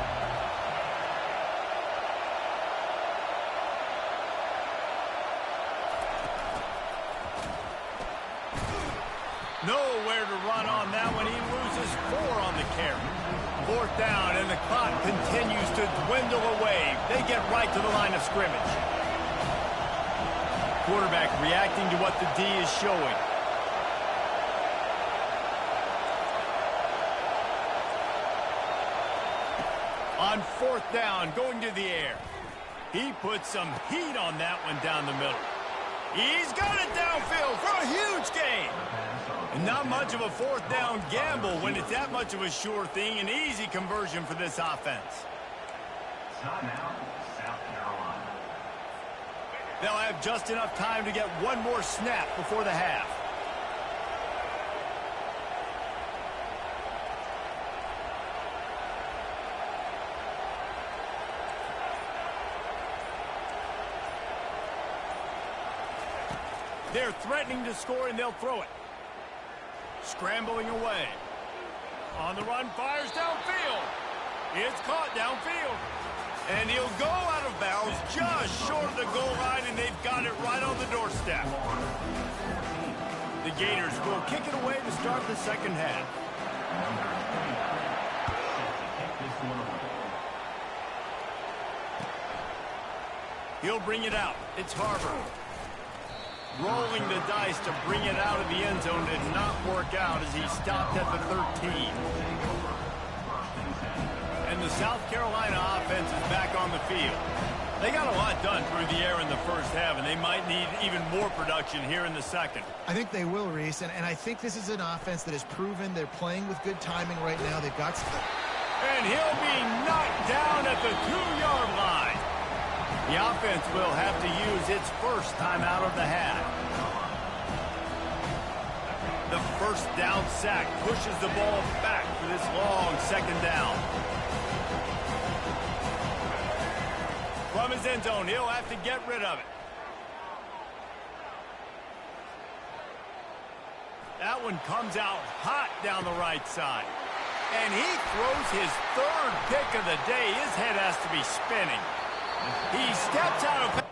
Nowhere to run on that one. He loses 4 on the carry. 4th down, and the clock continues to dwindle away. They get right to the line of scrimmage. Quarterback reacting to what the D is showing. On 4th down, going to the air. He puts some heat on that one down the middle. He's got it downfield for a huge gain. And not much of a 4th down gamble when it's that much of a sure thing. An easy conversion for this offense. Timeout, South Carolina. They'll have just enough time to get one more snap before the half. They're threatening to score, and they'll throw it. Scrambling away. On the run, fires downfield. It's caught downfield. And he'll go out of bounds just short of the goal line, and they've got it right on the doorstep. The Gators will kick it away to start the second half. He'll bring it out. It's Harvard. Rolling the dice to bring it out of the end zone did not work out as he stopped at the 13. And the South Carolina offense is back on the field. They got a lot done through the air in the first half, and they might need even more production here in the second. I think they will, Reese, and I think this is an offense that has proven they're playing with good timing right now. They've got... And he'll be knocked down at the 2-yard line. The offense will have to use its first timeout of the half. The first down sack pushes the ball back for this long second down. From his end zone, he'll have to get rid of it. That one comes out hot down the right side. And he throws his third pick of the day. His head has to be spinning. He steps out of...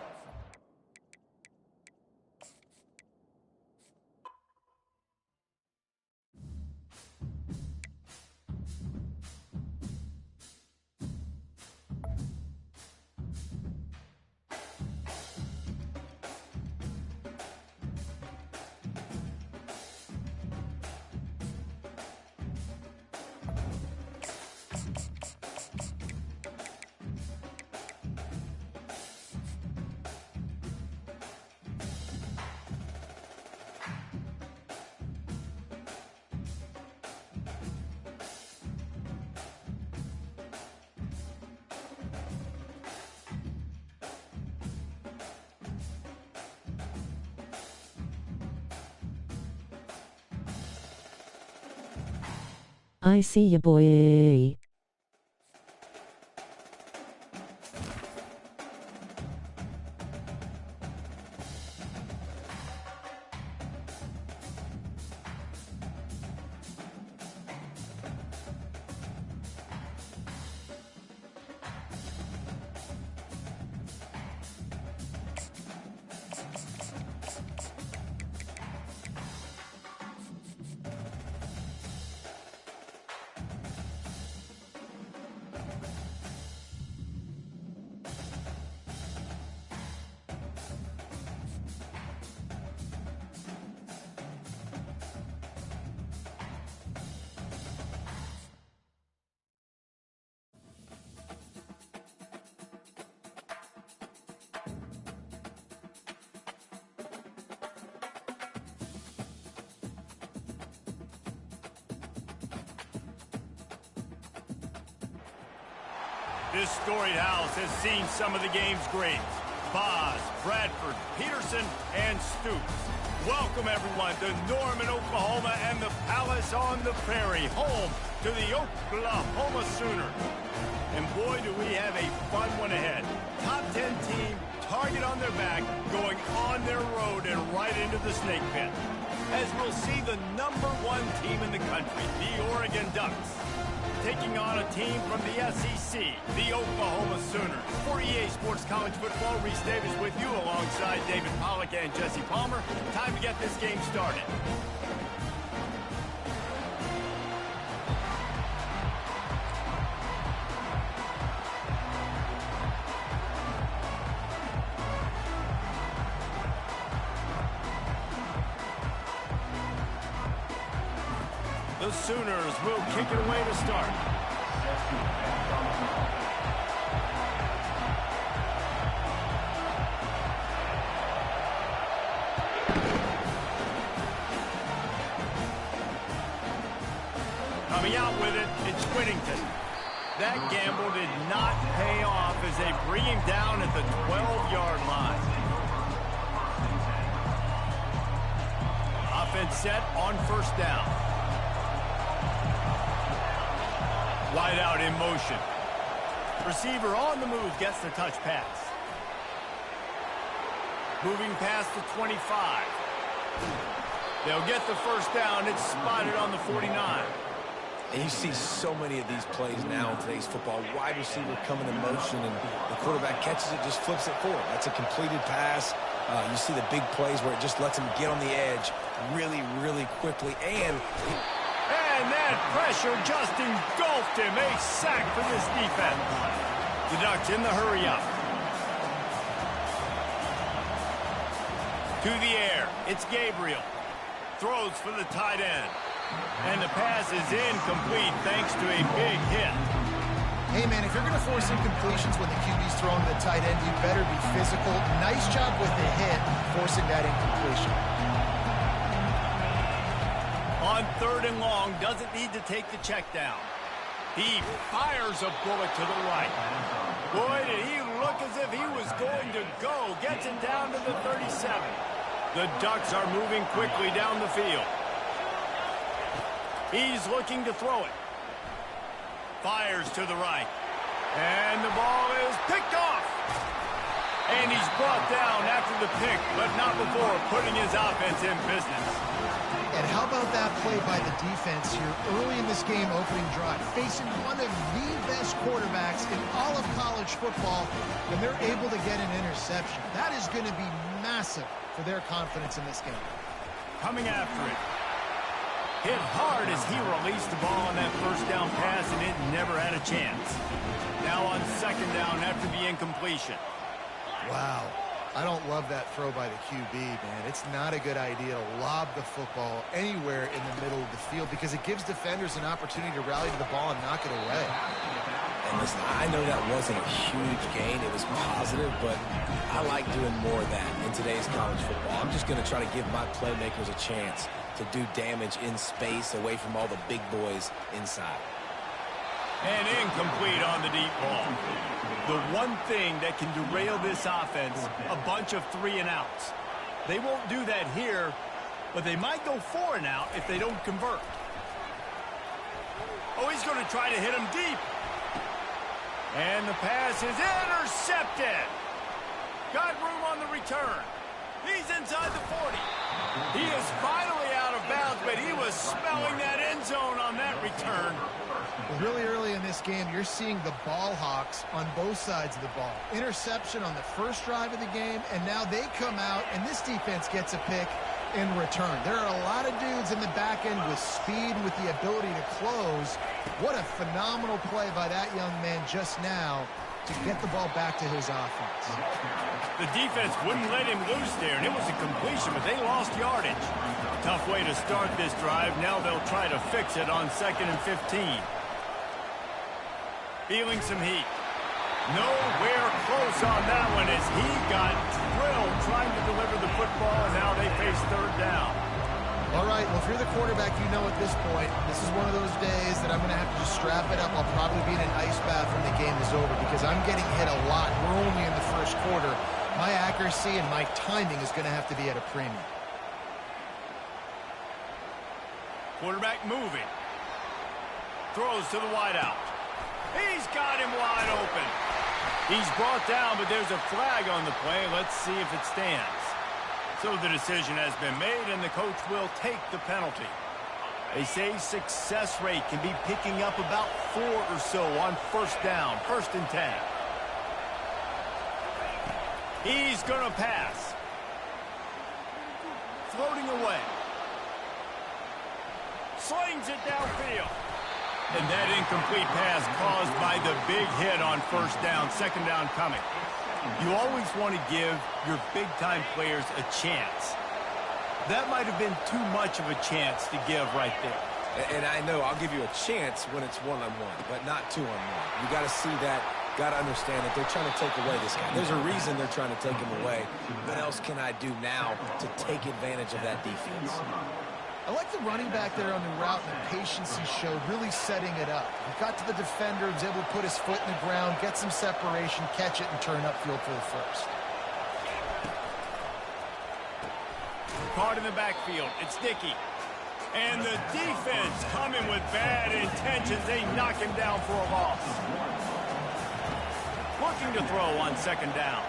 I see ya, boy. This storied house has seen some of the game's greats. Boz, Bradford, Peterson, and Stoops. Welcome, everyone, to Norman, Oklahoma, and the Palace on the Prairie, home to the Oklahoma Sooners. And boy, do we have a fun one ahead. Top 10 team, target on their back, going on their road and right into the snake pit. As we'll see the #1 team in the country, the Oregon Ducks, taking on a team from the SEC, the Oklahoma Sooners. For EA Sports College Football, Reese Davis with you alongside David Pollack and Jesse Palmer. Time to get this game started. The Sooners will kick it away to start. Coming out with it, it's Whittington. That gamble did not pay off as they bring him down at the 12-yard line. Offense set on first down. Wide out in motion. Receiver on the move gets the touch pass. Moving past the 25. They'll get the first down. It's spotted on the 49. And you see so many of these plays now in today's football. Wide receiver coming in motion, and the quarterback catches it, just flips it forward. That's a completed pass. You see the big plays where it just lets him get on the edge really, really quickly. And that pressure just engulfed him. A sack for this defense. The Ducks in the hurry up. To the air, it's Gabriel. Throws for the tight end. And the pass is incomplete thanks to a big hit. Hey, man, if you're going to force incompletions when the QB's throwing to the tight end, you better be physical. Nice job with the hit, forcing that incompletion. On 3rd and long, doesn't need to take the check down. He fires a bullet to the right. Boy, did he look as if he was going to go. Gets it down to the 37. The Ducks are moving quickly down the field. He's looking to throw it. Fires to the right. And the ball is picked off. And he's brought down after the pick, but not before putting his offense in business. And how about that play by the defense here early in this game opening drive, facing one of the best quarterbacks in all of college football, and they're able to get an interception. That is going to be massive for their confidence in this game. Coming after it. Hit hard as he released the ball on that first down pass, and it never had a chance. Now on 2nd down after the incompletion. Wow. I don't love that throw by the QB, man. It's not a good idea to lob the football anywhere in the middle of the field because it gives defenders an opportunity to rally to the ball and knock it away. And listen, I know that wasn't a huge gain. It was positive, but I like doing more of that in today's college football. I'm just going to try to give my playmakers a chance to do damage in space away from all the big boys inside. And incomplete on the deep ball. The one thing that can derail this offense, a bunch of 3-and-outs. They won't do that here, but they might go 4-and-out if they don't convert. Oh, he's going to try to hit him deep. And the pass is intercepted. Got room on the return. He's inside the 40. He is finally out of bounds, but he was smelling that end zone on that return. Well, really early in this game, you're seeing the ball hawks on both sides of the ball. Interception on the first drive of the game, and now they come out, and this defense gets a pick in return. There are a lot of dudes in the back end with speed, with the ability to close. What a phenomenal play by that young man just now to get the ball back to his offense. The defense wouldn't let him loose there, and it was a completion, but they lost yardage. Tough way to start this drive. Now they'll try to fix it on 2nd and 15. Feeling some heat. Nowhere close on that one as he got drilled trying to deliver the football, and now they face 3rd down. All right, well, if you're the quarterback, you know at this point, this is one of those days that I'm going to have to just strap it up. I'll probably be in an ice bath when the game is over because I'm getting hit a lot. We're only in the first quarter. My accuracy and my timing is going to have to be at a premium. Quarterback moving. Throws to the wideout. He's got him wide open. He's brought down, but there's a flag on the play. Let's see if it stands. So the decision has been made, and the coach will take the penalty. They say success rate can be picking up about 4 or so on 1st down, 1st and 10. He's going to pass. Floating away. Slings it downfield. And that incomplete pass caused by the big hit on 1st down, 2nd down coming. You always want to give your big-time players a chance. That might have been too much of a chance to give right there. And I know I'll give you a chance when it's one-on-one, but not two-on-one. You got to see that, got to understand that they're trying to take away this guy. There's a reason they're trying to take him away. What else can I do now to take advantage of that defense? I like the running back there on the route and the patience he showed, really setting it up. He got to the defender, was able to put his foot in the ground, get some separation, catch it, and turn upfield for the first. Caught in the backfield. It's Dickey. And the defense coming with bad intentions. They knock him down for a loss. Looking to throw on 2nd down.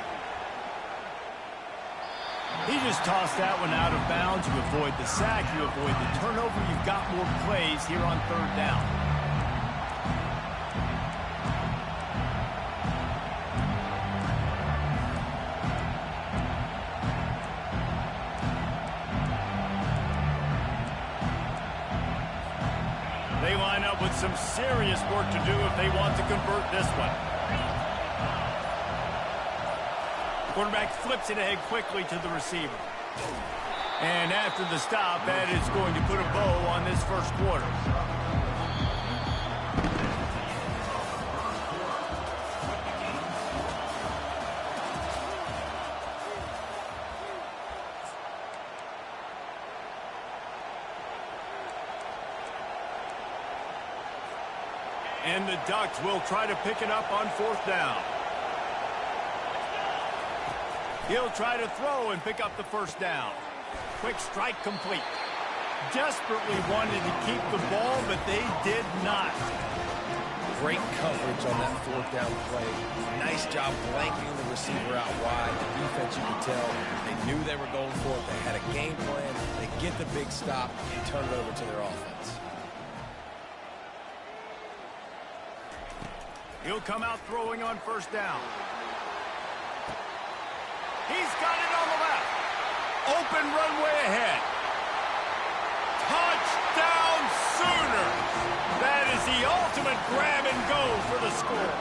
He just tossed that one out of bounds. You avoid the sack. You avoid the turnover. You've got more plays here on 3rd down. They line up with some serious work to do if they want to convert this one. Quarterback flips it ahead quickly to the receiver. And after the stop, that is going to put a bow on this first quarter. And the Ducks will try to pick it up on fourth down. He'll try to throw and pick up the first down. Quick strike complete. Desperately wanted to keep the ball, but they did not. Great coverage on that fourth down play. Nice job blanking the receiver out wide. The defense, you could tell, they knew they were going for it. They had a game plan. They get the big stop and turn it over to their offense. He'll come out throwing on first down. He's got it on the left. Open runway ahead. Touchdown Sooners! That is the ultimate grab and go for the score.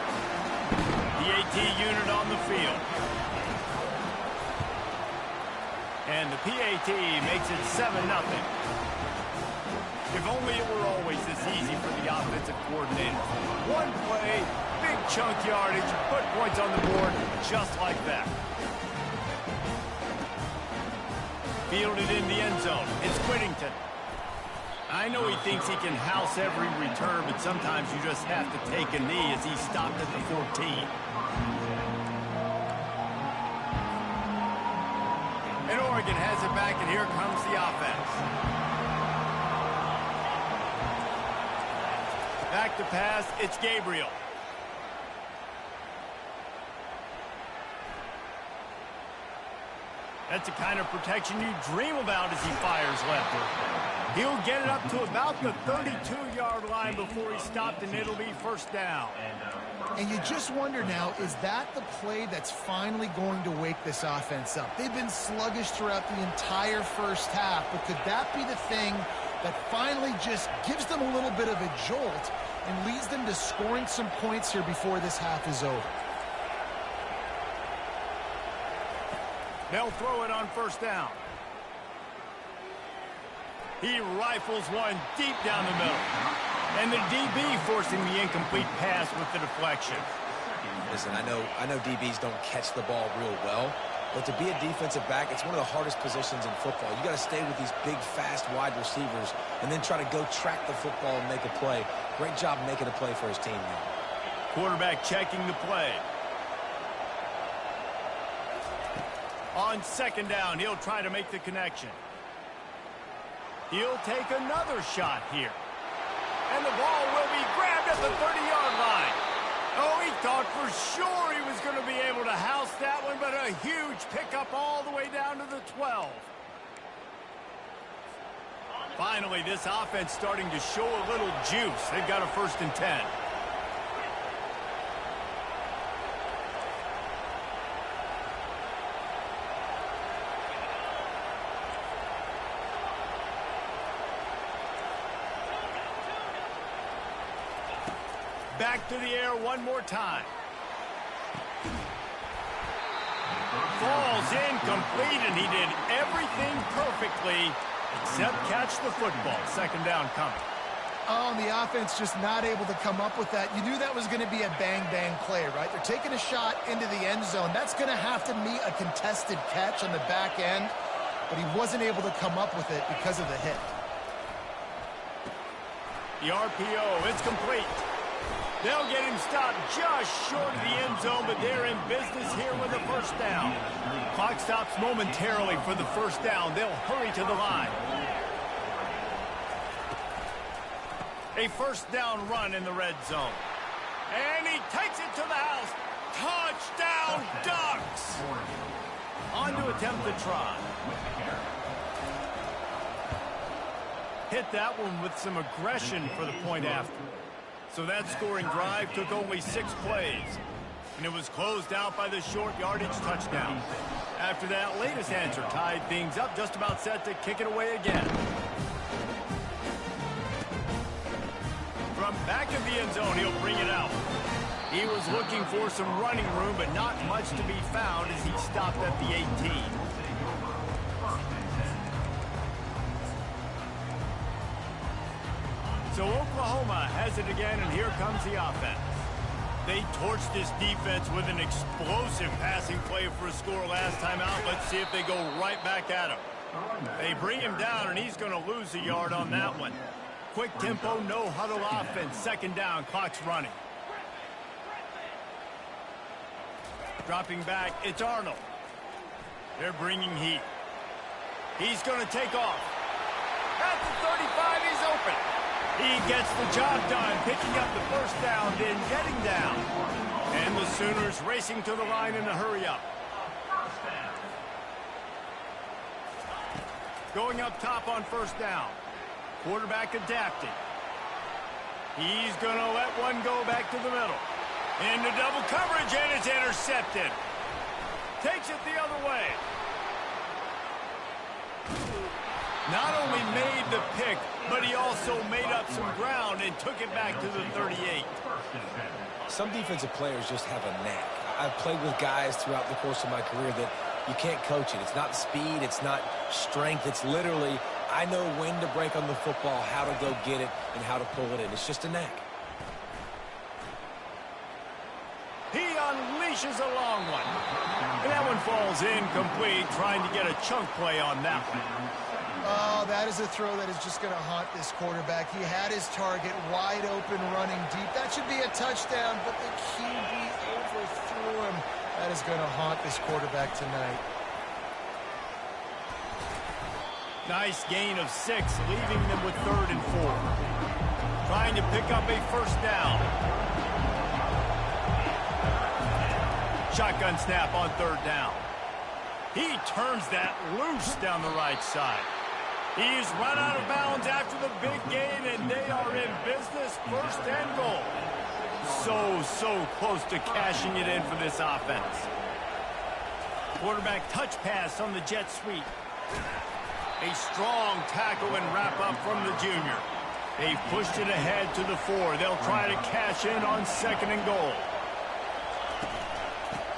The AT unit on the field. And the PAT makes it 7-0. If only it were always this easy for the offensive coordinator. One play, big chunk yardage, put points on the board just like that. Fielded in the end zone. It's Whittington. I know he thinks he can house every return, but sometimes you just have to take a knee as he stopped at the 14. And Oregon has it back, and here comes the offense. Back to pass, it's Gabriel. That's the kind of protection you dream about as he fires left. He'll get it up to about the 32-yard line before he's stopped, and it'll be first down. And you just wonder now, is that the play that's finally going to wake this offense up? They've been sluggish throughout the entire first half, but could that be the thing that finally just gives them a little bit of a jolt and leads them to scoring some points here before this half is over? They'll throw it on first down. He rifles one deep down the middle. And the DB forcing the incomplete pass with the deflection. Listen, I know DBs don't catch the ball real well, but to be a defensive back, it's one of the hardest positions in football. You got to stay with these big, fast, wide receivers and then try to go track the football and make a play. Great job making a play for his team there. Quarterback checking the play. On second down, he'll try to make the connection. He'll take another shot here. And the ball will be grabbed at the 30-yard line. Oh, he thought for sure he was going to be able to house that one, but a huge pickup all the way down to the 12. Finally, this offense starting to show a little juice. They've got a 1st and 10. Back to the air one more time. Falls incomplete, and he did everything perfectly except catch the football. Second down coming. Oh, and the offense just not able to come up with that. You knew that was going to be a bang-bang play, right? They're taking a shot into the end zone. That's going to have to meet a contested catch on the back end, but he wasn't able to come up with it because of the hit. The RPO, it's complete. They'll get him stopped just short of the end zone, but they're in business here with a first down. Clock stops momentarily for the first down. They'll hurry to the line. A first down run in the red zone. And he takes it to the house. Touchdown, Ducks! On to attempt the try. Hit that one with some aggression for the point after. So that scoring drive took only 6 plays. And it was closed out by the short yardage touchdown. After that latest answer tied things up, just about set to kick it away again. From back of the end zone, he'll bring it out. He was looking for some running room, but not much to be found as he stopped at the 18. So Oklahoma has it again, and here comes the offense. They torched this defense with an explosive passing play for a score last time out. Let's see if they go right back at him. They bring him down, and he's going to lose a yard on that one. Quick tempo, no huddle offense. Second down, clock's running. Dropping back, it's Arnold. They're bringing heat. He's going to take off. At the 35, he's open. He gets the job done, picking up the first down, then getting down. And the Sooners racing to the line in a hurry-up. Going up top on first down. Quarterback adapting. He's going to let one go back to the middle. Into double coverage, and it's intercepted. Takes it the other way. Not only made the pick, but he also made up some ground and took it back to the 38. Some defensive players just have a knack. I've played with guys throughout the course of my career that you can't coach it. It's not speed, it's not strength. It's literally, I know when to break on the football, how to go get it, and how to pull it in. It's just a knack. He unleashes a long one. And that one falls incomplete, trying to get a chunk play on that one. Oh, that is a throw that is just going to haunt this quarterback. He had his target wide open, running deep. That should be a touchdown, but the QB overthrew him. That is going to haunt this quarterback tonight. Nice gain of 6, leaving them with 3rd and 4. Trying to pick up a first down. Shotgun snap on 3rd down. He turns that loose down the right side. He's run out of bounds after the big gain, and they are in business, 1st and goal. So close to cashing it in for this offense. Quarterback touch pass on the jet sweep. A strong tackle and wrap up from the junior. They've pushed it ahead to the 4. They'll try to cash in on 2nd and goal.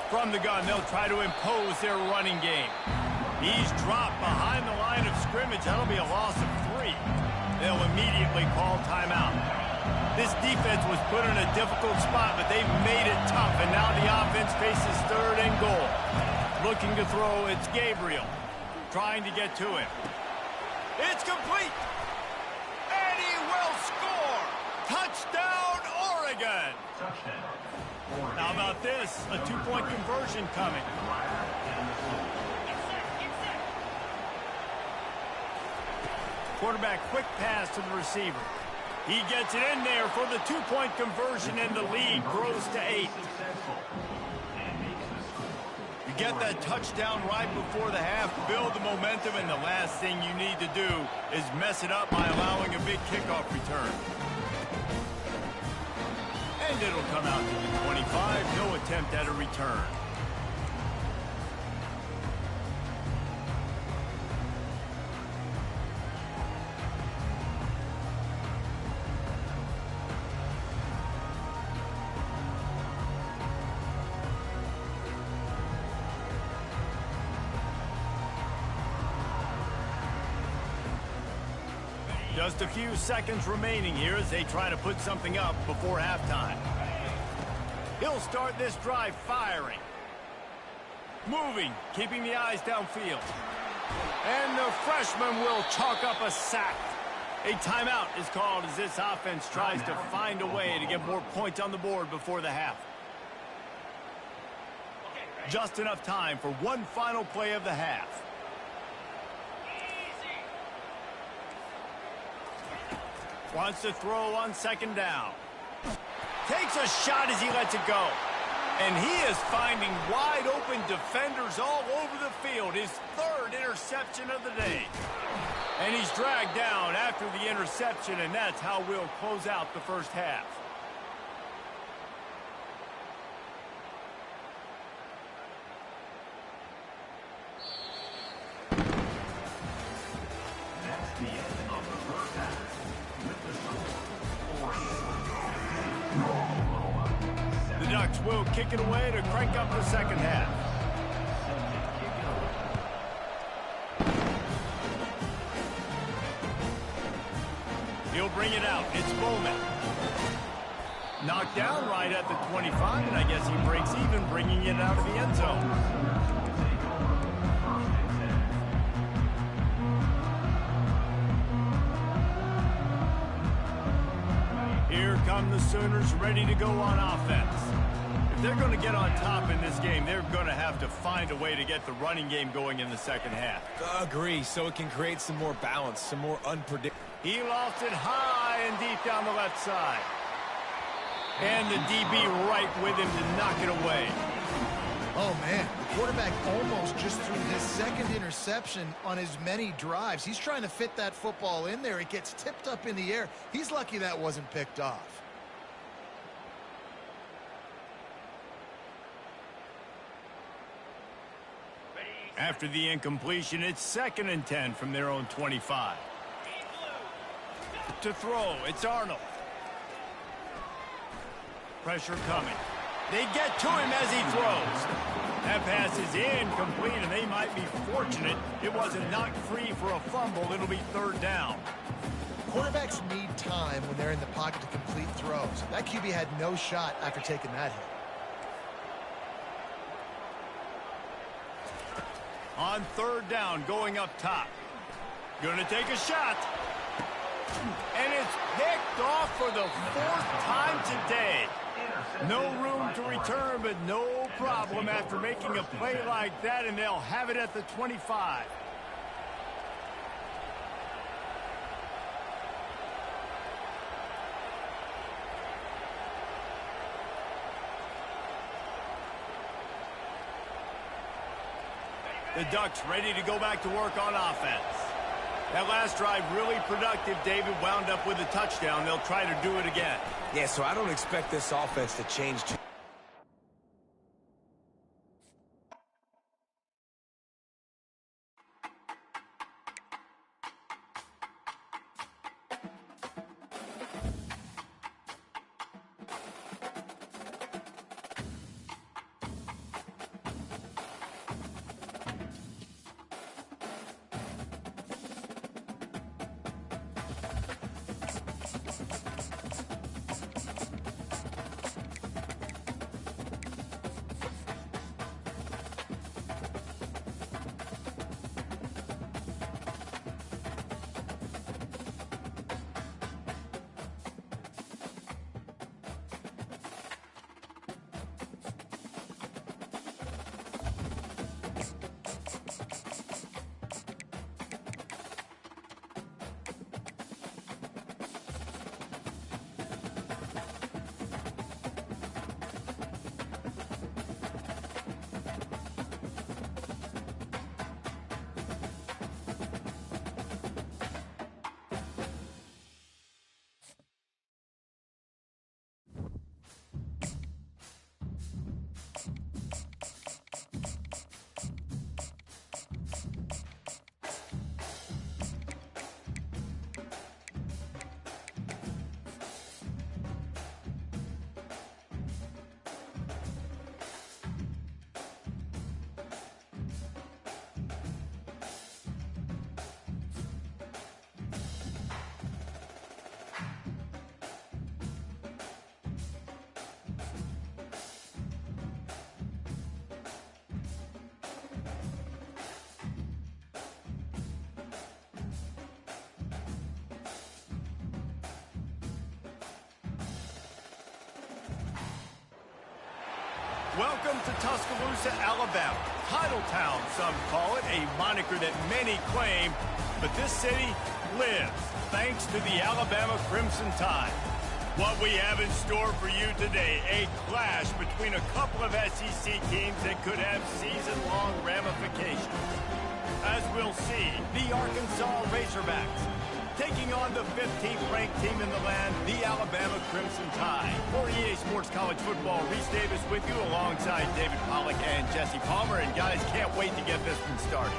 From the gun, they'll try to impose their running game. He's dropped behind the line of scrimmage. That'll be a loss of 3. They'll immediately call timeout. This defense was put in a difficult spot, but they've made it tough, and now the offense faces 3rd and goal. Looking to throw, it's Gabriel. Trying to get to him. It's complete! And he will score! Touchdown, Oregon! How about this? A 2-point conversion coming. Quarterback quick pass to the receiver. He gets it in there for the 2-point conversion, and the lead grows to 8. You get that touchdown right before the half, build the momentum, and the last thing you need to do is mess it up by allowing a big kickoff return. And it'll come out to the 25, no attempt at a return. Just a few seconds remaining here as they try to put something up before halftime. He'll start this drive firing. Moving, keeping the eyes downfield. And the freshman will chalk up a sack. A timeout is called as this offense tries to find a way to get more points on the board before the half. Just enough time for one final play of the half. Wants to throw on 2nd down. Takes a shot as he lets it go. And he is finding wide open defenders all over the field. His 3rd interception of the day. And he's dragged down after the interception, and that's how we'll close out the first half. That's the end of the first half. The Ducks will kick it away to crank up the second half. He'll bring it out. It's Bowman. Knocked down right at the 25, and I guess he breaks even, bringing it out of the end zone. Here come the Sooners ready to go on offense. If they're going to get on top in this game, they're going to have to find a way to get the running game going in the second half. Agree, so it can create some more balance, some more unpredictable. He lost it high and deep down the left side. And the DB right with him to knock it away. Oh, man, the quarterback almost just threw his second interception on as many drives. He's trying to fit that football in there. It gets tipped up in the air. He's lucky that wasn't picked off. After the incompletion, it's 2nd and 10 from their own 25. To throw, it's Arnold. Pressure coming. They get to him as he throws. That pass is incomplete, and they might be fortunate it wasn't knocked free for a fumble. It'll be 3rd down. Quarterbacks need time when they're in the pocket to complete throws. That QB had no shot after taking that hit. On 3rd down, going up top. Gonna take a shot. And it's picked off for the 4th time today. No room to return, but no problem after making a play like that, and they'll have it at the 25. The Ducks ready to go back to work on offense. That last drive really productive. David wound up with a touchdown. They'll try to do it again. Yeah, so I don't expect this offense to change too. Welcome to Tuscaloosa, Alabama. Titletown, some call it, a moniker that many claim, but this city lives thanks to the Alabama Crimson Tide. What we have in store for you today, a clash between a couple of SEC teams that could have season-long ramifications. As we'll see, the Arkansas Razorbacks taking on the 15th ranked team in the land, the Alabama Crimson Tide. For EA Sports College Football, Reese Davis with you alongside David Pollack and Jesse Palmer. And guys, can't wait to get this one started.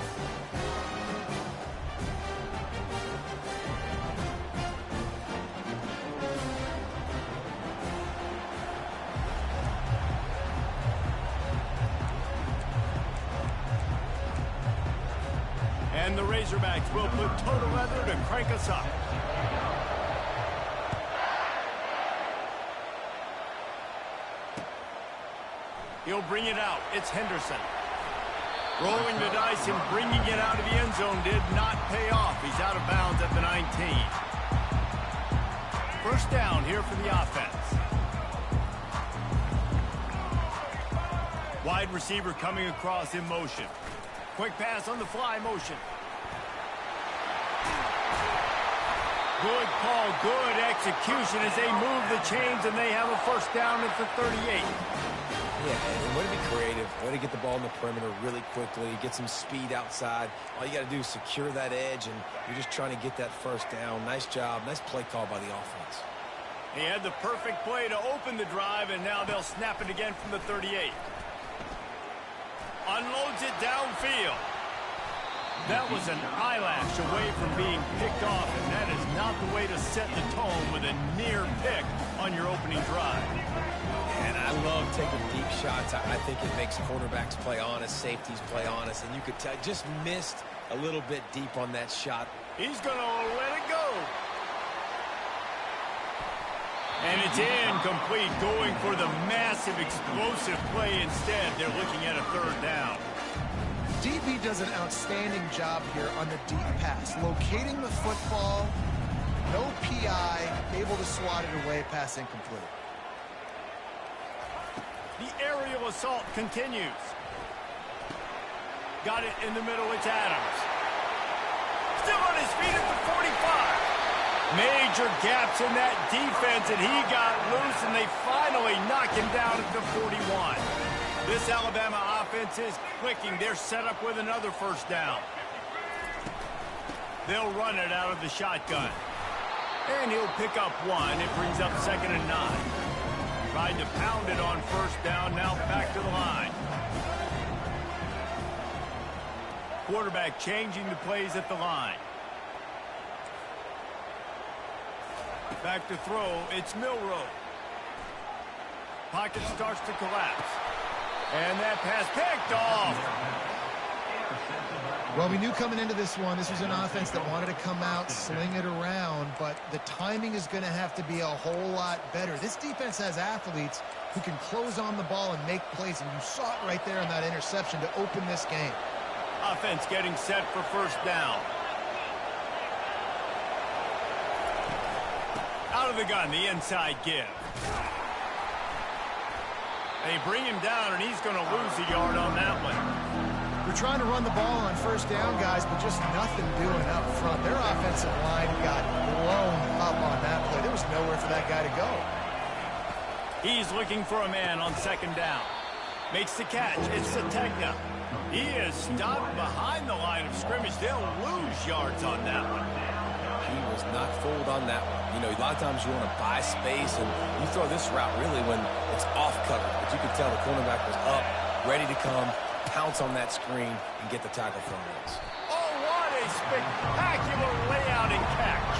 And the Razorbacks will put total leather to crank us up. He'll bring it out. It's Henderson. Rolling the dice and bringing it out of the end zone did not pay off. He's out of bounds at the 19. First down here for the offense. Wide receiver coming across in motion. Quick pass on the fly motion. Good call, good execution as they move the chains and they have a first down at the 38. Yeah, and way to be creative, way to get the ball in the perimeter really quickly, get some speed outside. All you got to do is secure that edge, and you're just trying to get that first down. Nice job, nice play call by the offense. He had the perfect play to open the drive, and now they'll snap it again from the 38. Unloads it downfield. That was an eyelash away from being picked off, and that is not the way to set the tone with a near pick on your opening drive. And I love taking deep shots. I think it makes cornerbacks play honest, safeties play honest, and you could tell just missed a little bit deep on that shot. He's going to let it go. And it's incomplete, going for the massive explosive play instead. They're looking at a third down. DB does an outstanding job here on the deep pass, locating the football, no PI, able to swat it away, pass incomplete. The aerial assault continues. Got it in the middle, it's Adams. Still on his feet at the 45. Major gaps in that defense, and he got loose, and they finally knock him down at the 41. This Alabama offense is clicking. They're set up with another first down. They'll run it out of the shotgun. And he'll pick up one. It brings up 2nd and 9. Tried to pound it on first down, now back to the line. Quarterback changing the plays at the line. Back to throw, it's Milroe. Pocket starts to collapse. And that pass picked off. Well, we knew coming into this one, this was an offense that wanted to come out, sling it around, but the timing is going to have to be a whole lot better. This defense has athletes who can close on the ball and make plays, and you saw it right there in that interception to open this game. Offense getting set for first down. Out of the gun, the inside give. They bring him down, and he's going to lose a yard on that one. We're trying to run the ball on first down, guys, but just nothing doing up front. Their offensive line got blown up on that play. There was nowhere for that guy to go. He's looking for a man on 2nd down. Makes the catch. It's Sategna. He is stopped behind the line of scrimmage. They'll lose yards on that one. He was not fooled on that one. You know, a lot of times you want to buy space, and you throw this route really when it's off cover. But you could tell the cornerback was up, ready to come, pounce on that screen, and get the tackle from this. Oh, what a spectacular layout and catch.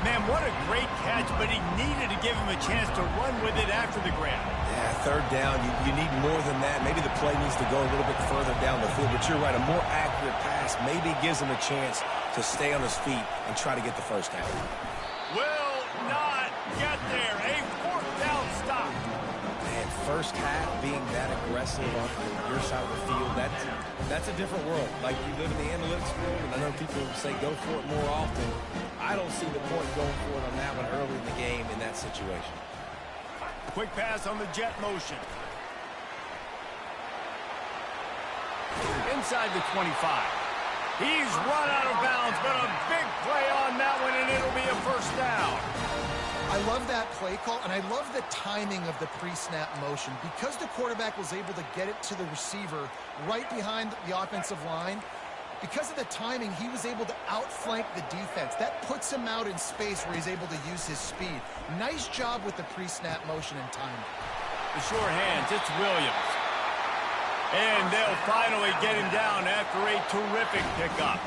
Man, what a great catch, but he needed to give him a chance to run with it after the grab. Yeah, 3rd down, you need more than that. Maybe the play needs to go a little bit further down the field, but you're right, a more accurate pass maybe gives him a chance to stay on his feet and try to get the first down. Will not get there. A 4th down stop. Man, first half being that aggressive on your side of the field, that's a different world. Like, you live in the analytics world, and I know people say go for it more often. I don't see the point going for it on that one early in the game in that situation. Quick pass on the jet motion. Inside the 25. He's run out of bounds, but a big play on that one, and it'll be a first down. I love that play call, and I love the timing of the pre-snap motion. Because the quarterback was able to get it to the receiver right behind the offensive line, because of the timing, he was able to outflank the defense. That puts him out in space where he's able to use his speed. Nice job with the pre-snap motion and timing. The short hands, it's Williams. And they'll finally get him down after a terrific pickup.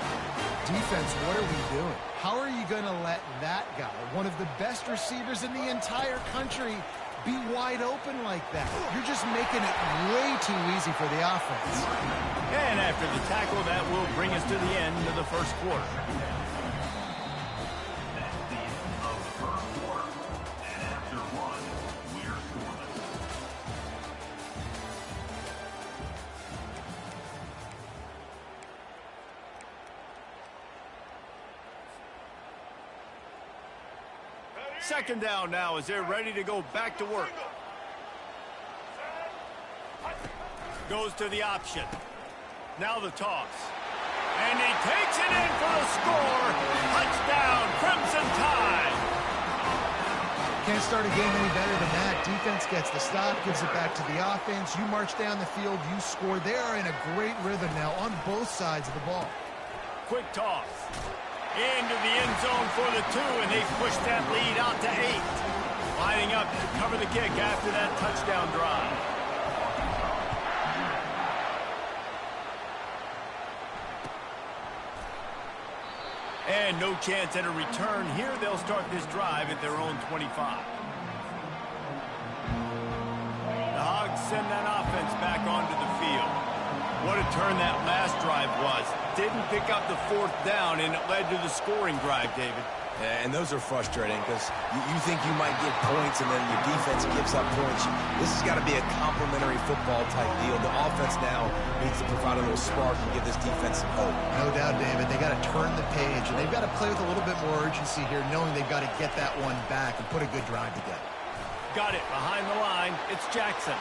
Defense, what are we doing? How are you going to let that guy, one of the best receivers in the entire country, be wide open like that? You're just making it way too easy for the offense. And after the tackle, that will bring us to the end of the first quarter. That's the end of the first quarter. And after one, we're scoreless. second down now as they're ready to go back to work. Goes to the option. Now the toss. And he takes it in for the score. Touchdown, Crimson Tide. Can't start a game any better than that. Defense gets the stop, gives it back to the offense. You march down the field, you score. They are in a great rhythm now on both sides of the ball. Quick toss. Into the end zone for the 2, and they push that lead out to 8. Lining up to cover the kick after that touchdown drive. And no chance at a return here. They'll start this drive at their own 25. The Hogs send that offense back onto the field. What a turn that last drive was. Didn't pick up the 4th down, and it led to the scoring drive, David. Yeah, and those are frustrating because you think you might get points and then your defense gives up points. This has got to be a complementary football type deal. The offense now needs to provide a little spark and give this defense some hope. No doubt, David. They got to turn the page, and they've got to play with a little bit more urgency here, knowing they've got to get that one back and put a good drive together. Got it behind the line. It's Jackson.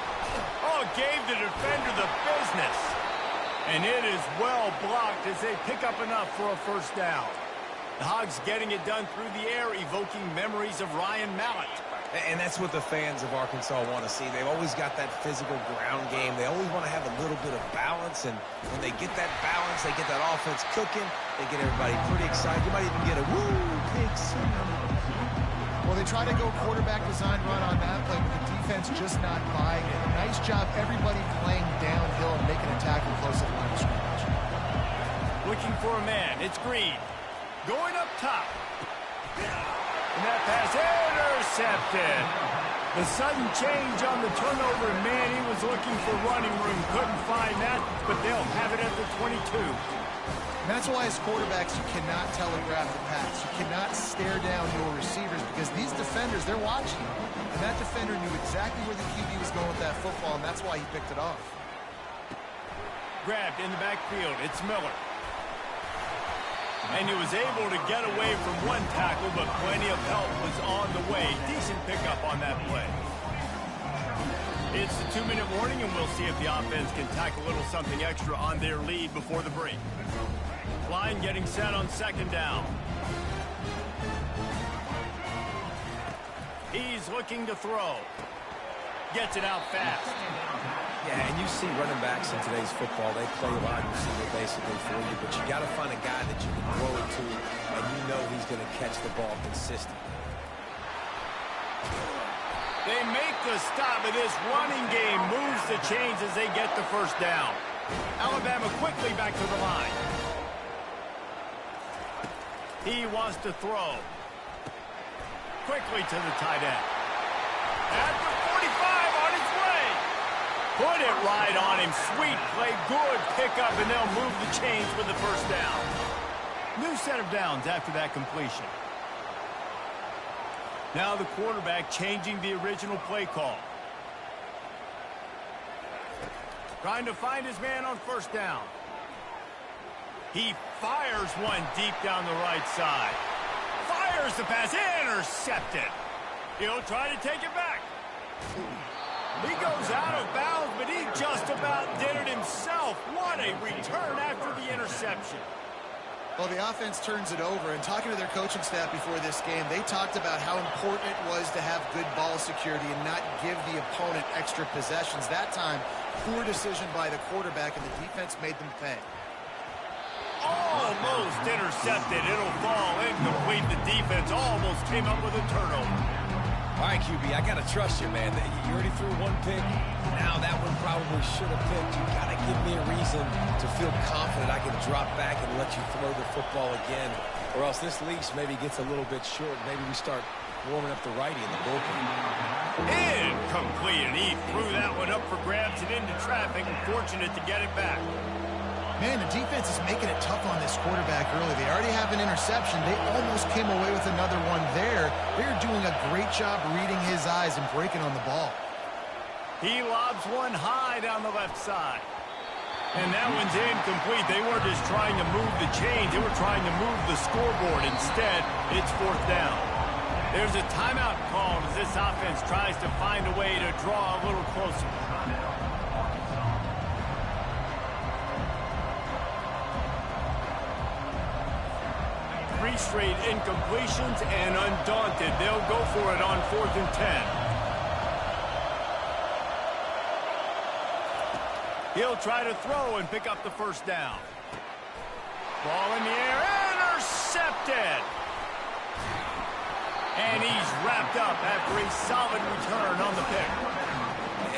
Oh, gave the defender the business. And it is well blocked as they pick up enough for a first down. The Hogs getting it done through the air, evoking memories of Ryan Mallett. And that's what the fans of Arkansas want to see. They've always got that physical ground game. They always want to have a little bit of balance. And when they get that balance, they get that offense cooking. They get everybody pretty excited. You might even get a woo, big Well, they try to go quarterback design run on that play, but the defense just not buying it. Nice job, everybody playing downhill and making a tackle close to the line of scrimmage. Looking for a man. It's Green. Going up top. And that pass intercepted. The sudden change on the turnover, and man, he was looking for running room. Couldn't find that, but they'll have it at the 22. And that's why as quarterbacks, you cannot telegraph the pass. You cannot stare down your receivers because these defenders, they're watching you. And that defender knew exactly where the QB was going with that football, and that's why he picked it off. Grabbed in the backfield. It's Miller. And he was able to get away from one tackle, but plenty of help was on the way. Decent pickup on that play. It's the 2-minute warning, and we'll see if the offense can tack a little something extra on their lead before the break. Line getting set on second down. He's looking to throw. Gets it out fast. Yeah, and you see running backs in today's football, they play wide receiver basically for you, but you got to find a guy that you can throw it to, and you know he's going to catch the ball consistently. They make the stop, and this running game moves the chains as they get the first down. Alabama quickly back to the line. He wants to throw. Quickly to the tight end. At the 45 on his way. Put it right on him. Sweet play, good pickup, and they'll move the chains with the first down. New set of downs after that completion. Now the quarterback changing the original play call. Trying to find his man on first down. He fires one deep down the right side. Fires the pass, intercepted. He'll try to take it back. He goes out of bounds, but he just about did it himself. What a return after the interception. Well, the offense turns it over, and talking to their coaching staff before this game, they talked about how important it was to have good ball security and not give the opponent extra possessions. That time, poor decision by the quarterback, and the defense made them pay. Almost intercepted. It'll fall incomplete. The defense almost came up with a turnover. All right, QB, I got to trust you, man. You already threw one pick. Now that one probably should have picked. You got to give me a reason to feel confident I can drop back and let you throw the football again. Or else this leash maybe gets a little bit short. Maybe we start warming up the righty in the bullpen. Incomplete, and he threw that one up for grabs and into traffic. Fortunate to get it back. Man, the defense is making it tough on this quarterback early. They already have an interception. They almost came away with another one there. They're doing a great job reading his eyes and breaking on the ball. He lobs one high down the left side. And that one's incomplete. They weren't just trying to move the chains. They were trying to move the scoreboard. Instead, it's fourth down. There's a timeout called as this offense tries to find a way to draw a little closer. 3 straight incompletions, and undaunted, they'll go for it on 4th and 10. He'll try to throw and pick up the first down. Ball in the air, intercepted! And he's wrapped up after a solid return on the pick.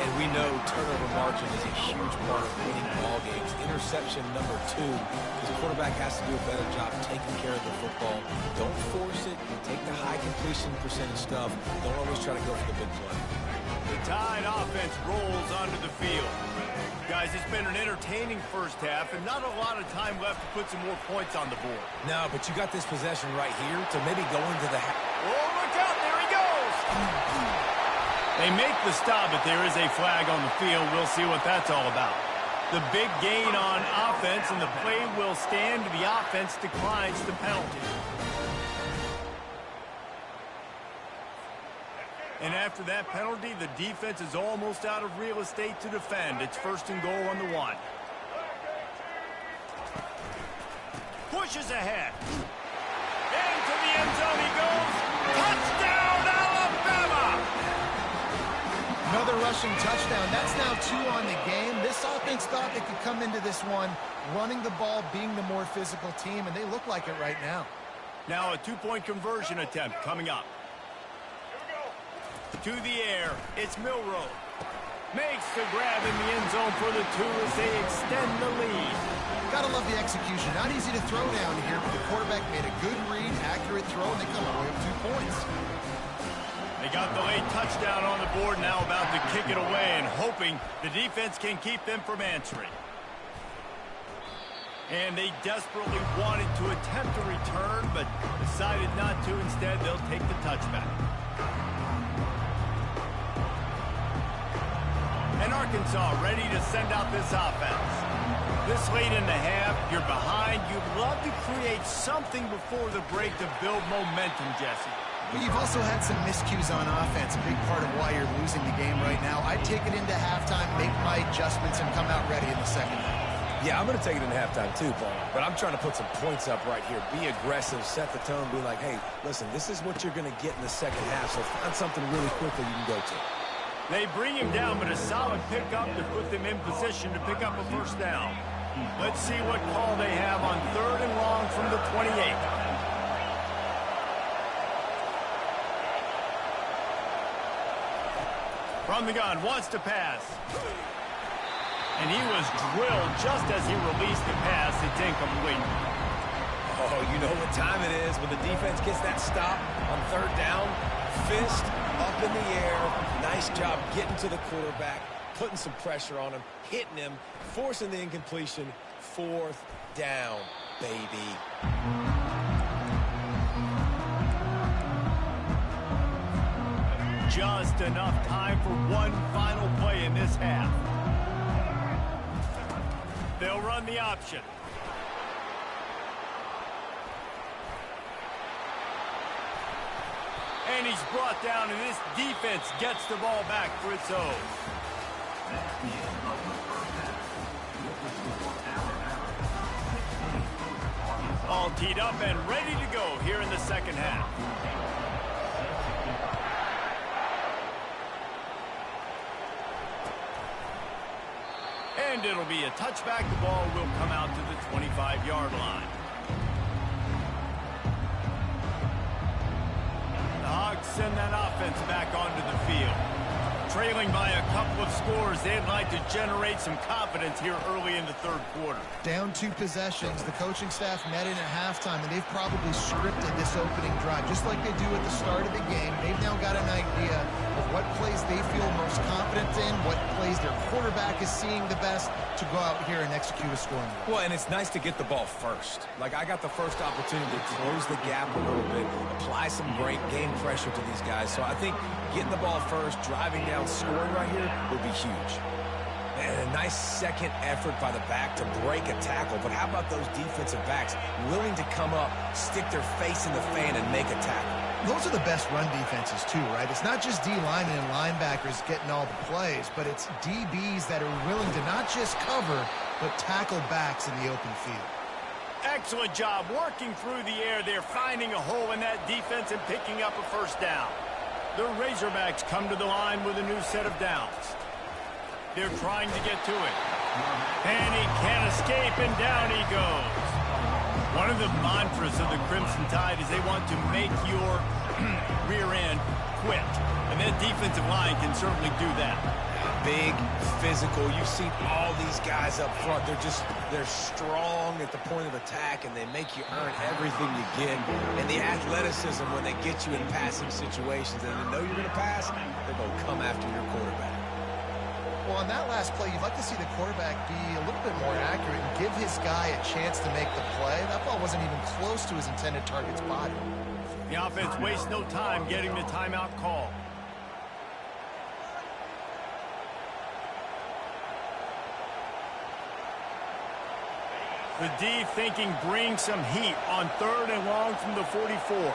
And we know turnover margin is a huge part of winning ball games. Interception number 2, because the quarterback has to do a better job taking care of the football. Don't force it. Take the high completion percentage stuff. Don't always try to go for the big play. The Tide offense rolls onto the field. Guys, it's been an entertaining first half and not a lot of time left to put some more points on the board. No, but you got this possession right here to maybe go into the half. Oh, look out, there he goes! They make the stop, but there is a flag on the field. We'll see what that's all about. The big gain on offense, and the play will stand. The offense declines the penalty. And after that penalty, the defense is almost out of real estate to defend. It's 1st and goal on the 1. Pushes ahead. Into the end zone he goes. Touchdown, Alabama! Another rushing touchdown. That's now 2 on the game. This offense thought they could come into this one running the ball, being the more physical team, and they look like it right now. Now a 2-point conversion attempt coming up. To the air, it's Milroe. Makes the grab in the end zone for the 2 as they extend the lead. Gotta love the execution. Not easy to throw down here, but the quarterback made a good read, accurate throw, and they come away with 2 points. They got the late touchdown on the board, now about to kick it away and hoping the defense can keep them from answering. And they desperately wanted to attempt a return, but decided not to. Instead, they'll take the touchback. And Arkansas ready to send out this offense. This late in the half, you're behind. You'd love to create something before the break to build momentum, Jesse. But you've also had some miscues on offense, a big part of why you're losing the game right now. I'd take it into halftime, make my adjustments, and come out ready in the second half. Yeah, I'm going to take it into halftime too, Paul. But I'm trying to put some points up right here. Be aggressive, set the tone, be like, hey, listen, this is what you're going to get in the second half, so find something really quickly you can go to. They bring him down, but a solid pickup to put them in position to pick up a first down. Let's see what call they have on 3rd and long from the 28. From the gun, wants to pass. And he was drilled just as he released the pass. It's incomplete. Oh, you know what time it is when the defense gets that stop on 3rd down. Fist up in the air. Nice job getting to the quarterback, putting some pressure on him, hitting him, forcing the incompletion. 4th down, baby. Just enough time for one final play in this half. They'll run the option. And he's brought down, and this defense gets the ball back for its own. All teed up and ready to go here in the second half. And it'll be a touchback. The ball will come out to the 25-yard line. The Hogs send that offense back onto the field. Trailing by a couple of scores, they'd like to generate some confidence here early in the 3rd quarter. Down 2 possessions. The coaching staff met in at halftime, and they've probably scripted this opening drive, just like they do at the start of the game. They've now got an idea of what plays they feel most confident in, what plays their quarterback is seeing the best to go out here and execute a scoring. Well, and it's nice to get the ball first. Like, I got the first opportunity to close the gap a little bit, apply some great game pressure to these guys. So I think getting the ball first, driving down, scoring right here would be huge. And a nice second effort by the back to break a tackle. But how about those defensive backs willing to come up, stick their face in the fan, and make a tackle? Those are the best run defenses too, right? It's not just D linemen and linebackers getting all the plays, but it's DBs that are willing to not just cover, but tackle backs in the open field. Excellent job working through the air there, finding a hole in that defense and picking up a first down. The Razorbacks come to the line with a new set of downs. They're trying to get to it. And he can't escape, and down he goes. One of the mantras of the Crimson Tide is they want to make your rear end quit. And that defensive line can certainly do that. Big, physical. You've seen all these guys up front. They're strong at the point of attack, and they make you earn everything you get. And the athleticism when they get you in passing situations and they know you're going to pass, they're going to come after your quarterback. Well, on that last play, you'd like to see the quarterback be a little bit more accurate and give his guy a chance to make the play. That ball wasn't even close to his intended target's body. The offense wastes no time getting the timeout call. The D thinking bring some heat on 3rd and long from the 44.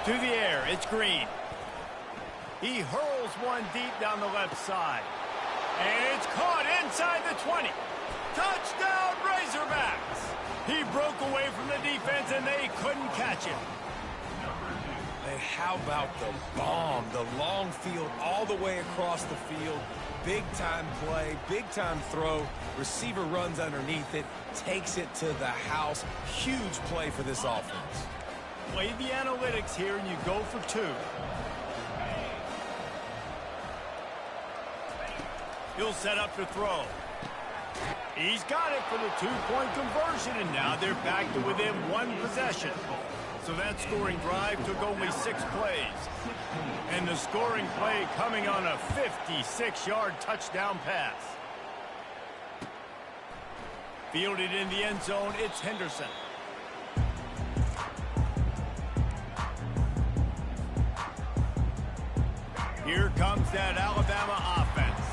To the air, it's Green. He hurls one deep down the left side. And it's caught inside the 20. Touchdown, Razorbacks! He broke away from the defense and they couldn't catch him. And how about the bomb, the long field all the way across the field. Big-time play, big-time throw. Receiver runs underneath it, takes it to the house. Huge play for this offense. Play the analytics here and you go for 2. He'll set up to throw. He's got it for the 2-point conversion, and now they're back to within 1 possession. So that scoring drive took only 6 plays. And the scoring play coming on a 56-yard touchdown pass. Fielded in the end zone, it's Henderson. Here comes that Alabama offense.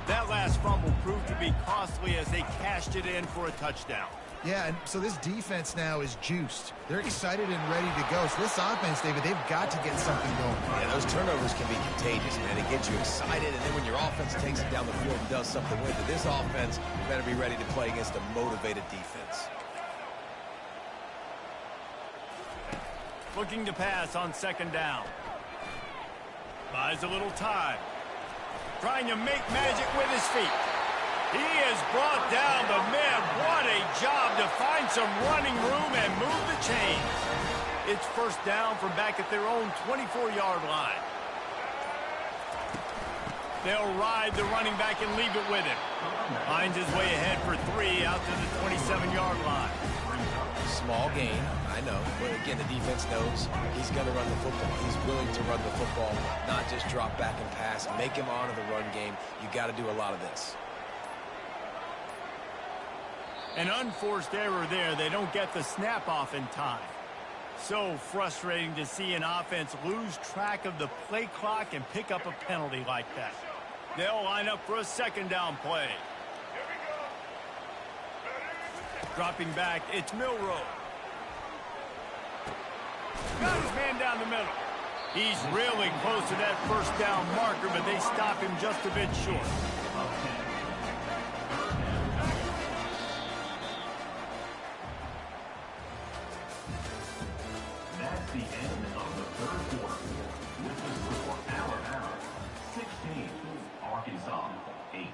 That last fumble proved to be costly as they cashed it in for a touchdown. Yeah, and so this defense now is juiced. They're excited and ready to go. So this offense, David, they've got to get something going. Yeah, those turnovers can be contagious, man. It gets you excited, and then when your offense takes it down the field and does something with it, this offense better be ready to play against a motivated defense. Looking to pass on 2nd down. Buys a little time. Trying to make magic with his feet. He has brought down the men. What a job to find some running room and move the chains. It's 1st down from back at their own 24-yard line. They'll ride the running back and leave it with him. Finds his way ahead for 3 out to the 27-yard line. Small gain, I know, but again, the defense knows he's going to run the football. He's willing to run the football, not just drop back and pass, make him honor the run game. You got to do a lot of this. An unforced error there. They don't get the snap off in time. So frustrating to see an offense lose track of the play clock and pick up a penalty like that. They'll line up for a 2nd down play. Dropping back, it's Milroe. Got his man down the middle. He's really close to that 1st down marker, but they stop him just a bit short. That's the end of the 3rd quarter. With the score, Alabama 16, Arkansas 8.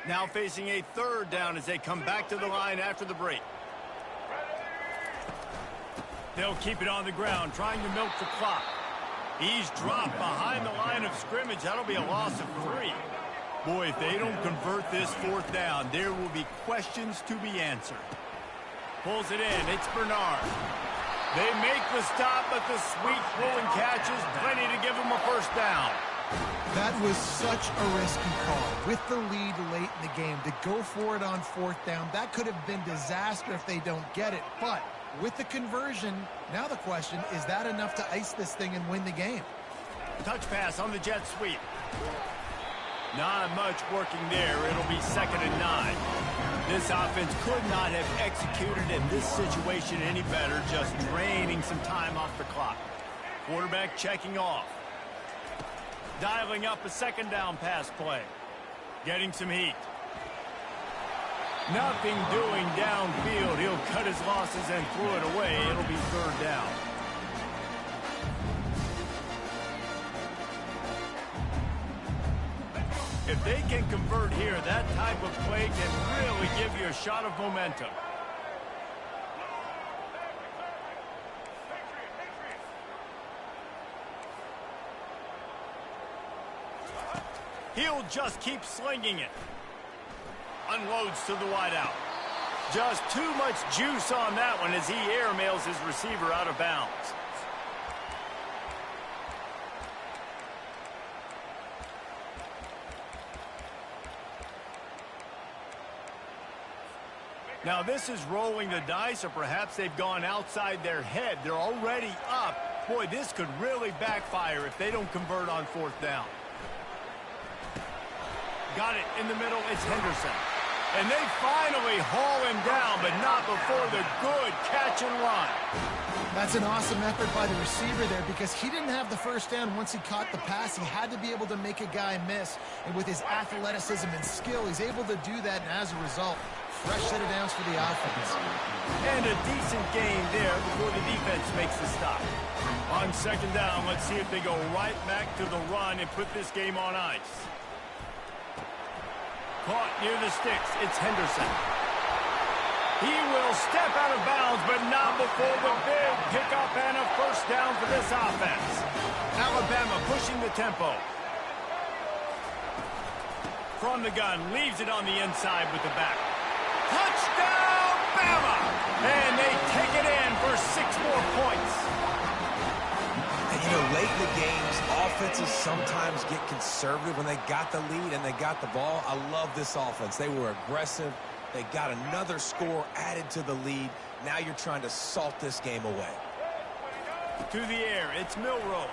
Now facing a 3rd down as they come back to the line after the break. They'll keep it on the ground, trying to milk the clock. He's dropped behind the line of scrimmage. That'll be a loss of 3. Boy, if they don't convert this 4th down, there will be questions to be answered. Pulls it in. It's Bernard. They make the stop, but the sweet throw and catch is plenty to give them a 1st down. That was such a risky call. With the lead late in the game, to go for it on 4th down, that could have been disaster if they don't get it. But with the conversion, now the question, is that enough to ice this thing and win the game? Touch pass on the jet sweep. Not much working there. It'll be 2nd and 9. This offense could not have executed in this situation any better, just draining some time off the clock. Quarterback checking off. Dialing up a 2nd down pass play. Getting some heat. Nothing doing downfield. He'll cut his losses and throw it away. It'll be 3rd down. If they can convert here, that type of play can really give you a shot of momentum. He'll just keep slinging it. Unloads to the wideout. Just too much juice on that one as he airmails his receiver out of bounds. Now this is rolling the dice, or perhaps they've gone outside their head. They're already up. Boy, this could really backfire if they don't convert on 4th down. Got it in the middle. It's Henderson. And they finally haul him down, but not before the good catch and run. That's an awesome effort by the receiver there because he didn't have the 1st down once he caught the pass. He had to be able to make a guy miss. And with his athleticism and skill, he's able to do that. And as a result, fresh set of downs for the offense. And a decent gain there before the defense makes the stop. On 2nd down, let's see if they go right back to the run and put this game on ice. Caught near the sticks. It's Henderson. He will step out of bounds, but not before the big pickup and a 1st down for this offense. Alabama pushing the tempo. From the gun, leaves it on the inside with the back. Touchdown, Bama! And they take it in for 6 more points. And, you know, late in the games, offenses sometimes get conservative when they got the lead and they got the ball. I love this offense. They were aggressive. They got another score added to the lead. Now you're trying to salt this game away. To the air, it's Milroe.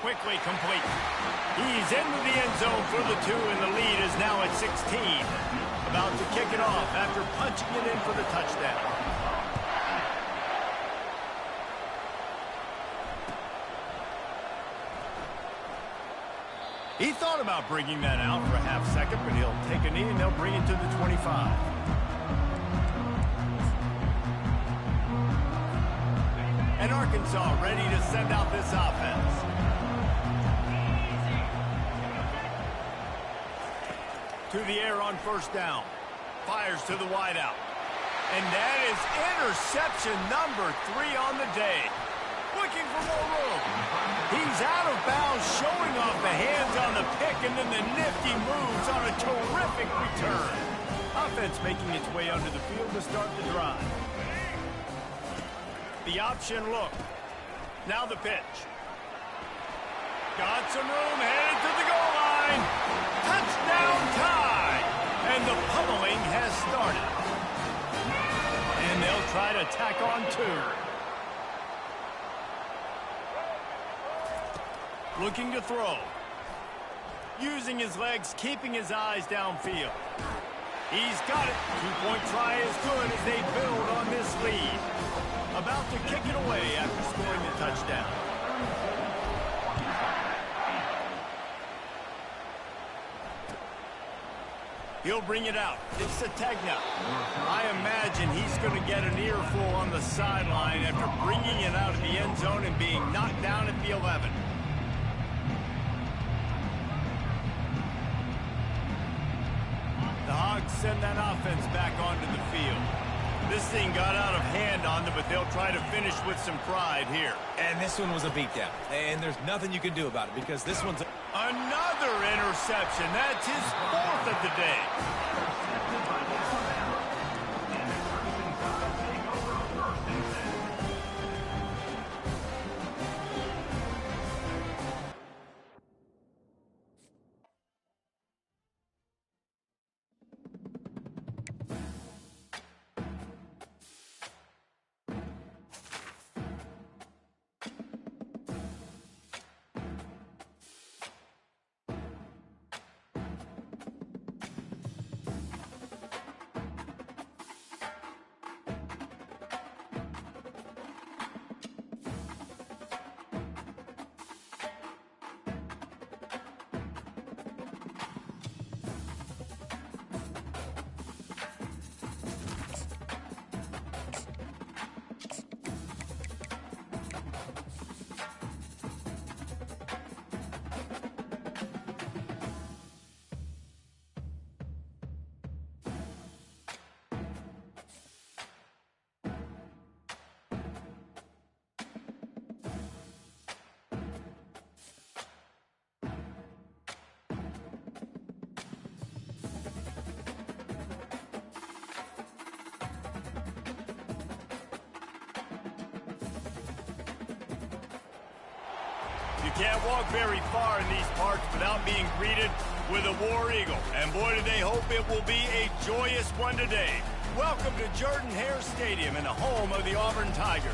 Quickly complete. He's into the end zone for the 2, and the lead is now at 16. About to kick it off after punching it in for the touchdown. He thought about bringing that out for a half second, but he'll take a knee and they'll bring it to the 25. And Arkansas ready to send out this offense. To the air on 1st down. Fires to the wideout. And that is interception number 3 on the day. Looking for more room. He's out of bounds, showing off the hands on the pick, and then the nifty moves on a terrific return. Offense making its way under the field to start the drive. The option look. Now the pitch. Got some room, headed to the goal line. Touchdown tie. And the pummeling has started. And they'll try to tack on 2. Looking to throw. Using his legs, keeping his eyes downfield. He's got it. 2-point try is good as they build on this lead. About to kick it away after scoring the touchdown. He'll bring it out. It's Sategna. I imagine he's going to get an earful on the sideline after bringing it out of the end zone and being knocked down at the 11. The Hogs send that offense back onto the field. This thing got out of hand on them, but they'll try to finish with some pride here. And this one was a beatdown. And there's nothing you can do about it because this one's... Another interception. That's his 4th of the day. You can't walk very far in these parts without being greeted with a War Eagle. And boy, do they hope it will be a joyous one today. Welcome to Jordan-Hare Stadium and the home of the Auburn Tigers.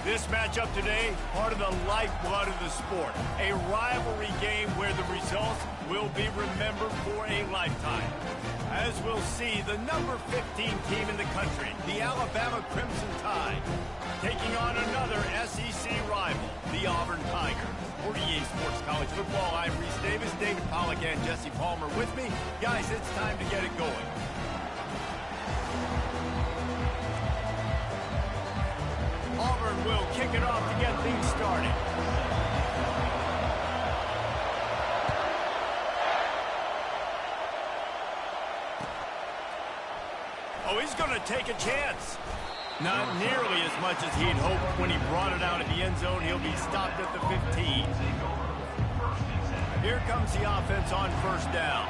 This matchup today, part of the lifeblood of the sport. A rivalry game where the results will be remembered for a lifetime. As we'll see, the number 15 team in the country, the Alabama Crimson Tide, taking on another SEC rival, the Auburn Tigers. For EA Sports College Football, I'm Reese Davis, David Pollack, and Jesse Palmer with me. Guys, it's time to get it going. Auburn will kick it off to get things started. Oh, he's going to take a chance. Not nearly as much as he'd hoped when he brought it out of the end zone. He'll be stopped at the 15. Here comes the offense on first down.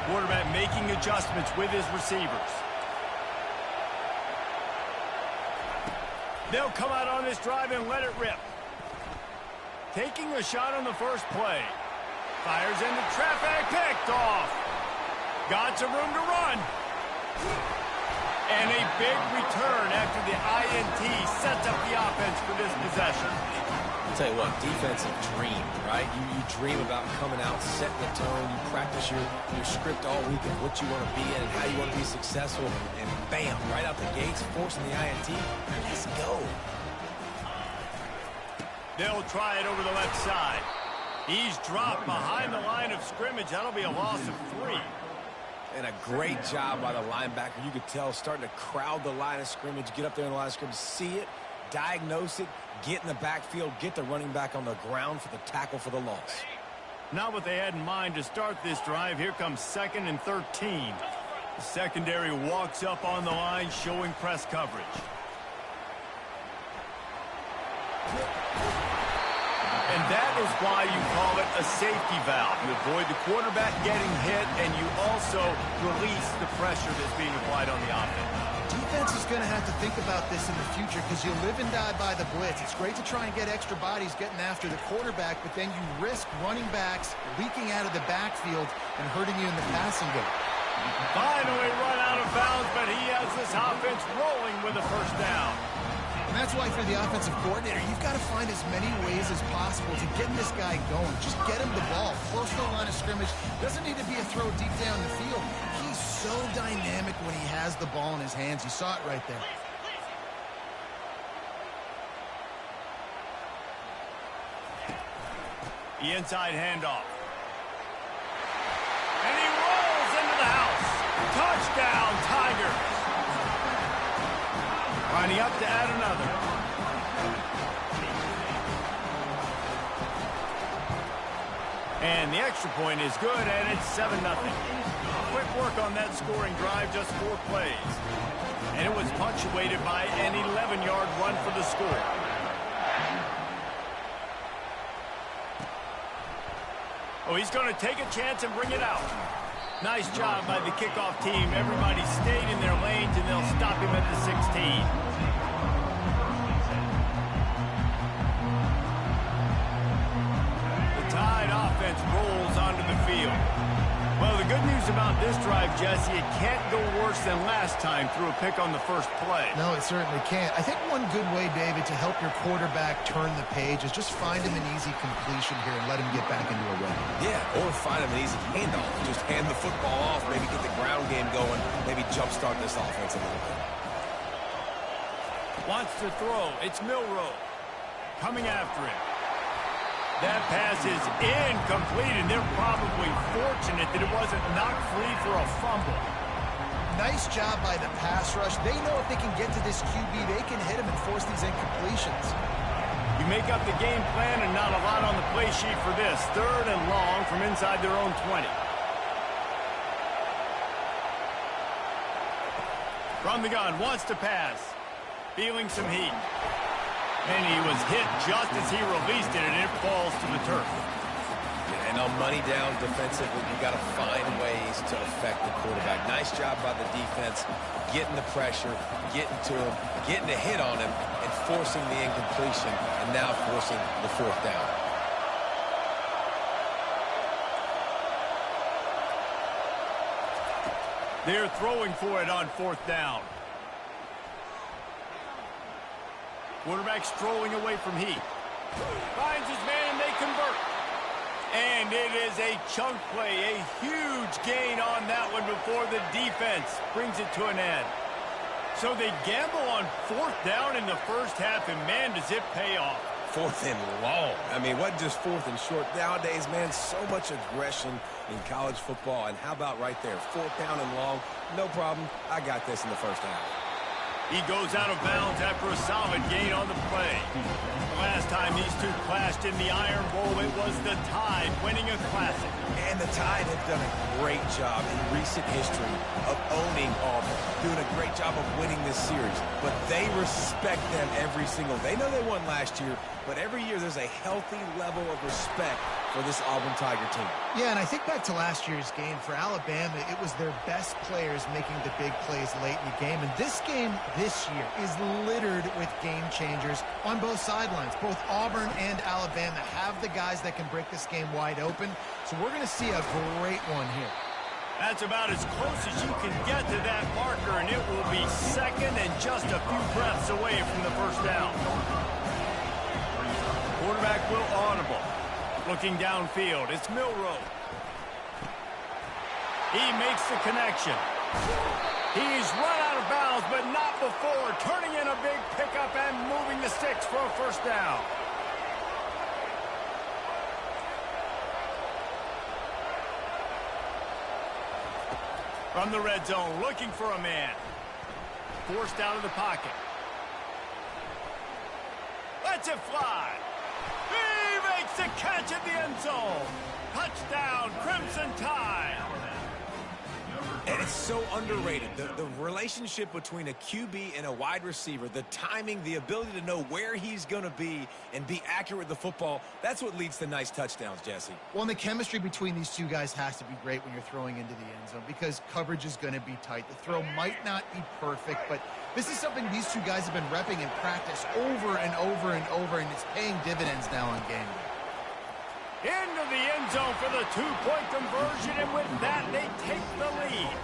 Quarterback making adjustments with his receivers. They'll come out on this drive and let it rip. Taking a shot on the first play. Fires into traffic, picked off. Got some room to run. And a big return after the INT sets up the offense for this possession. I'll tell you what, defensive dream, right? You dream about coming out, setting the tone. You practice your script all week of what you want to be in and how you want to be successful. And bam, right out the gates, forcing the INT. Let's go. They'll try it over the left side. He's dropped behind the line of scrimmage. That'll be a loss of 3. And a great job by the linebacker. You could tell starting to crowd the line of scrimmage, get up there in the line of scrimmage, see it, diagnose it, get in the backfield, get the running back on the ground for the tackle for the loss. Not what they had in mind to start this drive. Here comes 2nd and 13. The secondary walks up on the line, showing press coverage. And that is why you call it a safety valve. You avoid the quarterback getting hit, and you also release the pressure that's being applied on the offense. Defense is going to have to think about this in the future because you live and die by the blitz. It's great to try and get extra bodies getting after the quarterback, but then you risk running backs leaking out of the backfield and hurting you in the passing game. Finally run out of bounds, but he has this offense rolling with a first down. And that's why for the offensive coordinator, you've got to find as many ways as possible to get this guy going. Just get him the ball. Close to the line of scrimmage. Doesn't need to be a throw deep down the field. He's so dynamic when he has the ball in his hands. You saw it right there. The inside handoff. And he rolls into the house. Touchdown, Tigers. Lining up to add another. And the extra point is good, and it's 7-0. Quick work on that scoring drive, just 4 plays. And it was punctuated by an 11-yard run for the score. Oh, he's going to take a chance and bring it out. Nice job by the kickoff team. Everybody stayed in their lanes, and they'll stop him at the 16. Tide offense rolls onto the field. Well, the good news about this drive, Jesse, it can't go worse than last time through a pick on the first play. No, it certainly can't. I think one good way, David, to help your quarterback turn the page is just find him an easy completion here and let him get back into a run. Yeah, or find him an easy handoff. Just hand the football off, maybe get the ground game going, maybe jumpstart this offense a little bit. Wants to throw. It's Milroe coming after him. That pass is incomplete, and they're probably fortunate that it wasn't knocked free for a fumble. Nice job by the pass rush. They know if they can get to this QB, they can hit him and force these incompletions. You make up the game plan and not a lot on the play sheet for this. 3rd and long from inside their own 20. From the gun, wants to pass. Feeling some heat. And he was hit just as he released it, and it falls to the turf. And on money down defensively, you got to find ways to affect the quarterback. Nice job by the defense, getting the pressure, getting to him, getting a hit on him, and forcing the incompletion and now forcing the fourth down. They're throwing for it on fourth down. Quarterback strolling away from Heath. Finds his man and they convert. And it is a chunk play, a huge gain on that one before the defense brings it to an end. So they gamble on fourth down in the first half, and man, does it pay off. Fourth and long. I mean, what just fourth and short? Nowadays, man, so much aggression in college football. And how about right there? Fourth down and long. No problem. I got this in the first half. He goes out of bounds after a solid gain on the play. The last time these two clashed in the Iron Bowl, it was the Tide winning a classic. And the Tide have done a great job in recent history of owning Auburn, doing a great job of winning this series. But they respect them every single. They know they won last year, but every year there's a healthy level of respect for this Auburn Tiger team. Yeah, and I think back to last year's game for Alabama, it was their best players making the big plays late in the game. And this game this year is littered with game changers on both sidelines. Both Auburn and Alabama have the guys that can break this game wide open. So we're going to see a great one here. That's about as close as you can get to that marker, and it will be second and just a few breaths away from the first down. Quarterback will audible. Looking downfield, it's Milroe. He makes the connection. He's run out of bounds, but not before. Turning in a big pickup and moving the sticks for a first down. From the red zone, looking for a man. Forced out of the pocket. Lets it fly. He makes the catch at the end zone. Touchdown, Crimson Tide. And it's so underrated. The relationship between a QB and a wide receiver, the timing, the ability to know where he's going to be and be accurate with the football, that's what leads to nice touchdowns, Jesse. Well, and the chemistry between these two guys has to be great when you're throwing into the end zone because coverage is going to be tight. The throw might not be perfect, but this is something these two guys have been repping in practice over and over and over, and it's paying dividends now on game day. Into the end zone for the two-point conversion, and with that, they take the lead.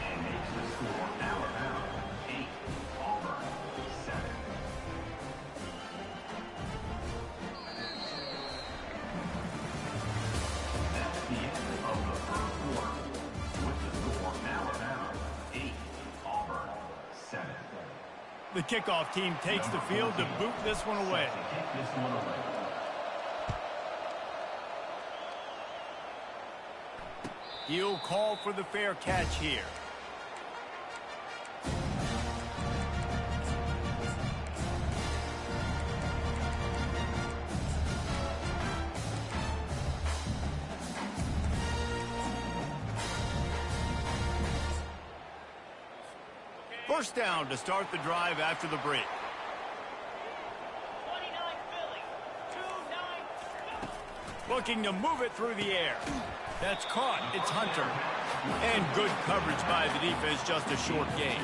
And makes the score Alabama 8, Auburn 7. That's the end of the first quarter. With the score Alabama 8, Auburn 7. The kickoff team takes the field to boot this one away. Take this one away. He'll call for the fair catch here. First down to start the drive after the break. 29 Philly. 2-9. Looking to move it through the air. That's caught. It's Hunter. And good coverage by the defense, just a short gain.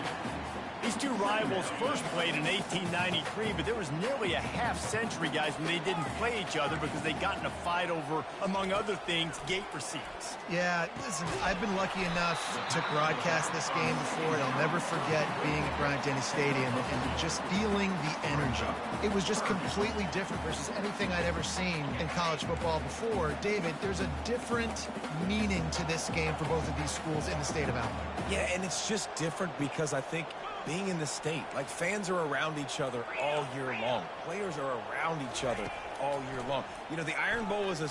These two rivals first played in 1893, but there was nearly a half-century, guys, when they didn't play each other because they got in a fight over, among other things, gate receipts. Yeah, listen, I've been lucky enough to broadcast this game before, and I'll never forget being at Bryant-Denny Stadium and just feeling the energy. It was just completely different versus anything I'd ever seen in college football before. David, there's a different meaning to this game for both of these schools in the state of Alabama. Yeah, and it's just different because I think being in the state, like fans are around each other all year long. Players are around each other all year long. You know, the Iron Bowl is a...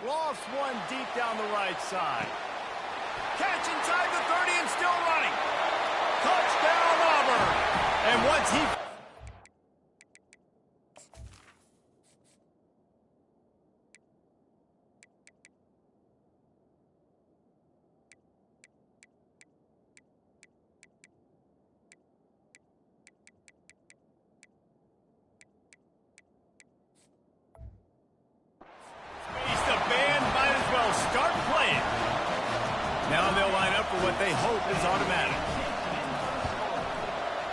Lost one deep down the right side. Catch inside the 30 and still running. Touchdown, Auburn. And once he... Now they'll line up for what they hope is automatic.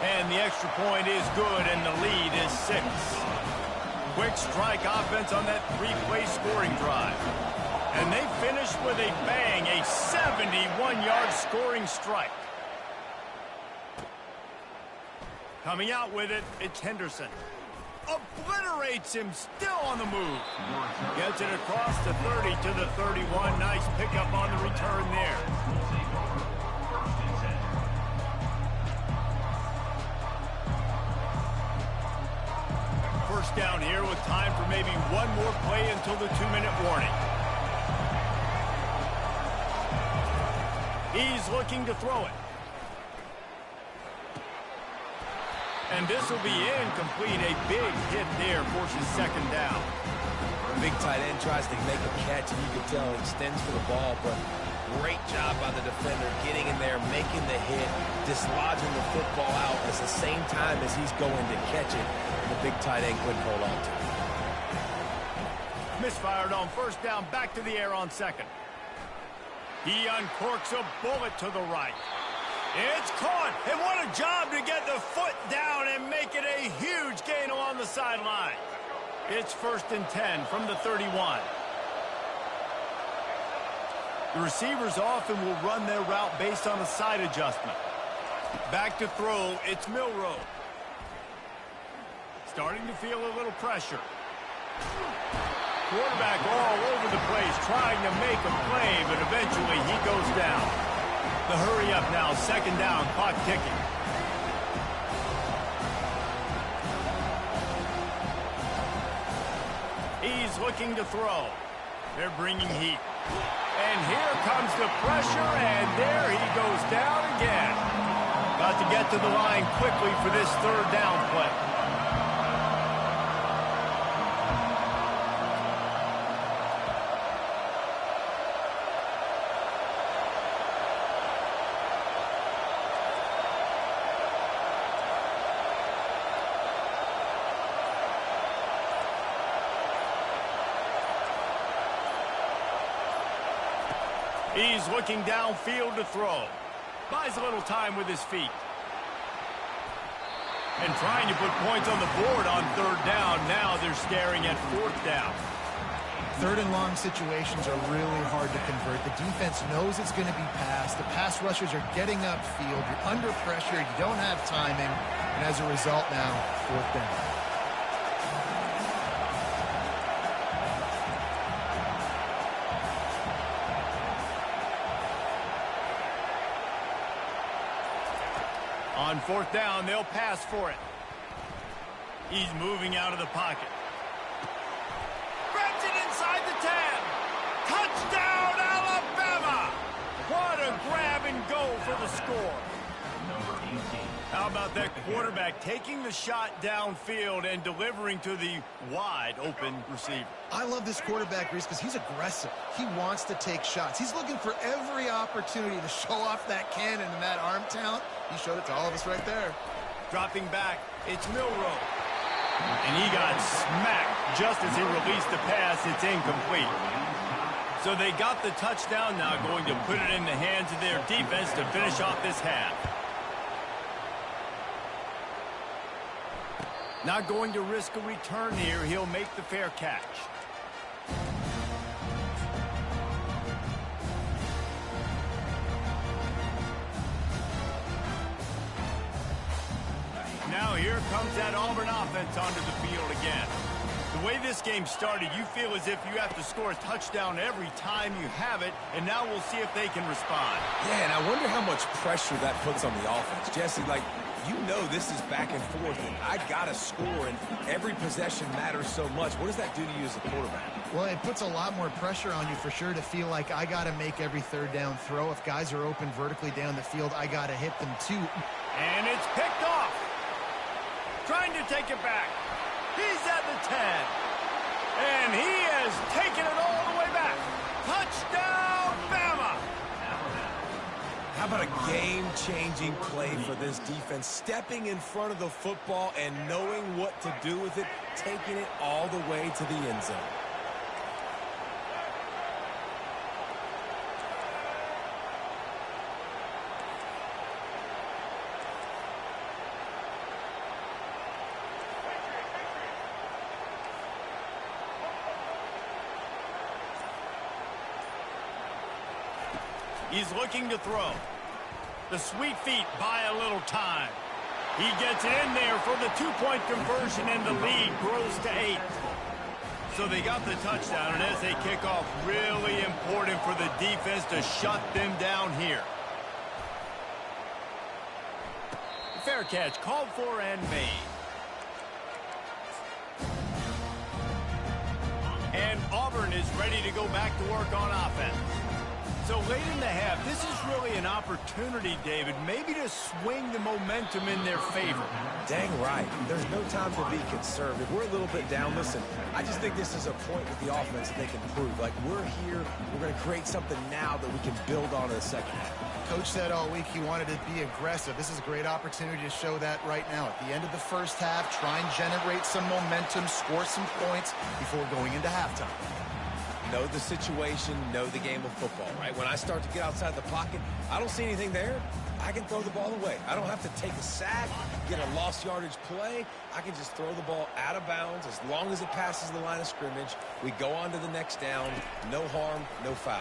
And the extra point is good, and the lead is 6. Quick strike offense on that 3-play scoring drive. And they finished with a bang, a 71-yard scoring strike. Coming out with it, it's Henderson. Obliterates him, still on the move. Gets it across the 30 to the 31. Nice pickup on the return there. First down here with time for maybe one more play until the 2-minute warning. He's looking to throw it. And this will be incomplete. A big hit there forces second down. Big tight end tries to make a catch, and you can tell he extends for the ball, but great job by the defender getting in there, making the hit, dislodging the football out at the same time as he's going to catch it. And the big tight end couldn't hold on to it. Misfired on first down, back to the air on second. He uncorks a bullet to the right. It's caught, and what a job to get the foot down and make it a huge gain along the sideline. It's 1st and 10 from the 31. The receivers often will run their route based on a side adjustment. Back to throw, it's Milroe. Starting to feel a little pressure. Quarterback all over the place, trying to make a play, but eventually he goes down. The hurry up now, second down, clock ticking. He's looking to throw. They're bringing heat. And here comes the pressure, and there he goes down again. Got to get to the line quickly for this third down play. He's looking downfield to throw. Buys a little time with his feet. And trying to put points on the board on third down. Now they're staring at fourth down. Third and long situations are really hard to convert. The defense knows it's going to be passed. The pass rushers are getting upfield. You're under pressure. You don't have timing. And as a result now, fourth down. On fourth down, they'll pass for it. He's moving out of the pocket. Grabs it inside the 10. Touchdown, Alabama! What a grab and go for the score. How about that quarterback taking the shot downfield and delivering to the wide open receiver? I love this quarterback, Reese, because he's aggressive. He wants to take shots. He's looking for every opportunity to show off that cannon and that arm talent. He showed it to all of us right there. Dropping back, it's Milroe. And he got smacked just as he released the pass. It's incomplete. So they got the touchdown, now going to put it in the hands of their defense to finish off this half. Not going to risk a return here. He'll make the fair catch. Now here comes that Auburn offense onto the field again. The way this game started, you feel as if you have to score a touchdown every time you have it, and now we'll see if they can respond. Yeah, and I wonder how much pressure that puts on the offense. Jesse, like, you know this is back and forth, and I got to score, and every possession matters so much. What does that do to you as a quarterback? Well, it puts a lot more pressure on you for sure to feel like I got to make every third down throw. If guys are open vertically down the field, I got to hit them too. And it's picked off. Trying to take it back. He's at the 10. And he has taken it all the way back. Touchdown, Bama! How about a game-changing play for this defense? Stepping in front of the football and knowing what to do with it, taking it all the way to the end zone. He's looking to throw. The sweet feet buy a little time. He gets it in there for the two-point conversion, and the lead grows to 8. So they got the touchdown, and as they kick off, really important for the defense to shut them down here. Fair catch called for and made. And Auburn is ready to go back to work on offense. So late in the half, this is really an opportunity, David, maybe to swing the momentum in their favor. Dang right. There's no time to be conservative. We're a little bit down. Listen, I just think this is a point with the offense that they can prove. Like, we're here, we're going to create something now that we can build on in the second half. Coach said all week he wanted to be aggressive. This is a great opportunity to show that right now. At the end of the first half, try and generate some momentum, score some points before going into halftime. Know the situation, know the game of football, right? When I start to get outside the pocket, I don't see anything there. I can throw the ball away. I don't have to take a sack, get a lost yardage play. I can just throw the ball out of bounds as long as it passes the line of scrimmage. We go on to the next down. No harm, no foul.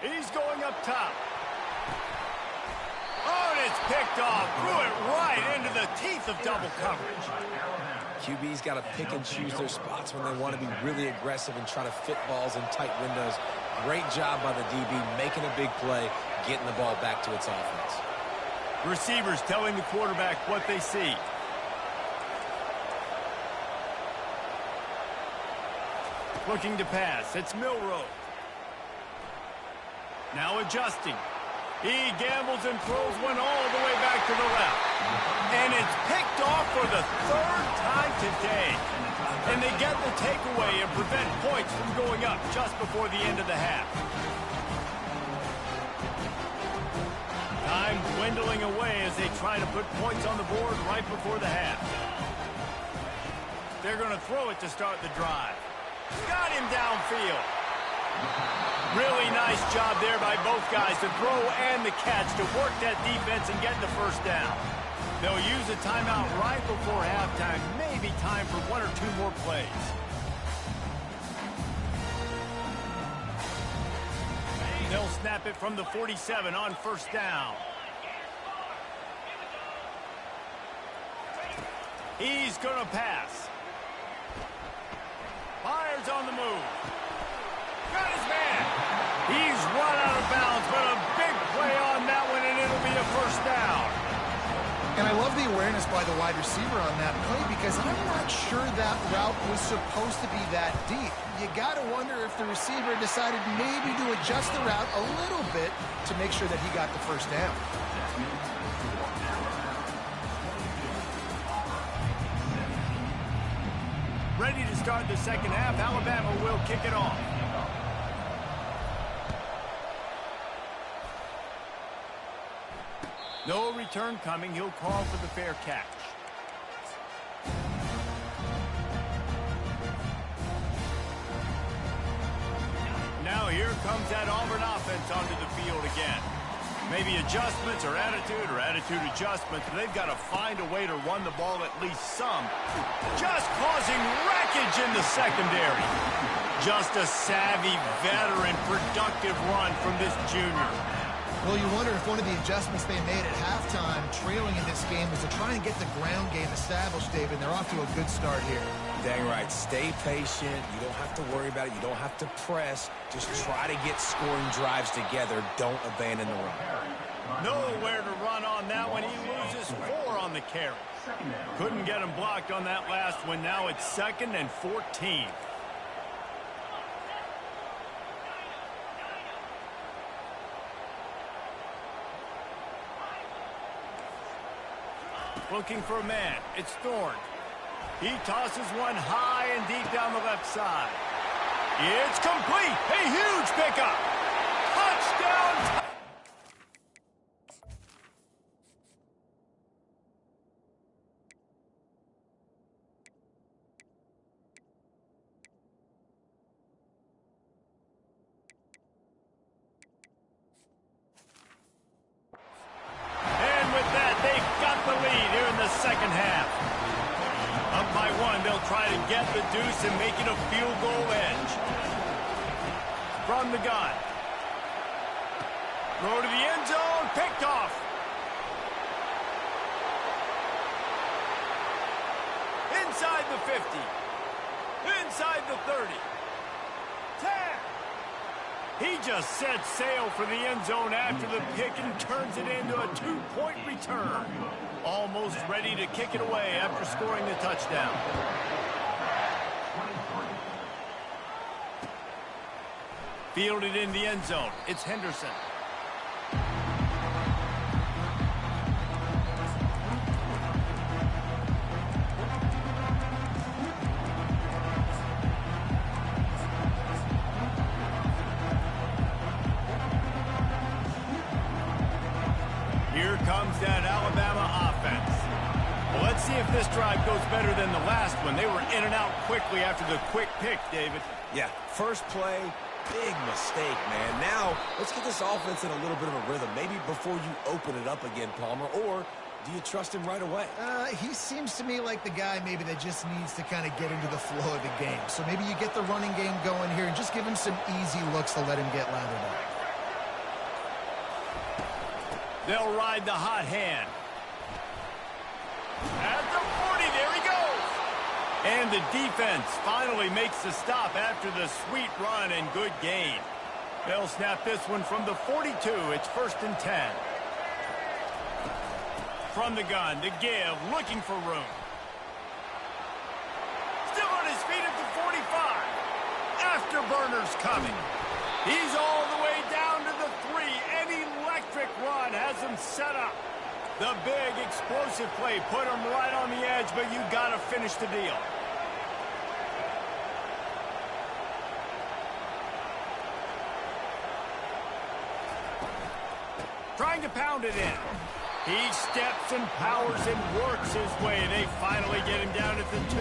He's going up top. Oh, and it's picked off. Threw it right into the teeth of double coverage. QB's got to pick and choose their spots when they want to be really aggressive and try to fit balls in tight windows. Great job by the DB making a big play, getting the ball back to its offense. Receivers telling the quarterback what they see. Looking to pass. It's Milroe. Now adjusting. He gambles and throws one all the way back to the left. And it's picked off for the third time today. And they get the takeaway and prevent points from going up just before the end of the half. Time dwindling away as they try to put points on the board right before the half. They're going to throw it to start the drive. Got him downfield. Really nice job there by both guys to throw and the catch to work that defense and get the first down. They'll use a timeout right before halftime. Maybe time for one or two more plays. They'll snap it from the 47 on first down. He's going to pass. Fires on the move. Got his man. He's run out of bounds, but a big play on that one, and it'll be a first down. And I love the awareness by the wide receiver on that play because I'm not sure that route was supposed to be that deep. You got to wonder if the receiver decided maybe to adjust the route a little bit to make sure that he got the first down. Ready to start the second half. Alabama will kick it off. No return coming. He'll call for the fair catch. Now here comes that Auburn offense onto the field again. Maybe adjustments or attitude adjustments, but they've got to find a way to run the ball at least some. Just causing wreckage in the secondary. Just a savvy, veteran, productive run from this junior. Well, you wonder if one of the adjustments they made at halftime, trailing in this game, was to try and get the ground game established, David. They're off to a good start here. Dang right. Stay patient. You don't have to worry about it. You don't have to press. Just try to get scoring drives together. Don't abandon the run. Nowhere to run on that one. He loses 4 on the carry. Couldn't get him blocked on that last one. Now it's 2nd and 14. Looking for a man. It's Thorne. He tosses one high and deep down the left side. It's complete. A huge pickup. Touchdown. Second half. Up by 1, they'll try to get the deuce and make it a field goal edge. From the gun. Throw to the end zone, picked off. Inside the 50. Inside the 30. 10. He just set sail for the end zone after the pick and turns it into a 2-point return. Almost ready to kick it away after scoring the touchdown. Fielded in the end zone. It's Henderson. Here comes that Alabama offense. Well, let's see if this drive goes better than the last one. They were in and out quickly after the quick pick, David. Yeah, first play, big mistake, man. Now, let's get this offense in a little bit of a rhythm. Maybe before you open it up again, Palmer, or do you trust him right away? He seems to me like the guy maybe that just needs to kind of get into the flow of the game. So maybe you get the running game going here and just give him some easy looks to let him get lathered up. They'll ride the hot hand. At the 40, there he goes. And the defense finally makes the stop after the sweet run and good gain. They'll snap this one from the 42. It's 1st and 10. From the gun, the give, looking for room. Still on his feet at the 45. Afterburners coming. He's all the way down to the 3. An electric run has him set up. The big explosive play put him right on the edge, but you got to finish the deal. Trying to pound it in. He steps and powers and works his way. They finally get him down at the 2.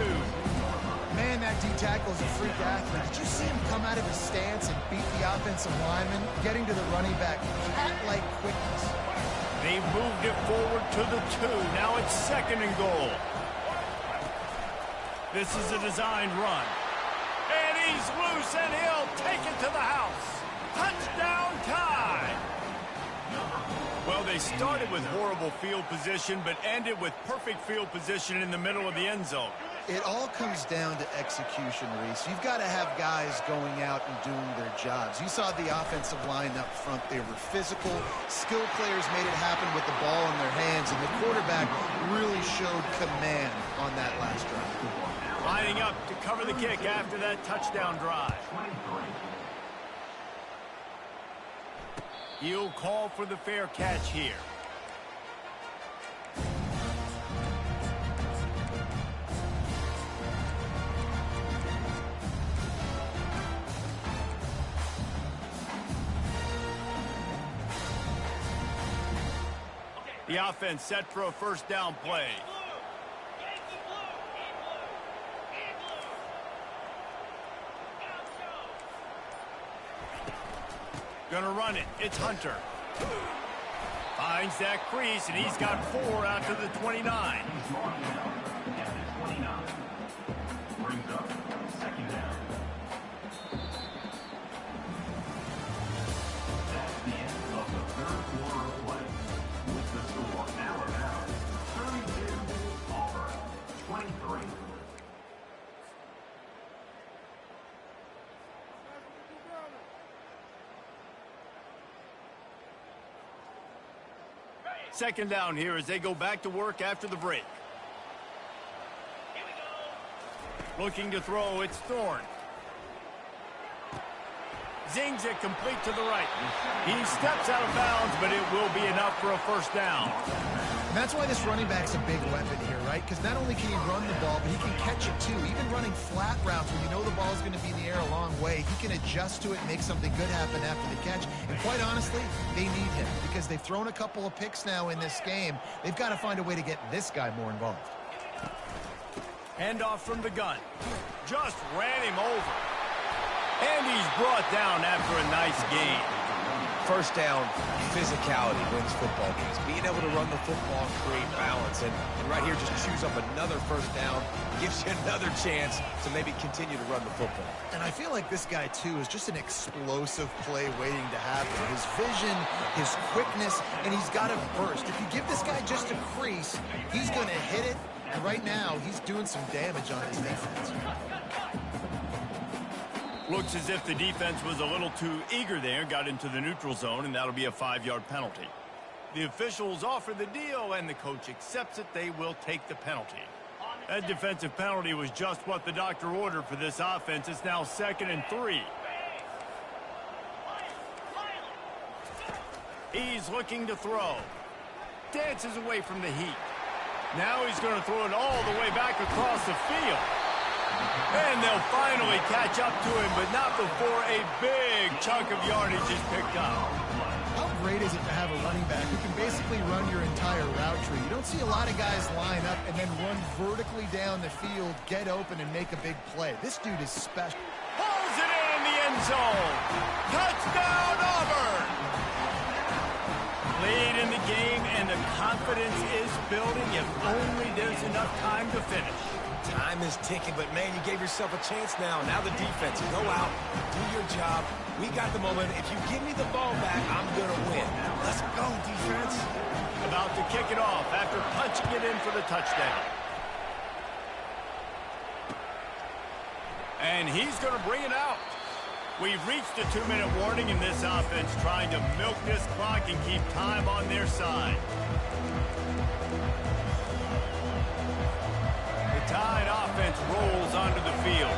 Man, that D-tackle is a freak athlete. Did you see him come out of his stance and beat the offensive lineman, getting to the running back? Cat-like quickness. They've moved it forward to the 2. Now it's 2nd and goal. This is a designed run. And he's loose, and he'll take it to the house. Touchdown time! Well, they started with horrible field position, but ended with perfect field position in the middle of the end zone. It all comes down to execution, Reese. You've got to have guys going out and doing their jobs. You saw the offensive line up front. They were physical. Skilled players made it happen with the ball in their hands, and the quarterback really showed command on that last drive. Lining up to cover the kick after that touchdown drive. He'll call for the fair catch here. The offense set for a 1st down play. Gonna run it. It's Hunter. Finds that crease, and he's got 4 out to the 29. Brings up 2nd down. That's the end of the 3rd quarter of play. With the score Alabama 32, Auburn 23. Second down here as they go back to work after the break. Looking to throw, it's Thorne. Zings it complete to the right. He steps out of bounds, but it will be enough for a 1st down. And that's why this running back's a big weapon here, right? Because not only can he run the ball, but he can catch it too. Even running flat routes when you know the ball's going to be in the air a long way, he can adjust to it and make something good happen after the catch. And quite honestly, they need him because they've thrown a couple of picks now in this game. They've got to find a way to get this guy more involved. Handoff from the gun. Just ran him over. And he's brought down after a nice gain. First down, physicality wins football games. Being able to run the football and create balance. And right here, just choose up another first down. Gives you another chance to maybe continue to run the football. And I feel like this guy, too, is just an explosive play waiting to happen. His vision, his quickness, and he's got a burst. If you give this guy just a crease, he's going to hit it. And right now, he's doing some damage on his defense. Looks as if the defense was a little too eager there, got into the neutral zone, and that'll be a 5-yard penalty. The officials offer the deal, and the coach accepts it. They will take the penalty. That defensive penalty was just what the doctor ordered for this offense. It's now 2nd and 3. He's looking to throw. Dances away from the heat. Now he's going to throw it all the way back across the field. And they'll finally catch up to him, but not before a big chunk of yardage is picked up. How great is it to have a running back who can basically run your entire route tree? You don't see a lot of guys line up and then run vertically down the field, get open, and make a big play. This dude is special. Pulls it in the end zone. Touchdown, Auburn! Lead in the game, and the confidence is building if only there's enough time to finish. Time is ticking, but, man, you gave yourself a chance now. Now the defense, go out, do your job. We got the moment. If you give me the ball back, I'm going to win. Let's go, defense. About to kick it off after punching it in for the touchdown. And he's going to bring it out. We've reached a 2-minute warning in this offense, trying to milk this clock and keep time on their side. Tide offense rolls onto the field.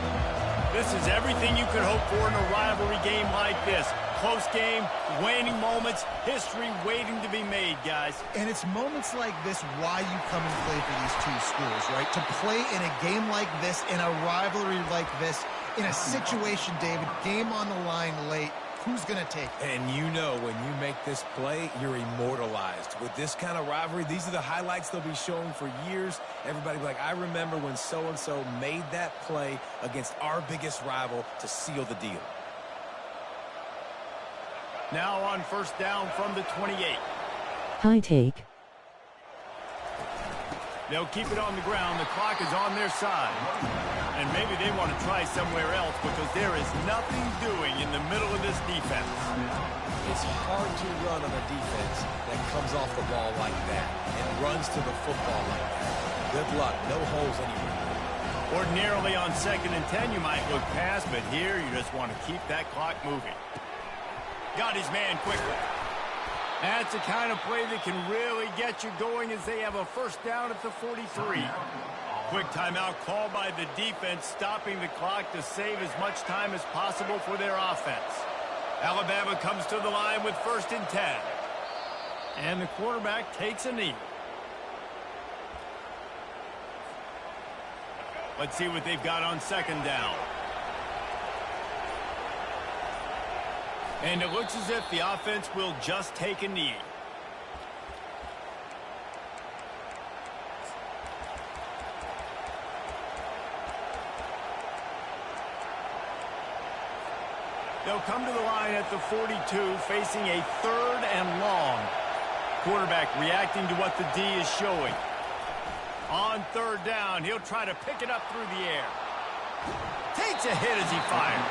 This is everything you could hope for in a rivalry game like this. Close game, waning moments, history waiting to be made, guys. And it's moments like this why you come and play for these two schools, right? To play in a game like this, in a rivalry like this, in a situation, David, game on the line late, who's going to take it? And you know when you make this play, you're immortalized. With this kind of rivalry, these are the highlights they'll be showing for years. Everybody will be like, I remember when so-and-so made that play against our biggest rival to seal the deal. Now on first down from the 28. High take. They'll keep it on the ground. The clock is on their side. And maybe they want to try somewhere else because there is nothing doing in the middle of this defense. It's hard to run on a defense that comes off the ball like that and runs to the football like that. Good luck. No holes anywhere. Ordinarily on 2nd and 10, you might look past, but here you just want to keep that clock moving. Got his man quickly. That's the kind of play that can really get you going as they have a first down at the 43. Quick timeout called by the defense, stopping the clock to save as much time as possible for their offense. Alabama comes to the line with 1st and 10. And the quarterback takes a knee. Let's see what they've got on 2nd down. And it looks as if the offense will just take a knee. They'll come to the line at the 42, facing a 3rd and long. Quarterback reacting to what the D is showing. On 3rd down, he'll try to pick it up through the air. Takes a hit as he fires.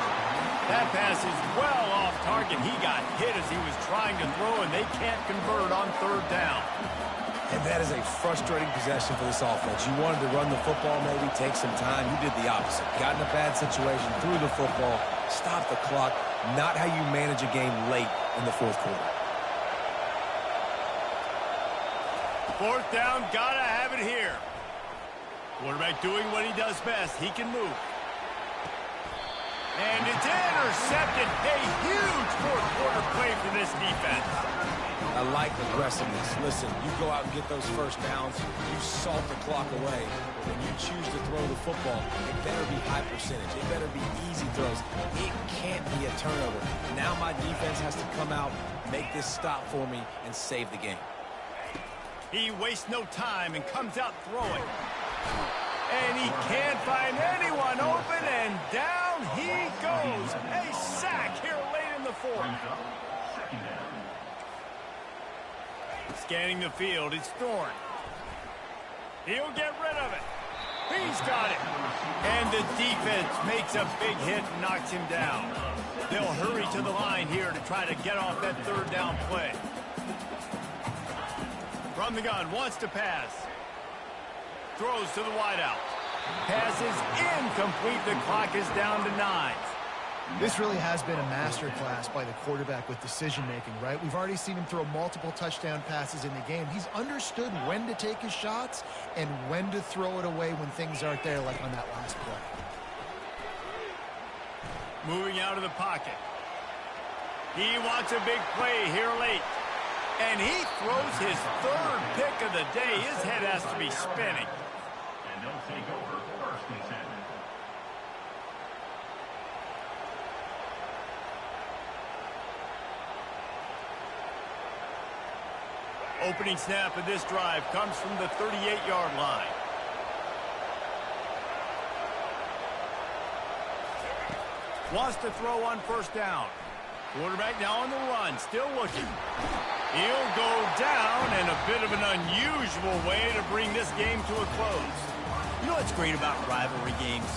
That pass is well off target. He got hit as he was trying to throw, and they can't convert on 3rd down. And that is a frustrating possession for this offense. You wanted to run the football, maybe take some time. You did the opposite. Got in a bad situation, threw the football, stopped the clock. Not how you manage a game late in the 4th quarter. 4th down, gotta have it here. Quarterback doing what he does best. He can move. And it's intercepted. A huge 4th quarter play for this defense. I like aggressiveness. Listen, you go out and get those first downs. You salt the clock away. When you choose to throw the football, it better be high percentage. It better be easy throws. It can't be a turnover. Now my defense has to come out, make this stop for me, and save the game. He wastes no time and comes out throwing. And he can't find anyone open, and down he goes. A sack here late in the 4th. Scanning the field, it's Thorne. He'll get rid of it. He's got it. And the defense makes a big hit and knocks him down. They'll hurry to the line here to try to get off that third down play. From the gun, wants to pass. Throws to the wideout. Pass is incomplete. The clock is down to 9. This really has been a masterclass by the quarterback with decision-making, right? We've already seen him throw multiple touchdown passes in the game. He's understood when to take his shots and when to throw it away when things aren't there, like on that last play. Moving out of the pocket. He wants a big play here late. And he throws his third pick of the day. His head has to be spinning. And they'll take over first and 10. Opening snap of this drive comes from the 38-yard line. Wants to throw on first down. Quarterback now on the run, still looking. He'll go down in a bit of an unusual way to bring this game to a close. You know what's great about rivalry games?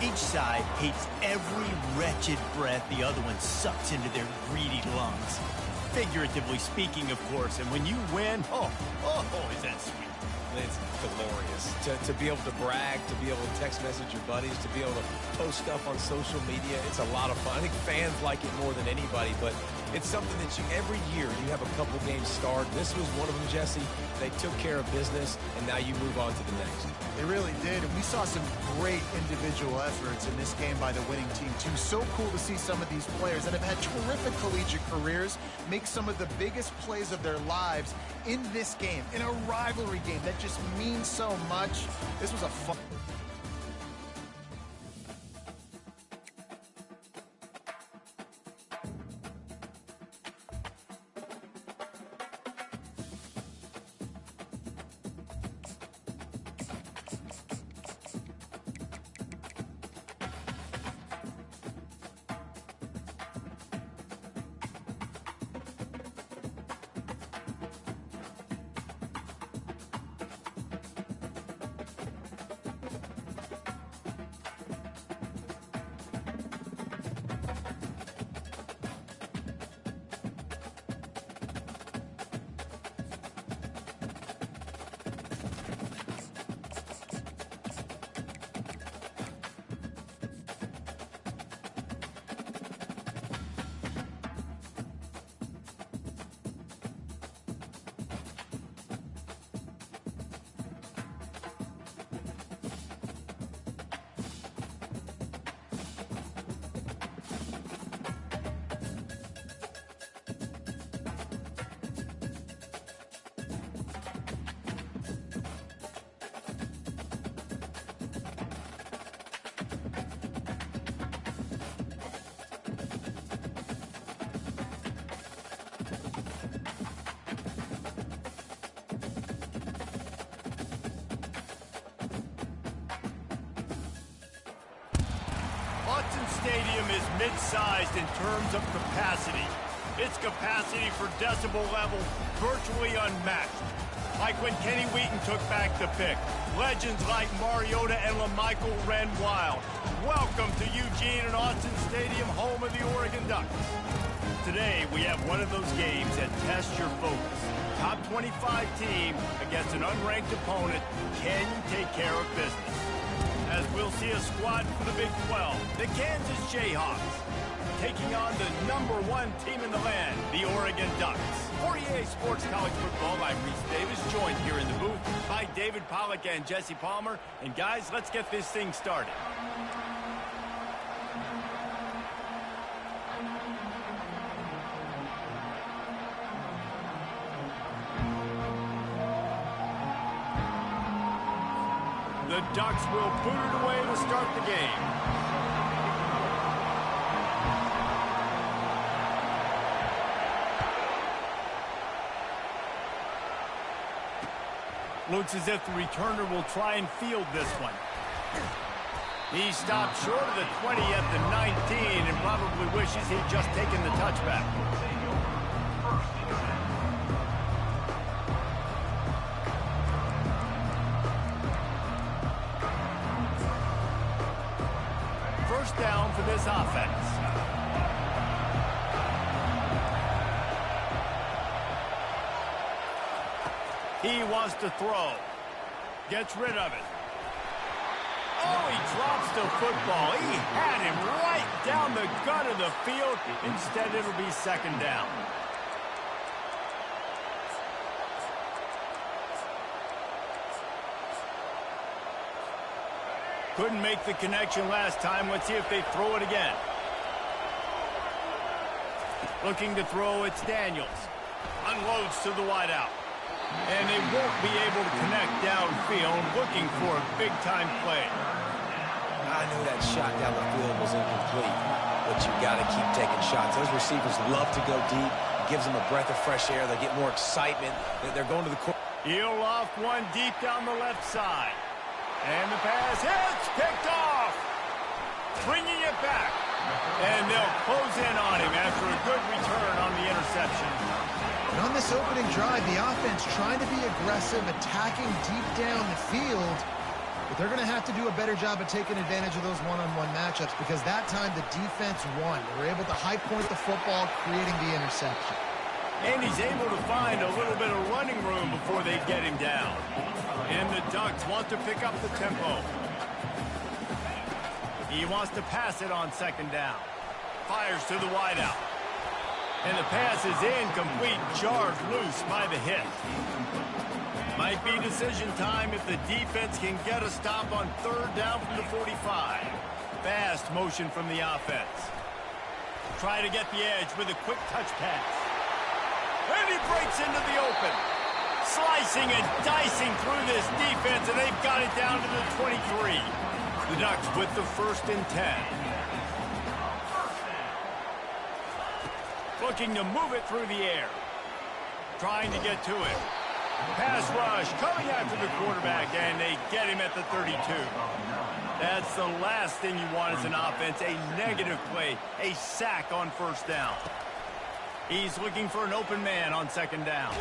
Each side hates every wretched breath the other one sucks into their greedy lungs. Figuratively speaking, of course, and when you win, oh, is that sweet. It's glorious. To be able to brag, to be able to text message your buddies, to be able to post stuff on social media, it's a lot of fun. I think fans like it more than anybody, but it's something that every year you have a couple games start. This was one of them, Jesse. They took care of business, and now you move on to the next. They really did, and we saw some great individual efforts in this game by the winning team, too. So cool to see some of these players that have had terrific collegiate careers make some of the biggest plays of their lives in this game, in a rivalry game that just means so much. This was a fun... Stadium is mid-sized in terms of capacity. Its capacity for decibel level virtually unmatched. Like when Kenny Wheaton took back the pick. Legends like Mariota and LaMichael ran wild. Welcome to Eugene and Austin Stadium, home of the Oregon Ducks. Today, we have one of those games that tests your focus. Top 25 team against an unranked opponent. Can you take care of business? As we'll see a squad for the Big 12, the Kansas Jayhawks, taking on the #1 team in the land, the Oregon Ducks. For EA Sports College Football, I'm Reese Davis, joined here in the booth by David Pollack and Jesse Palmer. And guys, let's get this thing started. The Ducks will put it away to start the game. Looks as if the returner will try and field this one. He stopped short of the 20 at the 19 and probably wishes he'd just taken the touchback. first down for this offense. He wants to throw. Gets rid of it. Oh, he drops the football. He had him right down the gut of the field. Instead, it'll be second down. Couldn't make the connection last time. Let's see if they throw it again. Looking to throw, it's Daniels. Unloads to the wideout. And they won't be able to connect downfield, looking for a big-time play. I knew that shot down the field was incomplete, but you got to keep taking shots. Those receivers love to go deep. It gives them a breath of fresh air. They get more excitement. They're going to the court. He'll loft one deep down the left side. And the pass hits, picked off. Bringing it back. And they'll close in on him after a good return on the interception. And on this opening drive, the offense trying to be aggressive, attacking deep down the field. But they're going to have to do a better job of taking advantage of those one-on-one matchups because that time the defense won. They were able to high point the football, creating the interception. And he's able to find a little bit of running room before they get him down. And the Ducks want to pick up the tempo. He wants to pass it on second down. Fires to the wideout. And the pass is incomplete, jarred loose by the hit. Might be decision time if the defense can get a stop on third down from the 45. Fast motion from the offense. Try to get the edge with a quick touch pass. And he breaks into the open. Slicing and dicing through this defense, and they've got it down to the 23. The Ducks with the 1st and 10. Looking to move it through the air. Trying to get to it. Pass rush coming after the quarterback, and they get him at the 32. That's the last thing you want as an offense, a negative play, a sack on first down. He's looking for an open man on second down.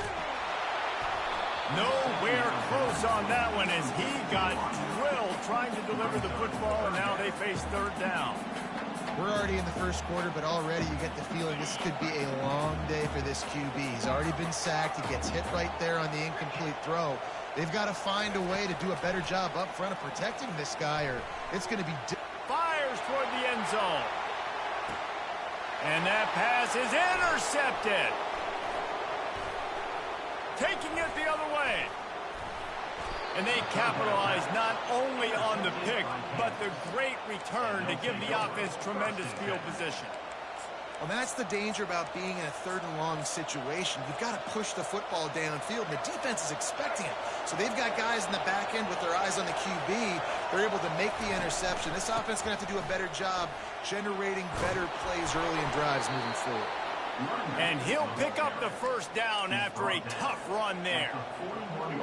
Nowhere close on that one as he got drilled trying to deliver the football, and now they face third down. We're already in the first quarter, but already you get the feeling this could be a long day for this QB. He's already been sacked. He gets hit right there on the incomplete throw. They've got to find a way to do a better job up front of protecting this guy, or it's going to be... Fires toward the end zone. And that pass is intercepted. Taking it the other way. And they capitalize not only on the pick, but the great return to give the offense tremendous field position. Well, that's the danger about being in a third and long situation. You've got to push the football downfield, and the defense is expecting it. So they've got guys in the back end with their eyes on the QB. They're able to make the interception. This offense is going to have to do a better job generating better plays early in drives moving forward. And he'll pick up the first down after a tough run there.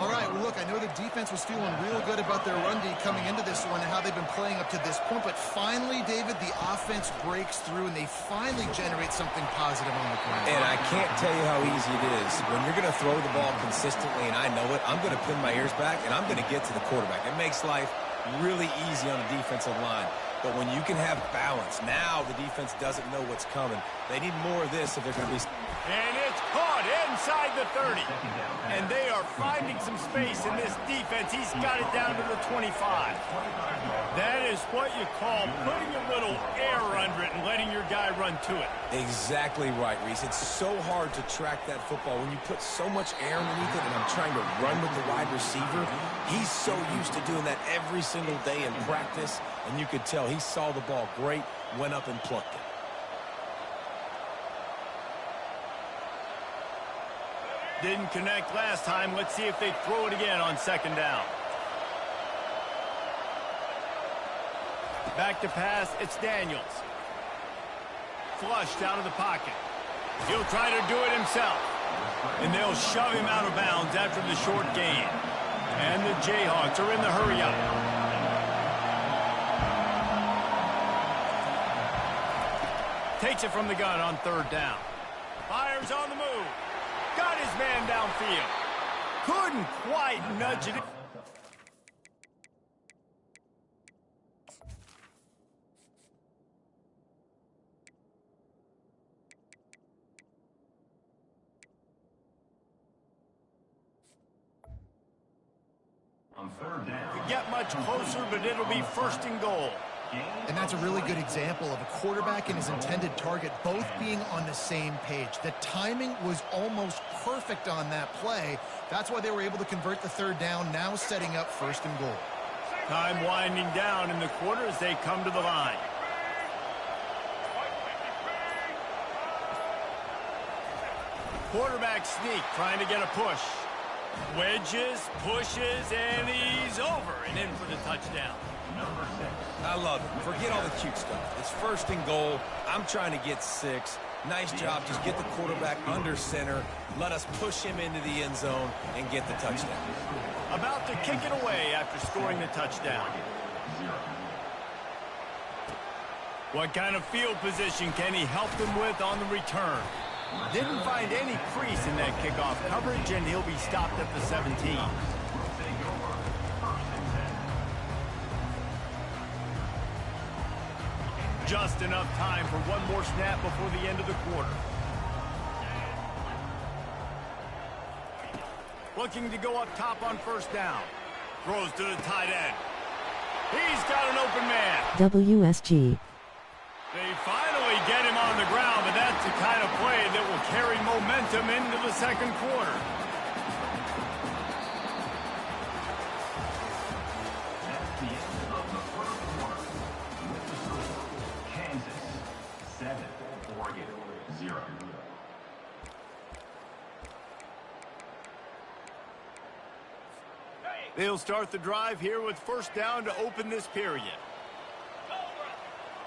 All right, well, look, I know the defense was feeling real good about their run D coming into this one and how they've been playing up to this point, but finally, David, the offense breaks through and they finally generate something positive on the ground. And I can't tell you how easy it is. When you're going to throw the ball consistently, and I know it, I'm going to pin my ears back, and I'm going to get to the quarterback. It makes life really easy on the defensive line. But when you can have balance, now the defense doesn't know what's coming. They need more of this if they're going to be... And it's caught inside the 30. And they are finding some space in this defense. He's got it down to the 25. That is what you call putting a little air under it and letting your guy run to it. Exactly right, Reese. It's so hard to track that football when you put so much air underneath it, and I'm trying to run with the wide receiver. He's so used to doing that every single day in practice, and you could tell he saw the ball great, went up and plucked it. Didn't connect last time. Let's see if they throw it again on second down. Back to pass, it's Daniels. Flushed out of the pocket. He'll try to do it himself. And they'll shove him out of bounds after the short gain. And the Jayhawks are in the hurry-up. Takes it from the gun on third down. Fires on the move. Got his man downfield. Couldn't quite nudge it. third down. Could get much closer, but it'll be first and goal. And that's a really good example of a quarterback and his intended target both being on the same page. The timing was almost perfect on that play. That's why they were able to convert the third down, now setting up first and goal. Time winding down in the quarter as they come to the line. Quarterback sneak, trying to get a push. Wedges, pushes, and he's over and in for the touchdown. Number 6. I love it. Forget all the cute stuff. It's first and goal. I'm trying to get 6. Nice job. Just get the quarterback under center. Let us push him into the end zone and get the touchdown. About to kick it away after scoring the touchdown. What kind of field position can he help them with on the return? Didn't find any crease in that kickoff coverage, and he'll be stopped at the 17. Just enough time for one more snap before the end of the quarter. Looking to go up top on first down. Throws to the tight end. He's got an open man. WSG. They finally get him on the ground, but that's the kind of play that will carry momentum into the second quarter. That's the end of the first quarter. With the score, Kansas 7, Oregon 0. They'll start the drive here with first down to open this period.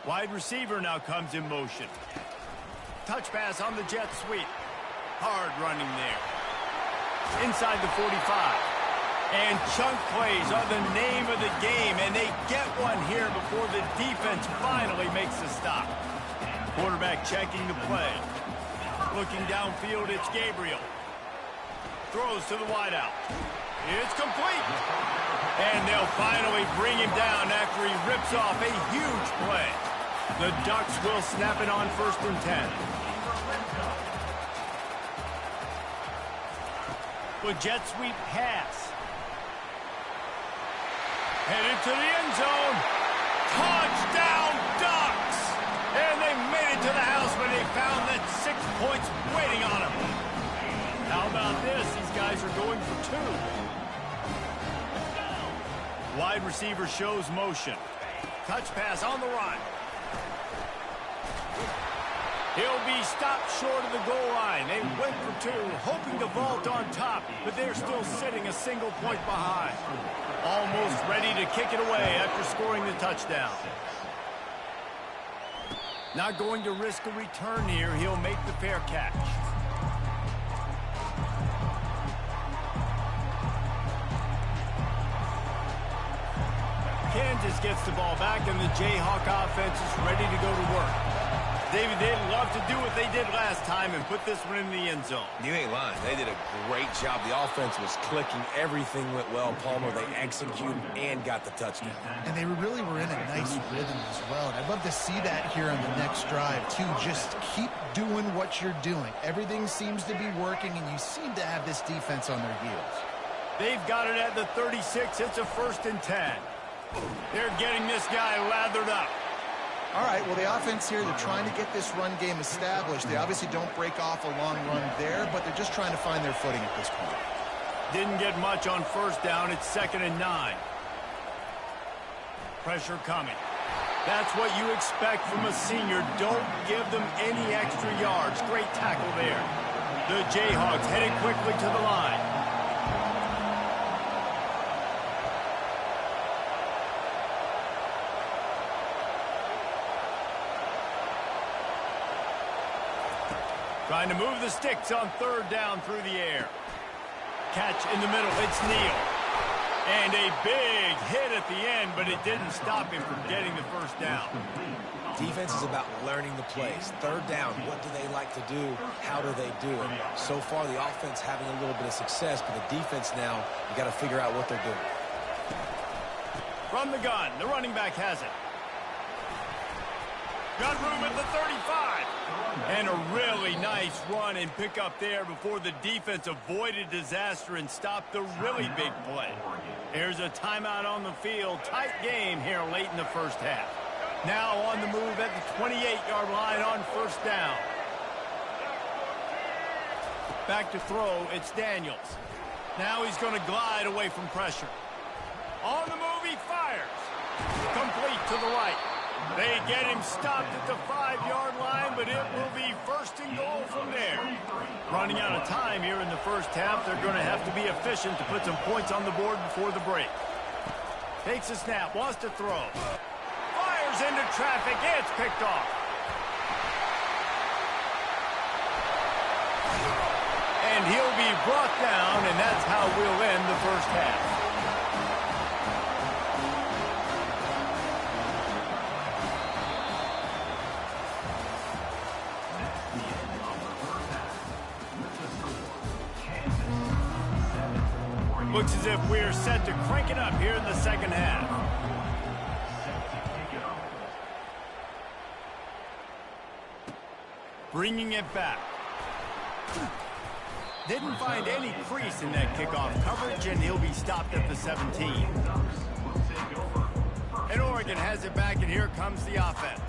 Wide receiver now comes in motion. Touch pass on the jet sweep. Hard running there. Inside the 45. And chunk plays are the name of the game, and they get one here before the defense finally makes the stop. Quarterback checking the play. Looking downfield, it's Gabriel. Throws to the wideout. It's complete. And they'll finally bring him down after he rips off a huge play. The Ducks will snap it on first and 10. With jet sweep pass. Headed to the end zone. Touchdown Ducks! And they made it to the house when they found that 6 points waiting on them. How about this? These guys are going for 2. Wide receiver shows motion. Touch pass on the run. He'll be stopped short of the goal line. They went for 2, hoping to vault on top, but they're still sitting a single point behind. Almost ready to kick it away after scoring the touchdown. Not going to risk a return here. He'll make the fair catch. Kansas gets the ball back, and the Jayhawk offense is ready to go to work. David, they'd love to do what they did last time and put this one in the end zone. You ain't lying. They did a great job. The offense was clicking. Everything went well. Palmer, they executed and got the touchdown. And they really were in a nice rhythm as well. And I'd love to see that here on the next drive, too. Just keep doing what you're doing. Everything seems to be working, and you seem to have this defense on their heels. They've got it at the 36. It's a first and 10. They're getting this guy lathered up. All right, well, the offense here, they're trying to get this run game established. They obviously don't break off a long run there, but they're just trying to find their footing at this point. Didn't get much on first down. It's 2nd and 9. Pressure coming. That's what you expect from a senior. Don't give them any extra yards. Great tackle there. The Jayhawks headed quickly to the line. Trying to move the sticks on 3rd down through the air. Catch in the middle. It's Neal. And a big hit at the end, but it didn't stop him from getting the first down. Defense is about learning the plays. 3rd down, what do they like to do? How do they do it? So far, the offense having a little bit of success, but the defense now, you got to figure out what they're doing. From the gun, the running back has it. Got room at the 35. And a really nice run and pick up there before the defense avoided disaster and stopped the really big play. Here's a timeout on the field. Tight game here late in the first half. Now on the move at the 28-yard line on first down. Back to throw, it's Daniels. Now he's going to glide away from pressure. On the move, he fires. Complete to the right. They get him stopped at the 5-yard line, but it will be first and goal from there. Running out of time here in the first half, they're going to have to be efficient to put some points on the board before the break. Takes a snap, wants to throw. Fires into traffic, it's picked off. And he'll be brought down, and that's how we'll end the first half. Looks as if we're set to crank it up here in the second half. Bringing it back. Didn't find any crease in that kickoff coverage, and he'll be stopped at the 17. And Oregon has it back, and here comes the offense.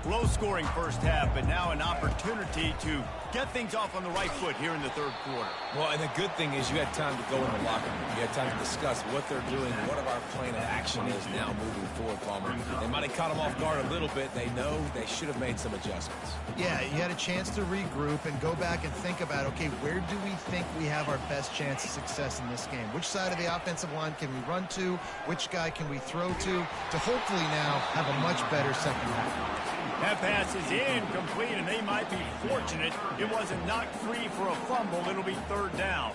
Low-scoring first half, but now an opportunity to get things off on the right foot here in the third quarter. Well, and the good thing is you had time to go in the locker room. You had time to discuss what they're doing, what our plan of action is now moving forward, Palmer. They might have caught them off guard a little bit. They know they should have made some adjustments. Yeah, you had a chance to regroup and go back and think about, okay, where do we think we have our best chance of success in this game? Which side of the offensive line can we run to? Which guy can we throw to hopefully now have a much better second half? That pass is incomplete, and they might be fortunate it wasn't knocked free for a fumble. It'll be third down.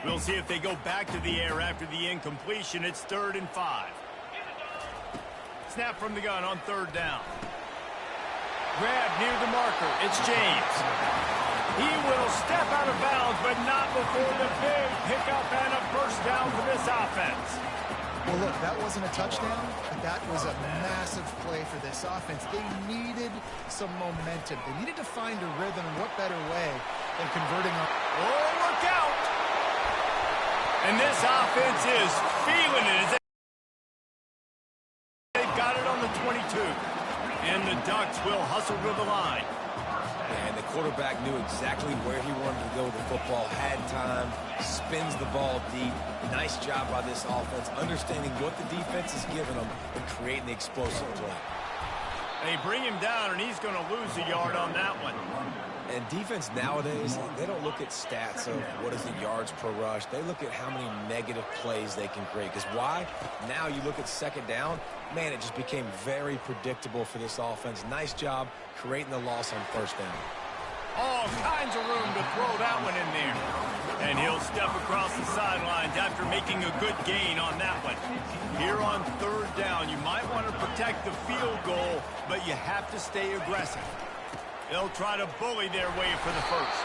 We'll see if they go back to the air after the incompletion. It's 3rd and 5. Snap from the gun on third down. Grab near the marker. It's James. He will step out of bounds, but not before the big pickup and a first down for this offense. Well, look, that wasn't a touchdown, but that was a massive play for this offense. They needed some momentum. They needed to find a rhythm, and what better way than converting on... Oh, look out! And this offense is feeling it. They've got it on the 22. And the Ducks will hustle to the line. And the quarterback knew exactly where he wanted to go with the football, had time, spins the ball deep. Nice job by this offense, understanding what the defense is giving them and creating the explosive play. They bring him down, and he's going to lose a yard on that one. And defense nowadays, they don't look at stats of what is the yards per rush. They look at how many negative plays they can create. Because why? Now you look at second down, man, it just became very predictable for this offense. Nice job creating the loss on first down. All kinds of room to throw that one in there. And he'll step across the sidelines after making a good gain on that one. Here on third down, you might want to protect the field goal, but you have to stay aggressive. They'll try to bully their way for the first.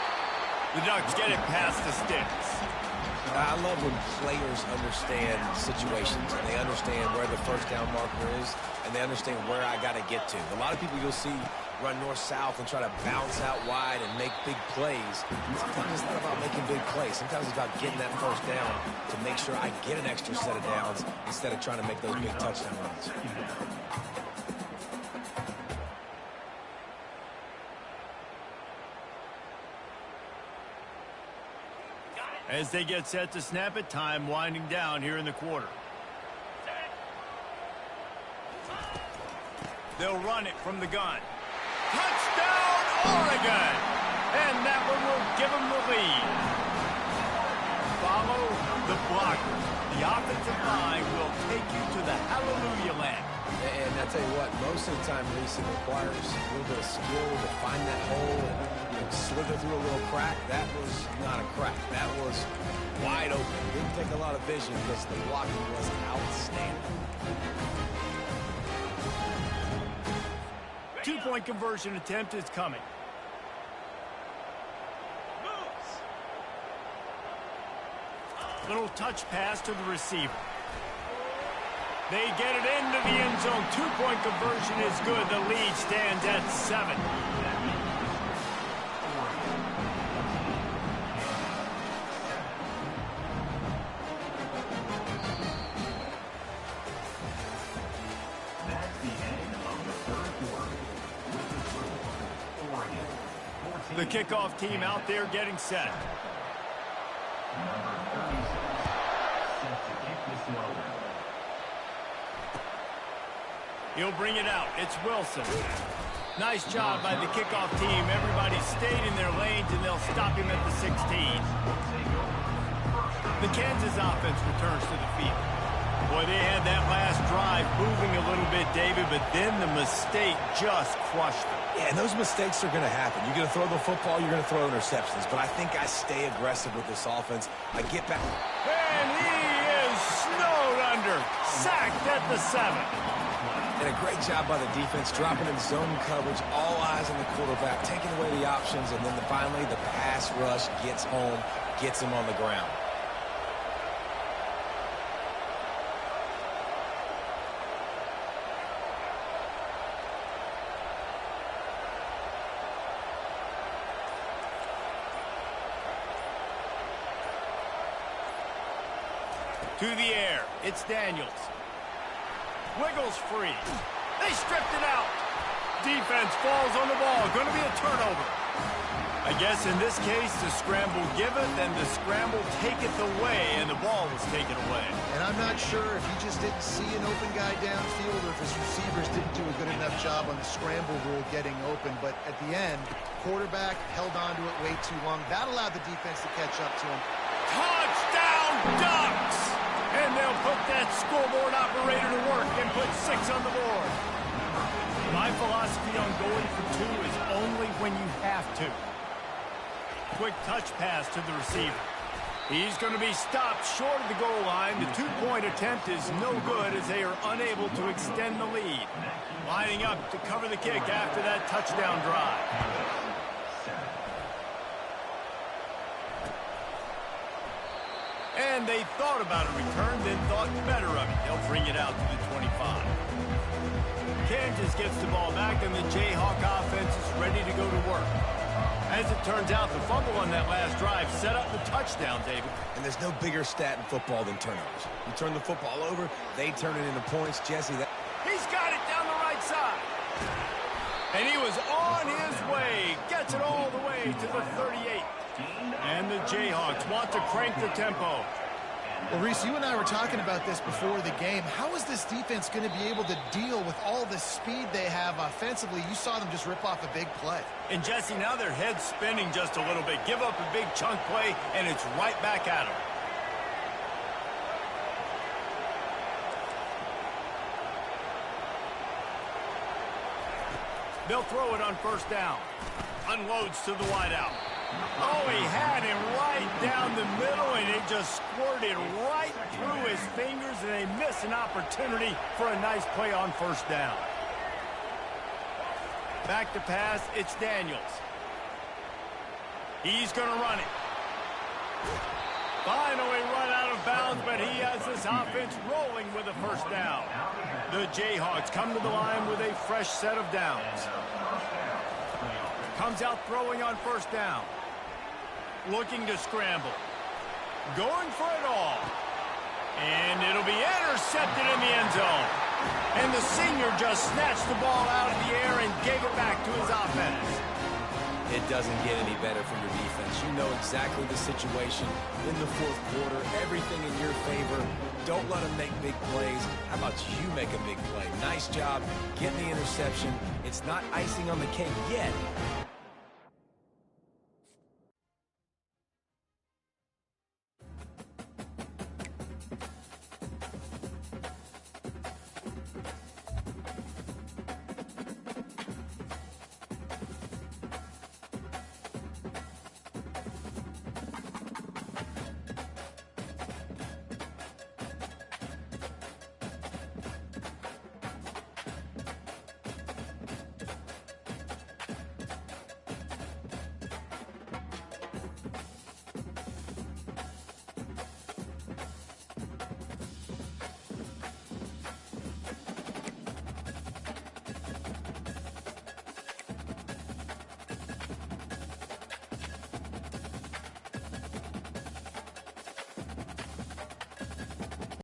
The Ducks get it past the sticks. I love when players understand situations and they understand where the first down marker is and they understand where I got to get to. A lot of people you'll see run north-south and try to bounce out wide and make big plays. Sometimes it's not about making big plays. Sometimes it's about getting that first down to make sure I get an extra set of downs instead of trying to make those big touchdown runs. As they get set to snap it, time winding down here in the quarter. They'll run it from the gun. Touchdown, Oregon! And that one will give them the lead. Follow the blocker. The offensive line will take you to the hallelujah land. And I tell you what, most of the time, Reese, it requires a little bit of skill to find that hole and slither through a little crack. That was not a crack. That was wide open. Didn't take a lot of vision because the blocking was outstanding. 2-point conversion attempt is coming. Little touch pass to the receiver. They get it into the end zone. Two-point conversion is good. The lead stands at 7. That's the end of the third quarter. With the score, Oregon 14. The kickoff team out there getting set. Number 36 set to kick this one over. He'll bring it out. It's Wilson. Nice job by the kickoff team. Everybody stayed in their lanes, and they'll stop him at the 16. The Kansas offense returns to the field. Boy, they had that last drive moving a little bit, David, but then the mistake just crushed them. Yeah, and those mistakes are going to happen. You're going to throw the football, you're going to throw interceptions. But I think I stay aggressive with this offense. I get back. And he is snowed under. Sacked at the 7. And a great job by the defense, dropping in zone coverage, all eyes on the quarterback, taking away the options, and then finally the pass rush gets home, gets him on the ground. To the air. It's Daniels. Wiggles free. They stripped it out. Defense falls on the ball. Going to be a turnover. I guess in this case, the scramble giveth and the scramble taketh away, and the ball was taken away. And I'm not sure if he just didn't see an open guy downfield or if his receivers didn't do a good enough job on the scramble rule getting open. But at the end, quarterback held on to it way too long. That allowed the defense to catch up to him. Touchdown, Ducks! And they'll put that scoreboard operator to work and put 6 on the board. My philosophy on going for 2 is only when you have to. Quick touch pass to the receiver. He's going to be stopped short of the goal line. The 2-point attempt is no good as they are unable to extend the lead. Lining up to cover the kick after that touchdown drive. And they thought about a return, then thought better of it. They'll bring it out to the 25. Kansas gets the ball back, and the Jayhawk offense is ready to go to work. As it turns out, the fumble on that last drive set up the touchdown, David. And there's no bigger stat in football than turnovers. You turn the football over, they turn it into points. Jesse, that... He's got it down the right side. And he was on his way. Gets it all the way to the 38. And the Jayhawks want to crank the tempo. Well, Reese, you and I were talking about this before the game. How is this defense going to be able to deal with all the speed they have offensively? You saw them just rip off a big play. And, Jesse, now their head's spinning just a little bit. Give up a big chunk play, and it's right back at them. They'll throw it on first down. Unloads to the wideout. Oh, he had him right down the middle, and it just squirted right through his fingers, and they miss an opportunity for a nice play on first down. Back to pass, it's Daniels. He's going to run it. Finally run out of bounds, but he has this offense rolling with a first down. The Jayhawks come to the line with a fresh set of downs. Comes out throwing on first down. Looking to scramble. Going for it all. And it'll be intercepted in the end zone. And the senior just snatched the ball out of the air and gave it back to his offense. It doesn't get any better for your defense. You know exactly the situation in the fourth quarter. Everything in your favor. Don't let them make big plays. How about you make a big play? Nice job getting the interception. It's not icing on the cake yet,